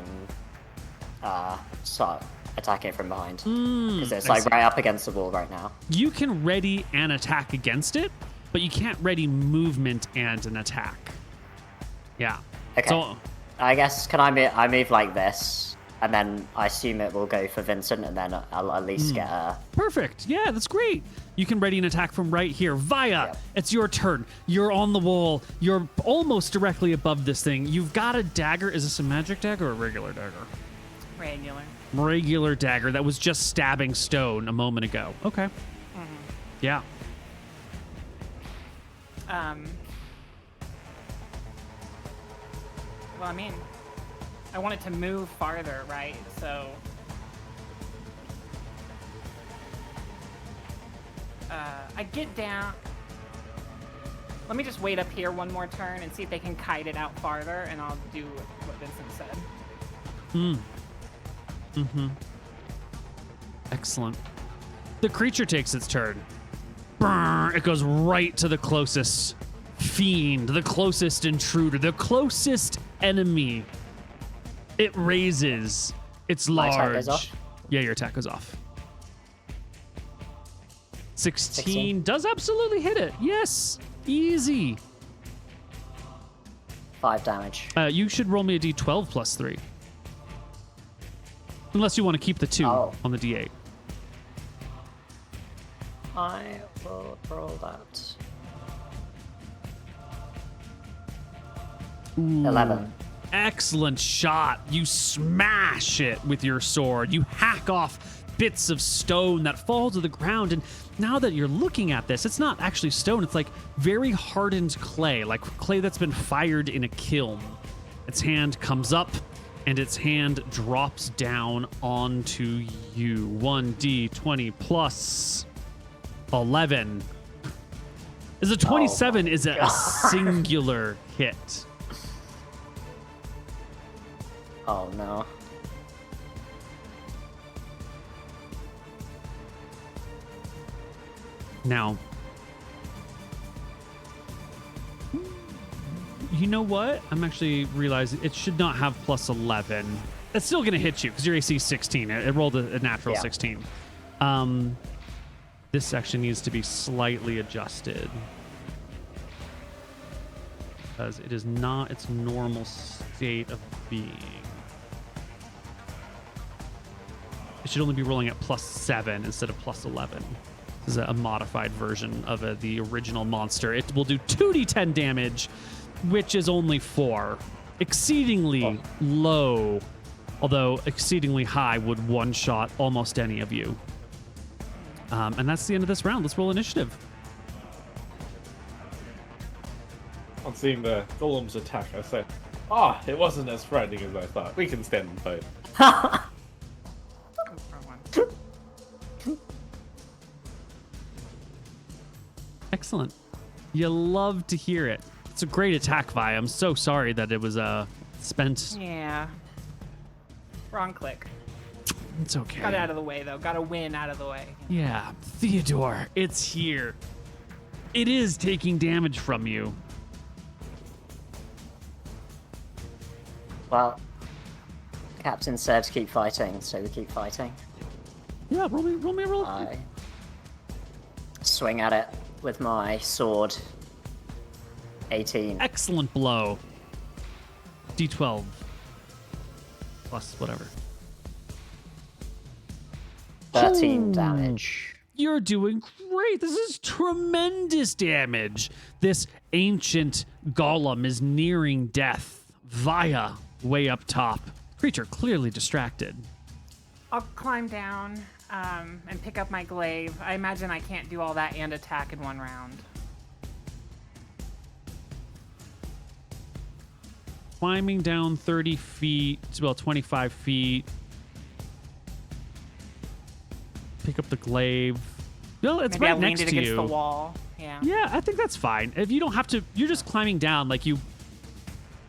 and start attacking it from behind because it's like right up against the wall right now. you can ready an attack against it, but you can't ready movement and an attack. Yeah. Okay. So I guess I move like this and then I assume it will go for Vincent and then I'll at least get a... perfect. Yeah, that's great. You can ready an attack from right here. Via, Yep. it's your turn. You're on the wall. You're almost directly above this thing. You've got a dagger. Is this a magic dagger or a regular dagger? Regular. Regular dagger that was just stabbing stone a moment ago. Okay. Yeah. Well, I mean, I want it to move farther, right? So, I get down. Let me just wait up here one more turn and see if they can kite it out farther, and I'll do what Vincent said. Excellent. The creature takes its turn. Brrr, it goes right to the closest fiend, the closest intruder, the closest enemy. It raises. It's My attack large. goes off? Yeah, your attack goes off. 16 does absolutely hit it. Yes. Easy. 5 damage. You should roll me a d12 plus 3. Unless you want to keep the 2 Oh. on the d8. I will roll that. 11. Excellent shot. You smash it with your sword. You hack off bits of stone that fall to the ground. And now that you're looking at this, it's not actually stone. It's like very hardened clay, like clay that's been fired in a kiln. Its hand comes up and its hand drops down onto you. 1d20 plus 11. Is a 27 is a singular hit. Oh no. Now, you know what? I'm actually realizing it should not have plus 11. It's still going to hit you because your AC is 16. It rolled a natural 16. This section needs to be slightly adjusted because it is not its normal state of being. It should only be rolling at plus 7 instead of plus 11. This is a modified version of the original monster. It will do 2d10 damage, which is only 4. Exceedingly low, although exceedingly high would one-shot almost any of you. And that's the end of this round. Let's roll initiative. On seeing the golem's attack, I say, it wasn't as frightening as I thought. We can stand and fight. Excellent. You love to hear it. It's a great attack, Vi. I'm so sorry that it was spent. Yeah. Wrong click. It's okay. Got it out of the way, though. Got a win out of the way. Yeah, Theodore, it's here. It is taking damage from you. Well, Captain said keep fighting, so we keep fighting. Yeah, roll me a roll. I swing at it with my sword. 18. Excellent blow. D12 plus whatever. 13 damage. You're doing great. This is tremendous damage. This ancient golem is nearing death. Via, way up top. Creature clearly distracted. I'll climb down and pick up my glaive. I imagine I can't do all that and attack in one round. Climbing down 30 feet, well, 25 feet. Pick up the glaive. No, it's Maybe right I next leaned it to against you. the wall. Yeah. Yeah, I think that's fine. If you don't have to, you're just climbing down. Like you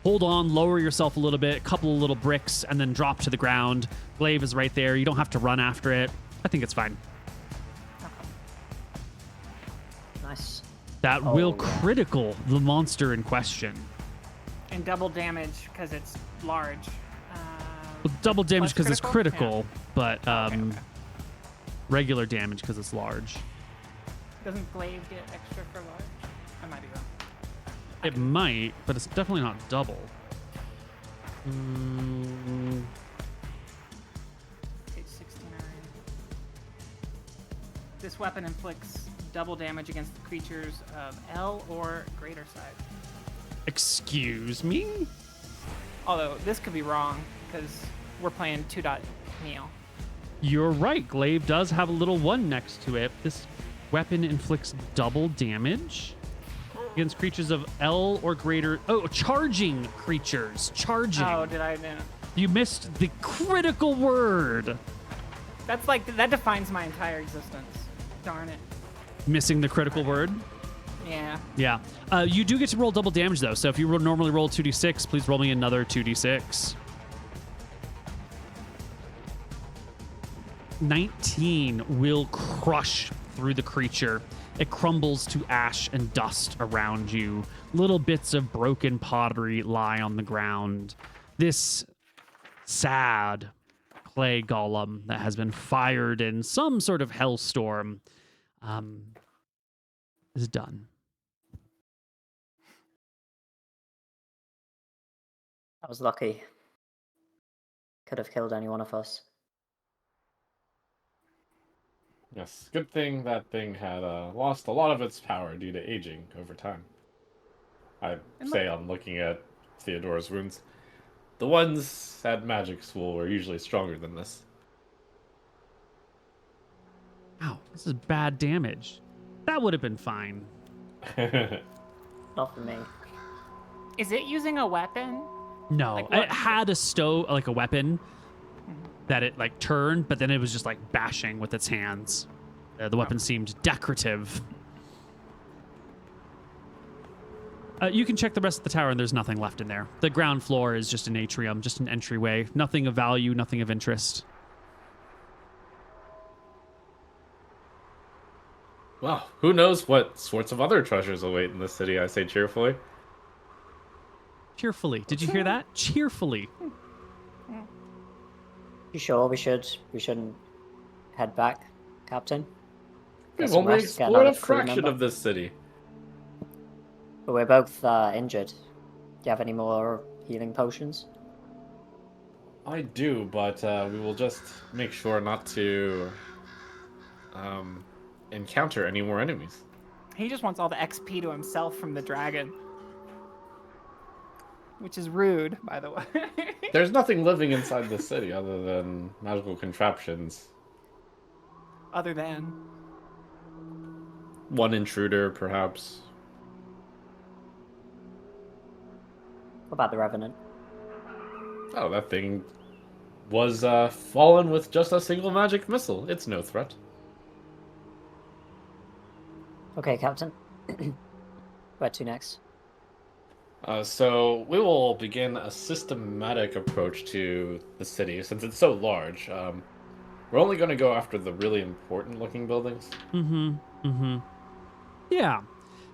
hold on, lower yourself a little bit, a couple of little bricks, and then drop to the ground. Glaive is right there. You don't have to run after it. I think it's fine. Nice. That will yeah. critical the monster in question. And double damage because it's large. Well, double damage plus because it's critical, Yeah. but Okay. regular damage because it's large. Doesn't glaive get extra for large? I might be wrong. It might, but it's definitely not double. Page 69. This weapon inflicts double damage against the creatures of L or greater size. Excuse me? Although this could be wrong because we're playing 2.Neal. You're right. Glaive does have a little 1 next to it. This weapon inflicts double damage against creatures of L or greater. Oh, charging creatures. Charging. Oh, did I? Didn't. You missed the critical word. That's like that defines my entire existence. Darn it. Missing the critical word. Yeah. Yeah. You do get to roll double damage, though. So if you normally roll 2d6, please roll me another 2d6. 19 will crush through the creature. It crumbles to ash and dust around you. Little bits of broken pottery lie on the ground. This sad clay golem that has been fired in some sort of hellstorm is done. I was lucky. Could have killed any one of us. Yes, good thing that thing had lost a lot of its power due to aging over time. I say I'm looking at Theodora's wounds. The ones at magic school were usually stronger than this. Ow, this is bad damage. That would have been fine. Not for me. Is it using a weapon? No, Like what? it had a stove, like a weapon that it like turned, but then it was just like bashing with its hands. The weapon seemed decorative. You can check the rest of the tower, and there's nothing left in there. The ground floor is just an atrium, just an entryway. Nothing of value, nothing of interest. Well, who knows what sorts of other treasures await in this city, I say cheerfully. Cheerfully. Did you hear that? Cheerfully. You sure we shouldn't head back, Captain? Get We've some only rest, get explored a another crew fraction member. of this city. But we're both injured. Do you have any more healing potions? I do, but we will just make sure not to encounter any more enemies. He just wants all the XP to himself from the dragon. Which is rude, by the way. There's nothing living inside the city other than magical contraptions. Other than. One intruder, perhaps. What about the Revenant? Oh, that thing was fallen with just a single magic missile. It's no threat. Okay, Captain. Where to next? So we will begin a systematic approach to the city since it's so large. We're only going to go after the really important looking buildings. Yeah.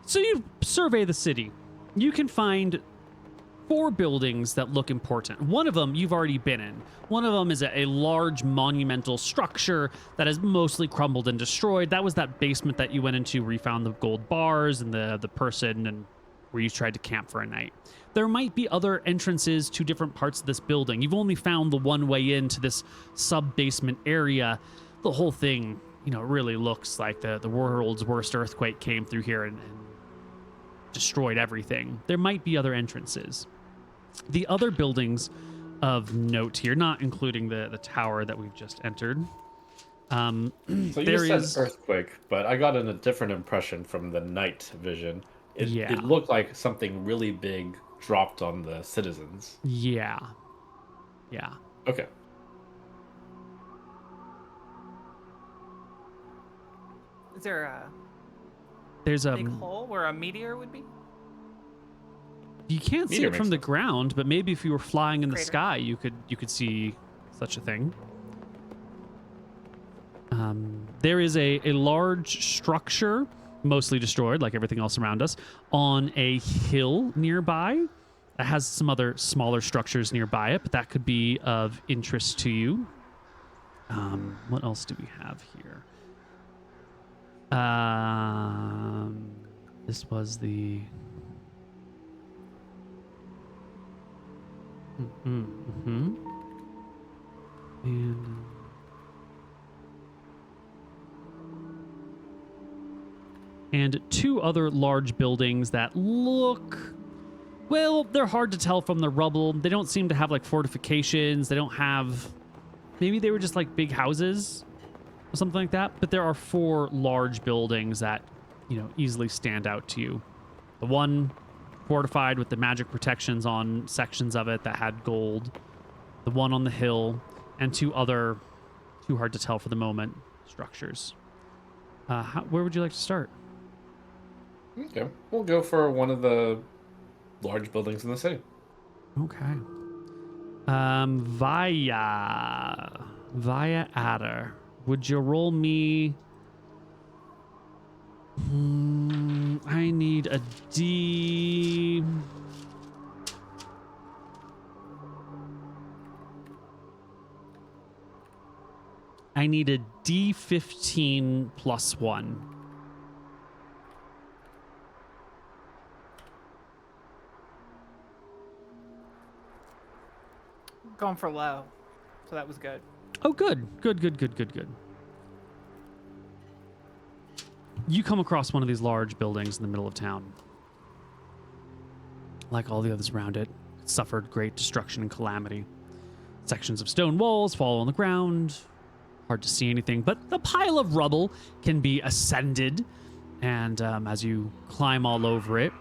So you survey the city. You can find 4 buildings that look important. One of them you've already been in. One of them is a large monumental structure that is mostly crumbled and destroyed. That was that basement that you went into where you found the gold bars and the person and where you tried to camp for a night. There might be other entrances to different parts of this building. You've only found the one way into this sub-basement area. The whole thing, really looks like the world's worst earthquake came through here and destroyed everything. There might be other entrances. The other buildings of note here, not including the tower that we've just entered, So you there said is earthquake, but I got a different impression from the night vision. Yeah. It looked like something really big dropped on the citizens. Yeah. Okay. Is there a There's a big hole where a meteor would be? You can't see Meteor it from makes the sense. ground, but maybe if you were flying in the Crater. sky, you could see such a thing. There is a large structure, mostly destroyed, like everything else around us, on a hill nearby. It has some other smaller structures nearby it, but that could be of interest to you. What else do we have here? This was the... And two other large buildings that look... Well, they're hard to tell from the rubble. They don't seem to have, like, fortifications. They don't have... Maybe they were just, like, big houses or something like that. But there are four large buildings that, easily stand out to you. The one fortified with the magic protections on sections of it that had gold. The one on the hill. And two other, too hard to tell for the moment, structures. Where would you like to start? Okay. We'll go for one of the large buildings in the city. Okay. Via Adder. Would you roll me... I need a D... I need a D15 plus 1. Going for low, so that was good. Oh, good. Good. You come across one of these large buildings in the middle of town. Like all the others around it, it suffered great destruction and calamity. Sections of stone walls fall on the ground. Hard to see anything, but the pile of rubble can be ascended. And as you climb all over it,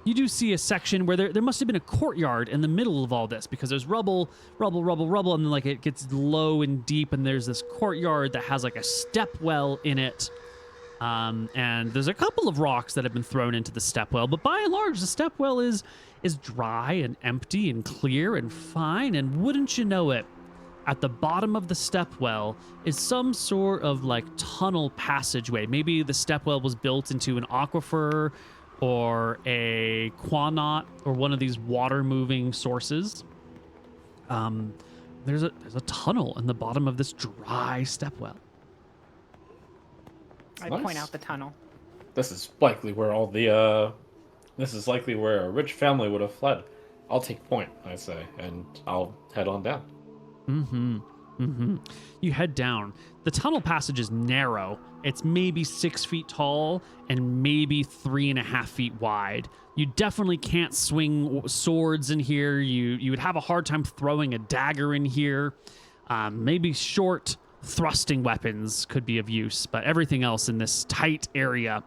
you do see a section where there must have been a courtyard in the middle of all this, because there's rubble, and then like it gets low and deep, and there's this courtyard that has like a step well in it. And there's a couple of rocks that have been thrown into the step well, but by and large, the step well is dry and empty and clear and fine. And wouldn't you know it, at the bottom of the step well is some sort of like tunnel passageway. Maybe the step well was built into an aquifer or a quanot or one of these water moving sources. There's a tunnel in the bottom of this dry step well. I'd Nice. point out the tunnel. This is likely where a rich family would have fled. I'll take point, I say, and I'll head on down. You head down. The tunnel passage is narrow. It's maybe 6 feet tall and maybe 3.5 feet wide. You definitely can't swing swords in here. You would have a hard time throwing a dagger in here. Maybe short thrusting weapons could be of use, but everything else in this tight area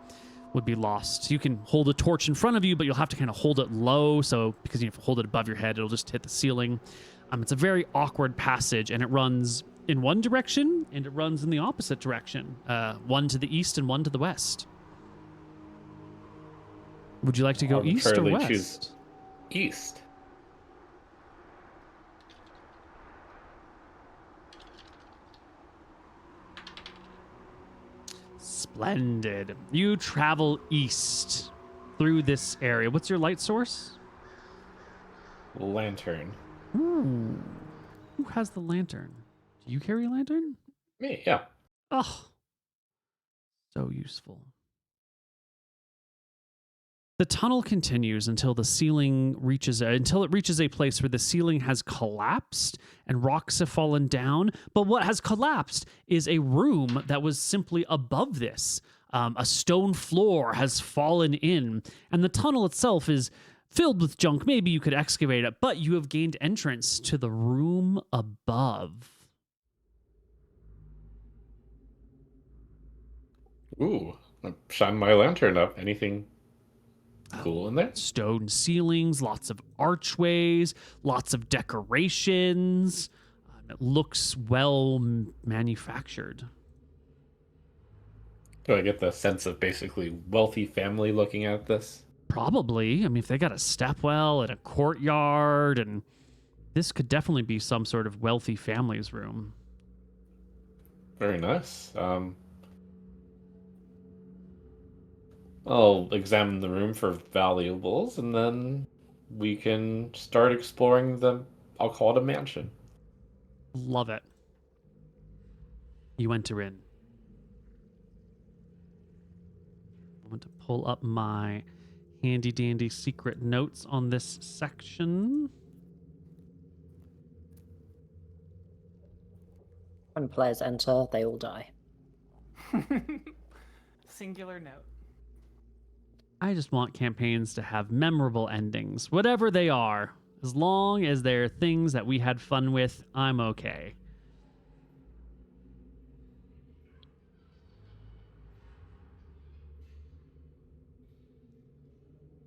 would be lost. You can hold a torch in front of you, but you'll have to kind of hold it low, so because if you hold it above your head, it'll just hit the ceiling. It's a very awkward passage, and it runs in one direction, and it runs in the opposite direction. One to the east and one to the west. Would you like to go east or Arbitrarily west? choose east. Splendid. You travel east through this area. What's your light source? Lantern. Ooh. Who has the lantern? Do you carry a lantern? Me, yeah. Oh, so useful. The tunnel continues until it reaches a place where the ceiling has collapsed and rocks have fallen down. But what has collapsed is a room that was simply above this. A stone floor has fallen in, and the tunnel itself is filled with junk. Maybe you could excavate it, but you have gained entrance to the room above. Ooh, I shine my lantern up. Anything cool in there? Stone ceilings, lots of archways, lots of decorations. It looks well manufactured. Do I get the sense of basically wealthy family looking at this? Probably. I mean, if they got a stepwell and a courtyard, and this could definitely be some sort of wealthy family's room. Very nice. I'll examine the room for valuables, and then we can start exploring the, I'll call it a mansion. Love it. You enter in. I want to pull up my handy dandy secret notes on this section. When players enter, they all die. Singular note. I just want campaigns to have memorable endings, whatever they are. As long as they're things that we had fun with, I'm okay.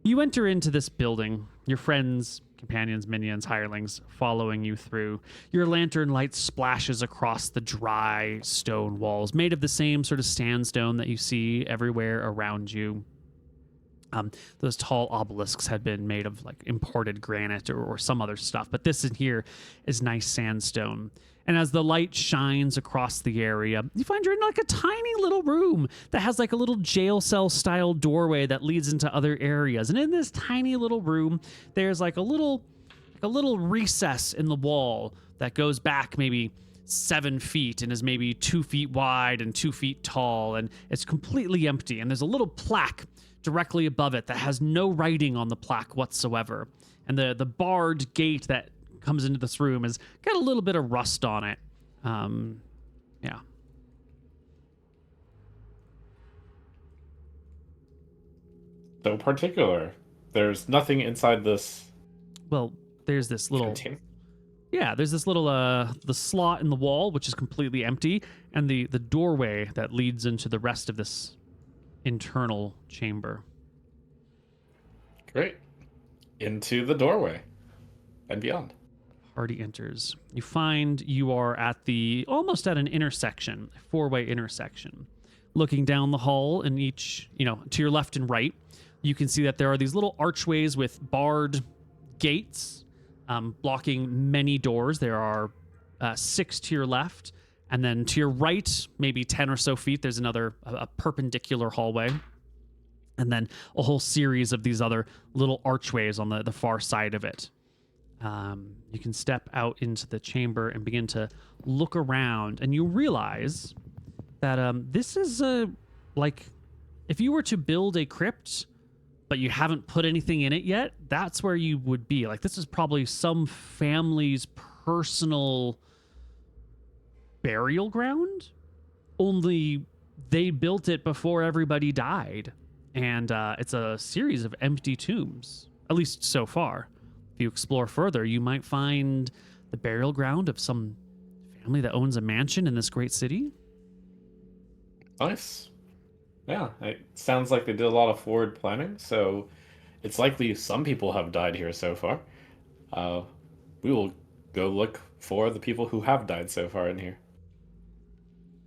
You enter into this building, your friends, companions, minions, hirelings following you through. Your lantern light splashes across the dry stone walls, made of the same sort of sandstone that you see everywhere around you. Those tall obelisks had been made of like imported granite or some other stuff, but this in here is nice sandstone. And as the light shines across the area, you find you're in like a tiny little room that has like a little jail cell style doorway that leads into other areas. And in this tiny little room, there's like a little recess in the wall that goes back maybe 7 feet and is maybe 2 feet wide and 2 feet tall, and it's completely empty. And there's a little plaque directly above it that has no writing on the plaque whatsoever. And the barred gate that comes into this room has got a little bit of rust on it. Yeah. So particular. There's nothing inside this. Well, there's this little... Canteen? Yeah, there's this little the slot in the wall, which is completely empty, and the doorway that leads into the rest of this internal chamber. Great. Into the doorway and beyond. Party enters. You find you are at almost at an intersection, a 4-way intersection. Looking down the hall in each, to your left and right, you can see that there are these little archways with barred gates blocking many doors. There are 6 to your left, and then to your right, maybe 10 or so feet, there's another a perpendicular hallway. And then a whole series of these other little archways on the far side of it. You can step out into the chamber and begin to look around, and you realize that this is like if you were to build a crypt, but you haven't put anything in it yet, that's where you would be. Like, this is probably some family's personal burial ground, only they built it before everybody died. And it's a series of empty tombs, at least so far. If you explore further, you might find the burial ground of some family that owns a mansion in this great city. Nice. Yeah, it sounds like they did a lot of forward planning, so it's likely some people have died here so far. We will go look for the people who have died so far in here.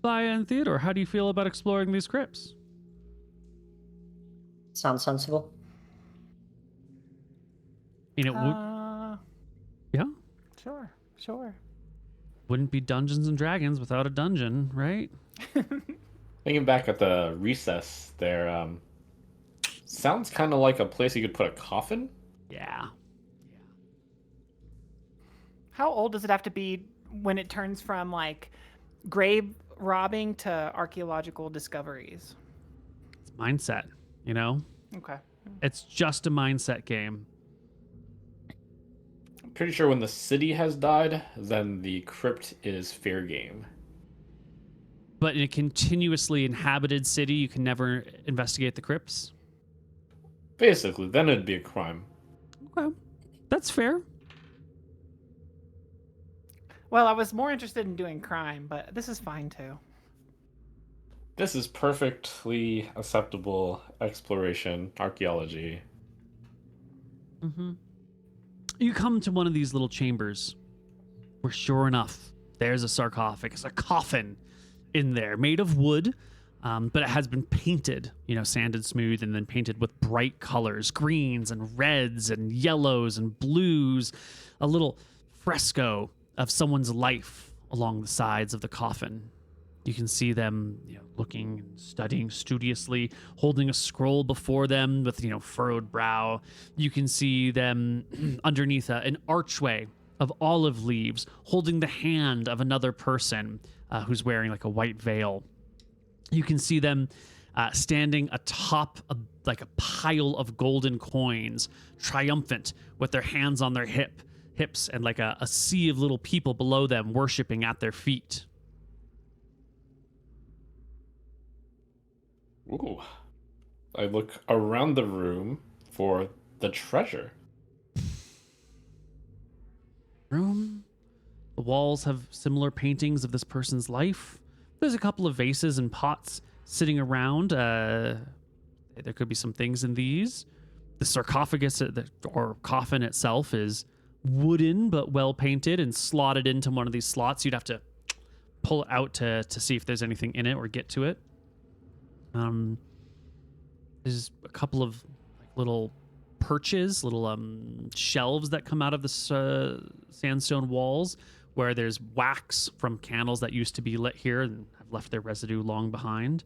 Baya and Theodore, how do you feel about exploring these crypts? Sounds sensible. Yeah? Sure. Wouldn't be Dungeons and Dragons without a dungeon, right? Thinking back at the recess there, sounds kind of like a place you could put a coffin. Yeah. How old does it have to be when it turns from like grave robbing to archaeological discoveries? It's mindset, Okay. It's just a mindset game. I'm pretty sure when the city has died, then the crypt is fair game. But in a continuously inhabited city, you can never investigate the crypts? Basically, then it'd be a crime. Okay. That's fair. Well, I was more interested in doing crime, but this is fine too. This is perfectly acceptable exploration, archaeology. Mm-hmm. You come to one of these little chambers where, sure enough, there's a sarcophagus, a coffin in there made of wood, but it has been painted, sanded smooth and then painted with bright colors, greens and reds and yellows and blues, a little fresco of someone's life along the sides of the coffin. You can see them looking and studying studiously, holding a scroll before them with furrowed brow. You can see them underneath an archway of olive leaves, holding the hand of another person who's wearing like a white veil. You can see them standing atop like a pile of golden coins, triumphant with their hands on their hips and like a sea of little people below them worshiping at their feet. Ooh. I look around the room for the treasure. Room. The walls have similar paintings of this person's life. There's a couple of vases and pots sitting around. There could be some things in these. The sarcophagus or coffin itself is wooden but well painted and slotted into one of these slots. You'd have to pull it out to see if there's anything in it or get to it. There's a couple of little perches, little shelves that come out of the sandstone walls where there's wax from candles that used to be lit here and have left their residue long behind.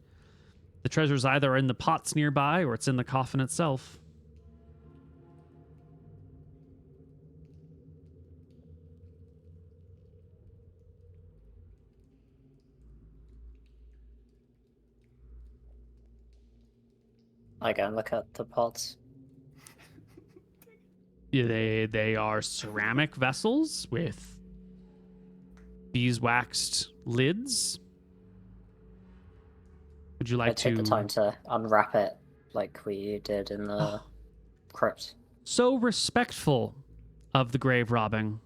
The treasure's either in the pots nearby or it's in the coffin itself. I go and look at the pots. Yeah, they are ceramic vessels with beeswaxed lids. Would you like I take the time to unwrap it like we did in the crypt. So respectful of the grave robbing,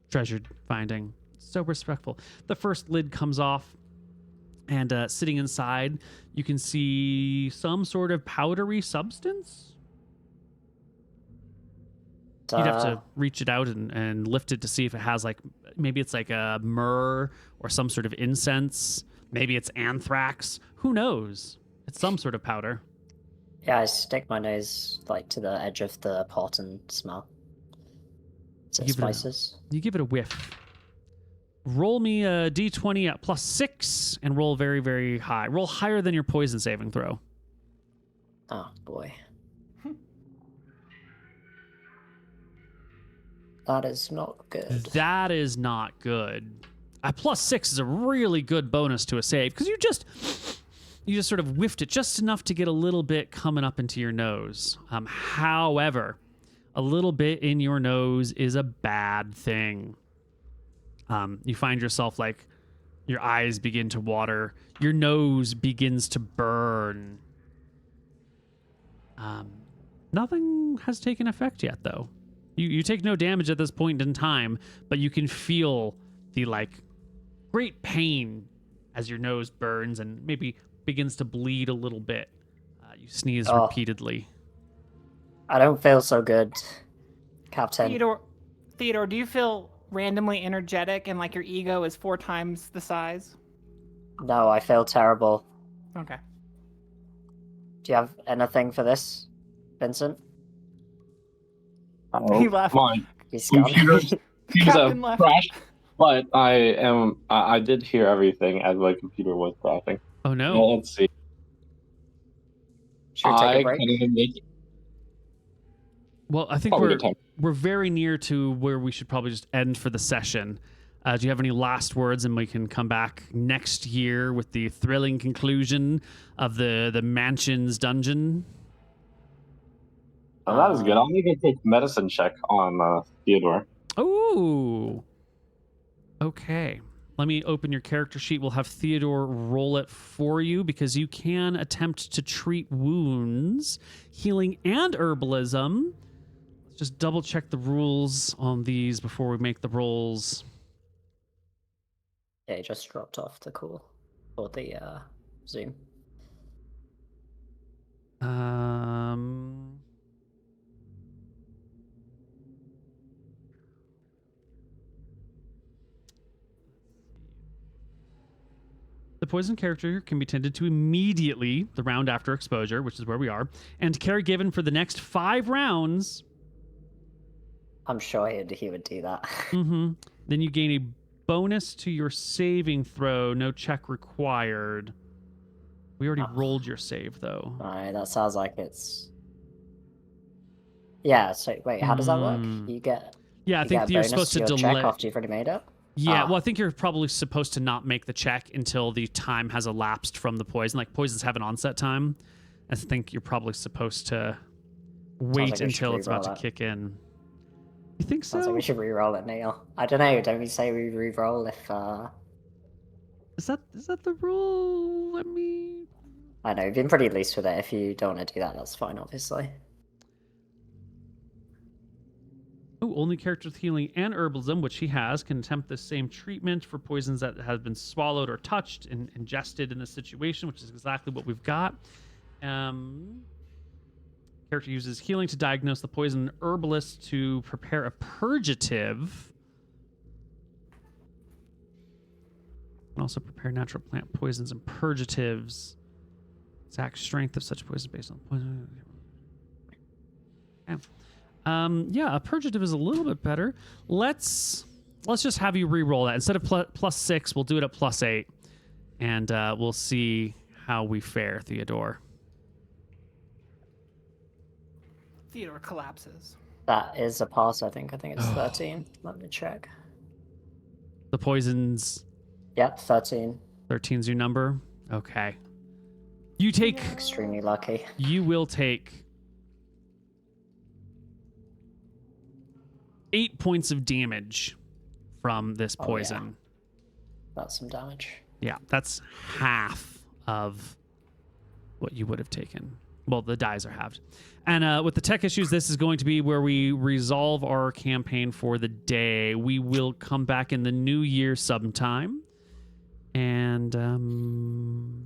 treasured finding. So respectful. The first lid comes off, and sitting inside, you can see some sort of powdery substance. You'd have to reach it out and lift it to see if it has maybe it's like a myrrh or some sort of incense. Maybe it's anthrax. Who knows? It's some sort of powder. Yeah, I stick my nose to the edge of the pot and smell. Is it spices? You give it a whiff. Roll me a d20 at +6 and roll very, very high. Roll higher than your poison saving throw. Oh, boy. That is not good. That is not good. A +6 is a really good bonus to a save because you just sort of whiffed it just enough to get a little bit coming up into your nose. However, a little bit in your nose is a bad thing. You find yourself your eyes begin to water, your nose begins to burn. Nothing has taken effect yet, though. You take no damage at this point in time, but you can feel the great pain as your nose burns and maybe begins to bleed a little bit. You sneeze repeatedly. I don't feel so good, Captain. Theodore, do you feel randomly energetic and your ego is 4 times the size? No, I feel terrible. Okay. Do you have anything for this, Vincent? He left. My He's gone. computer seems to Captain have left. crashed, but I did hear everything as my computer was crashing. Oh no. Well, let's see. Should we take a break? Can't even make it. Well, I think Probably good time. we're very near to where we should probably just end for the session. Do you have any last words, and we can come back next year with the thrilling conclusion of the mansion's dungeon? Oh, that is good. I'll make a quick medicine check on Theodore. Ooh. Okay. Let me open your character sheet. We'll have Theodore roll it for you because you can attempt to treat wounds, healing, and herbalism. Let's just double check the rules on these before we make the rolls. Yeah, he just dropped off the call or the Zoom. The poison character can be tended to immediately the round after exposure, which is where we are, and care given for the next 5 rounds. I'm sure he would do that. Mm-hmm. Then you gain a bonus to your saving throw. No check required. We already rolled your save, though. Alright, that sounds like it's... Yeah, so wait, how does that work? You get... Yeah, I think you're supposed to your delay... check after you've already made it? Yeah, well, I think you're probably supposed to not make the check until the time has elapsed from the poison. Like, poisons have an onset time. I think you're probably supposed to wait until it's about to kick in. You think so? Sounds like we should re-roll it, Neal. I don't know, don't we say we re-roll if... Is that the rule? Let me... I know, you've been pretty loose with it. If you don't want to do that, that's fine, obviously. Oh, only characters with healing and herbalism, which he has, can attempt the same treatment for poisons that have been swallowed or touched and ingested in this situation, which is exactly what we've got. Character uses healing to diagnose the poison. Herbalist to prepare a purgative. And also prepare natural plant poisons and purgatives. Exact strength of such poison based on poison. Okay. Yeah, a purgative is a little bit better. Let's just have you re-roll that. Instead of +6, we'll do it at +8. And we'll see how we fare, Theodore. Theodore collapses. That is a pass, I think. I think it's 13. Let me check. The poisons... Yep, 13. 13's your number? Okay. You take... Extremely lucky. You will take 8 points of damage from this poison. Yeah. That's some damage. Yeah, that's half of what you would have taken. Well, the dies are halved. And with the tech issues, this is going to be where we resolve our campaign for the day. We will come back in the new year sometime. And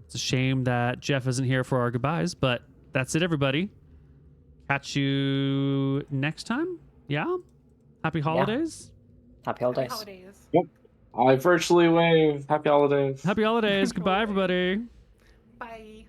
it's a shame that Jeff isn't here for our goodbyes, but that's it, everybody. Catch you next time. Yeah? Happy holidays? Yeah. Happy holidays. Happy holidays. Yep. I virtually wave. Happy holidays. Happy holidays. Goodbye, everybody. Bye.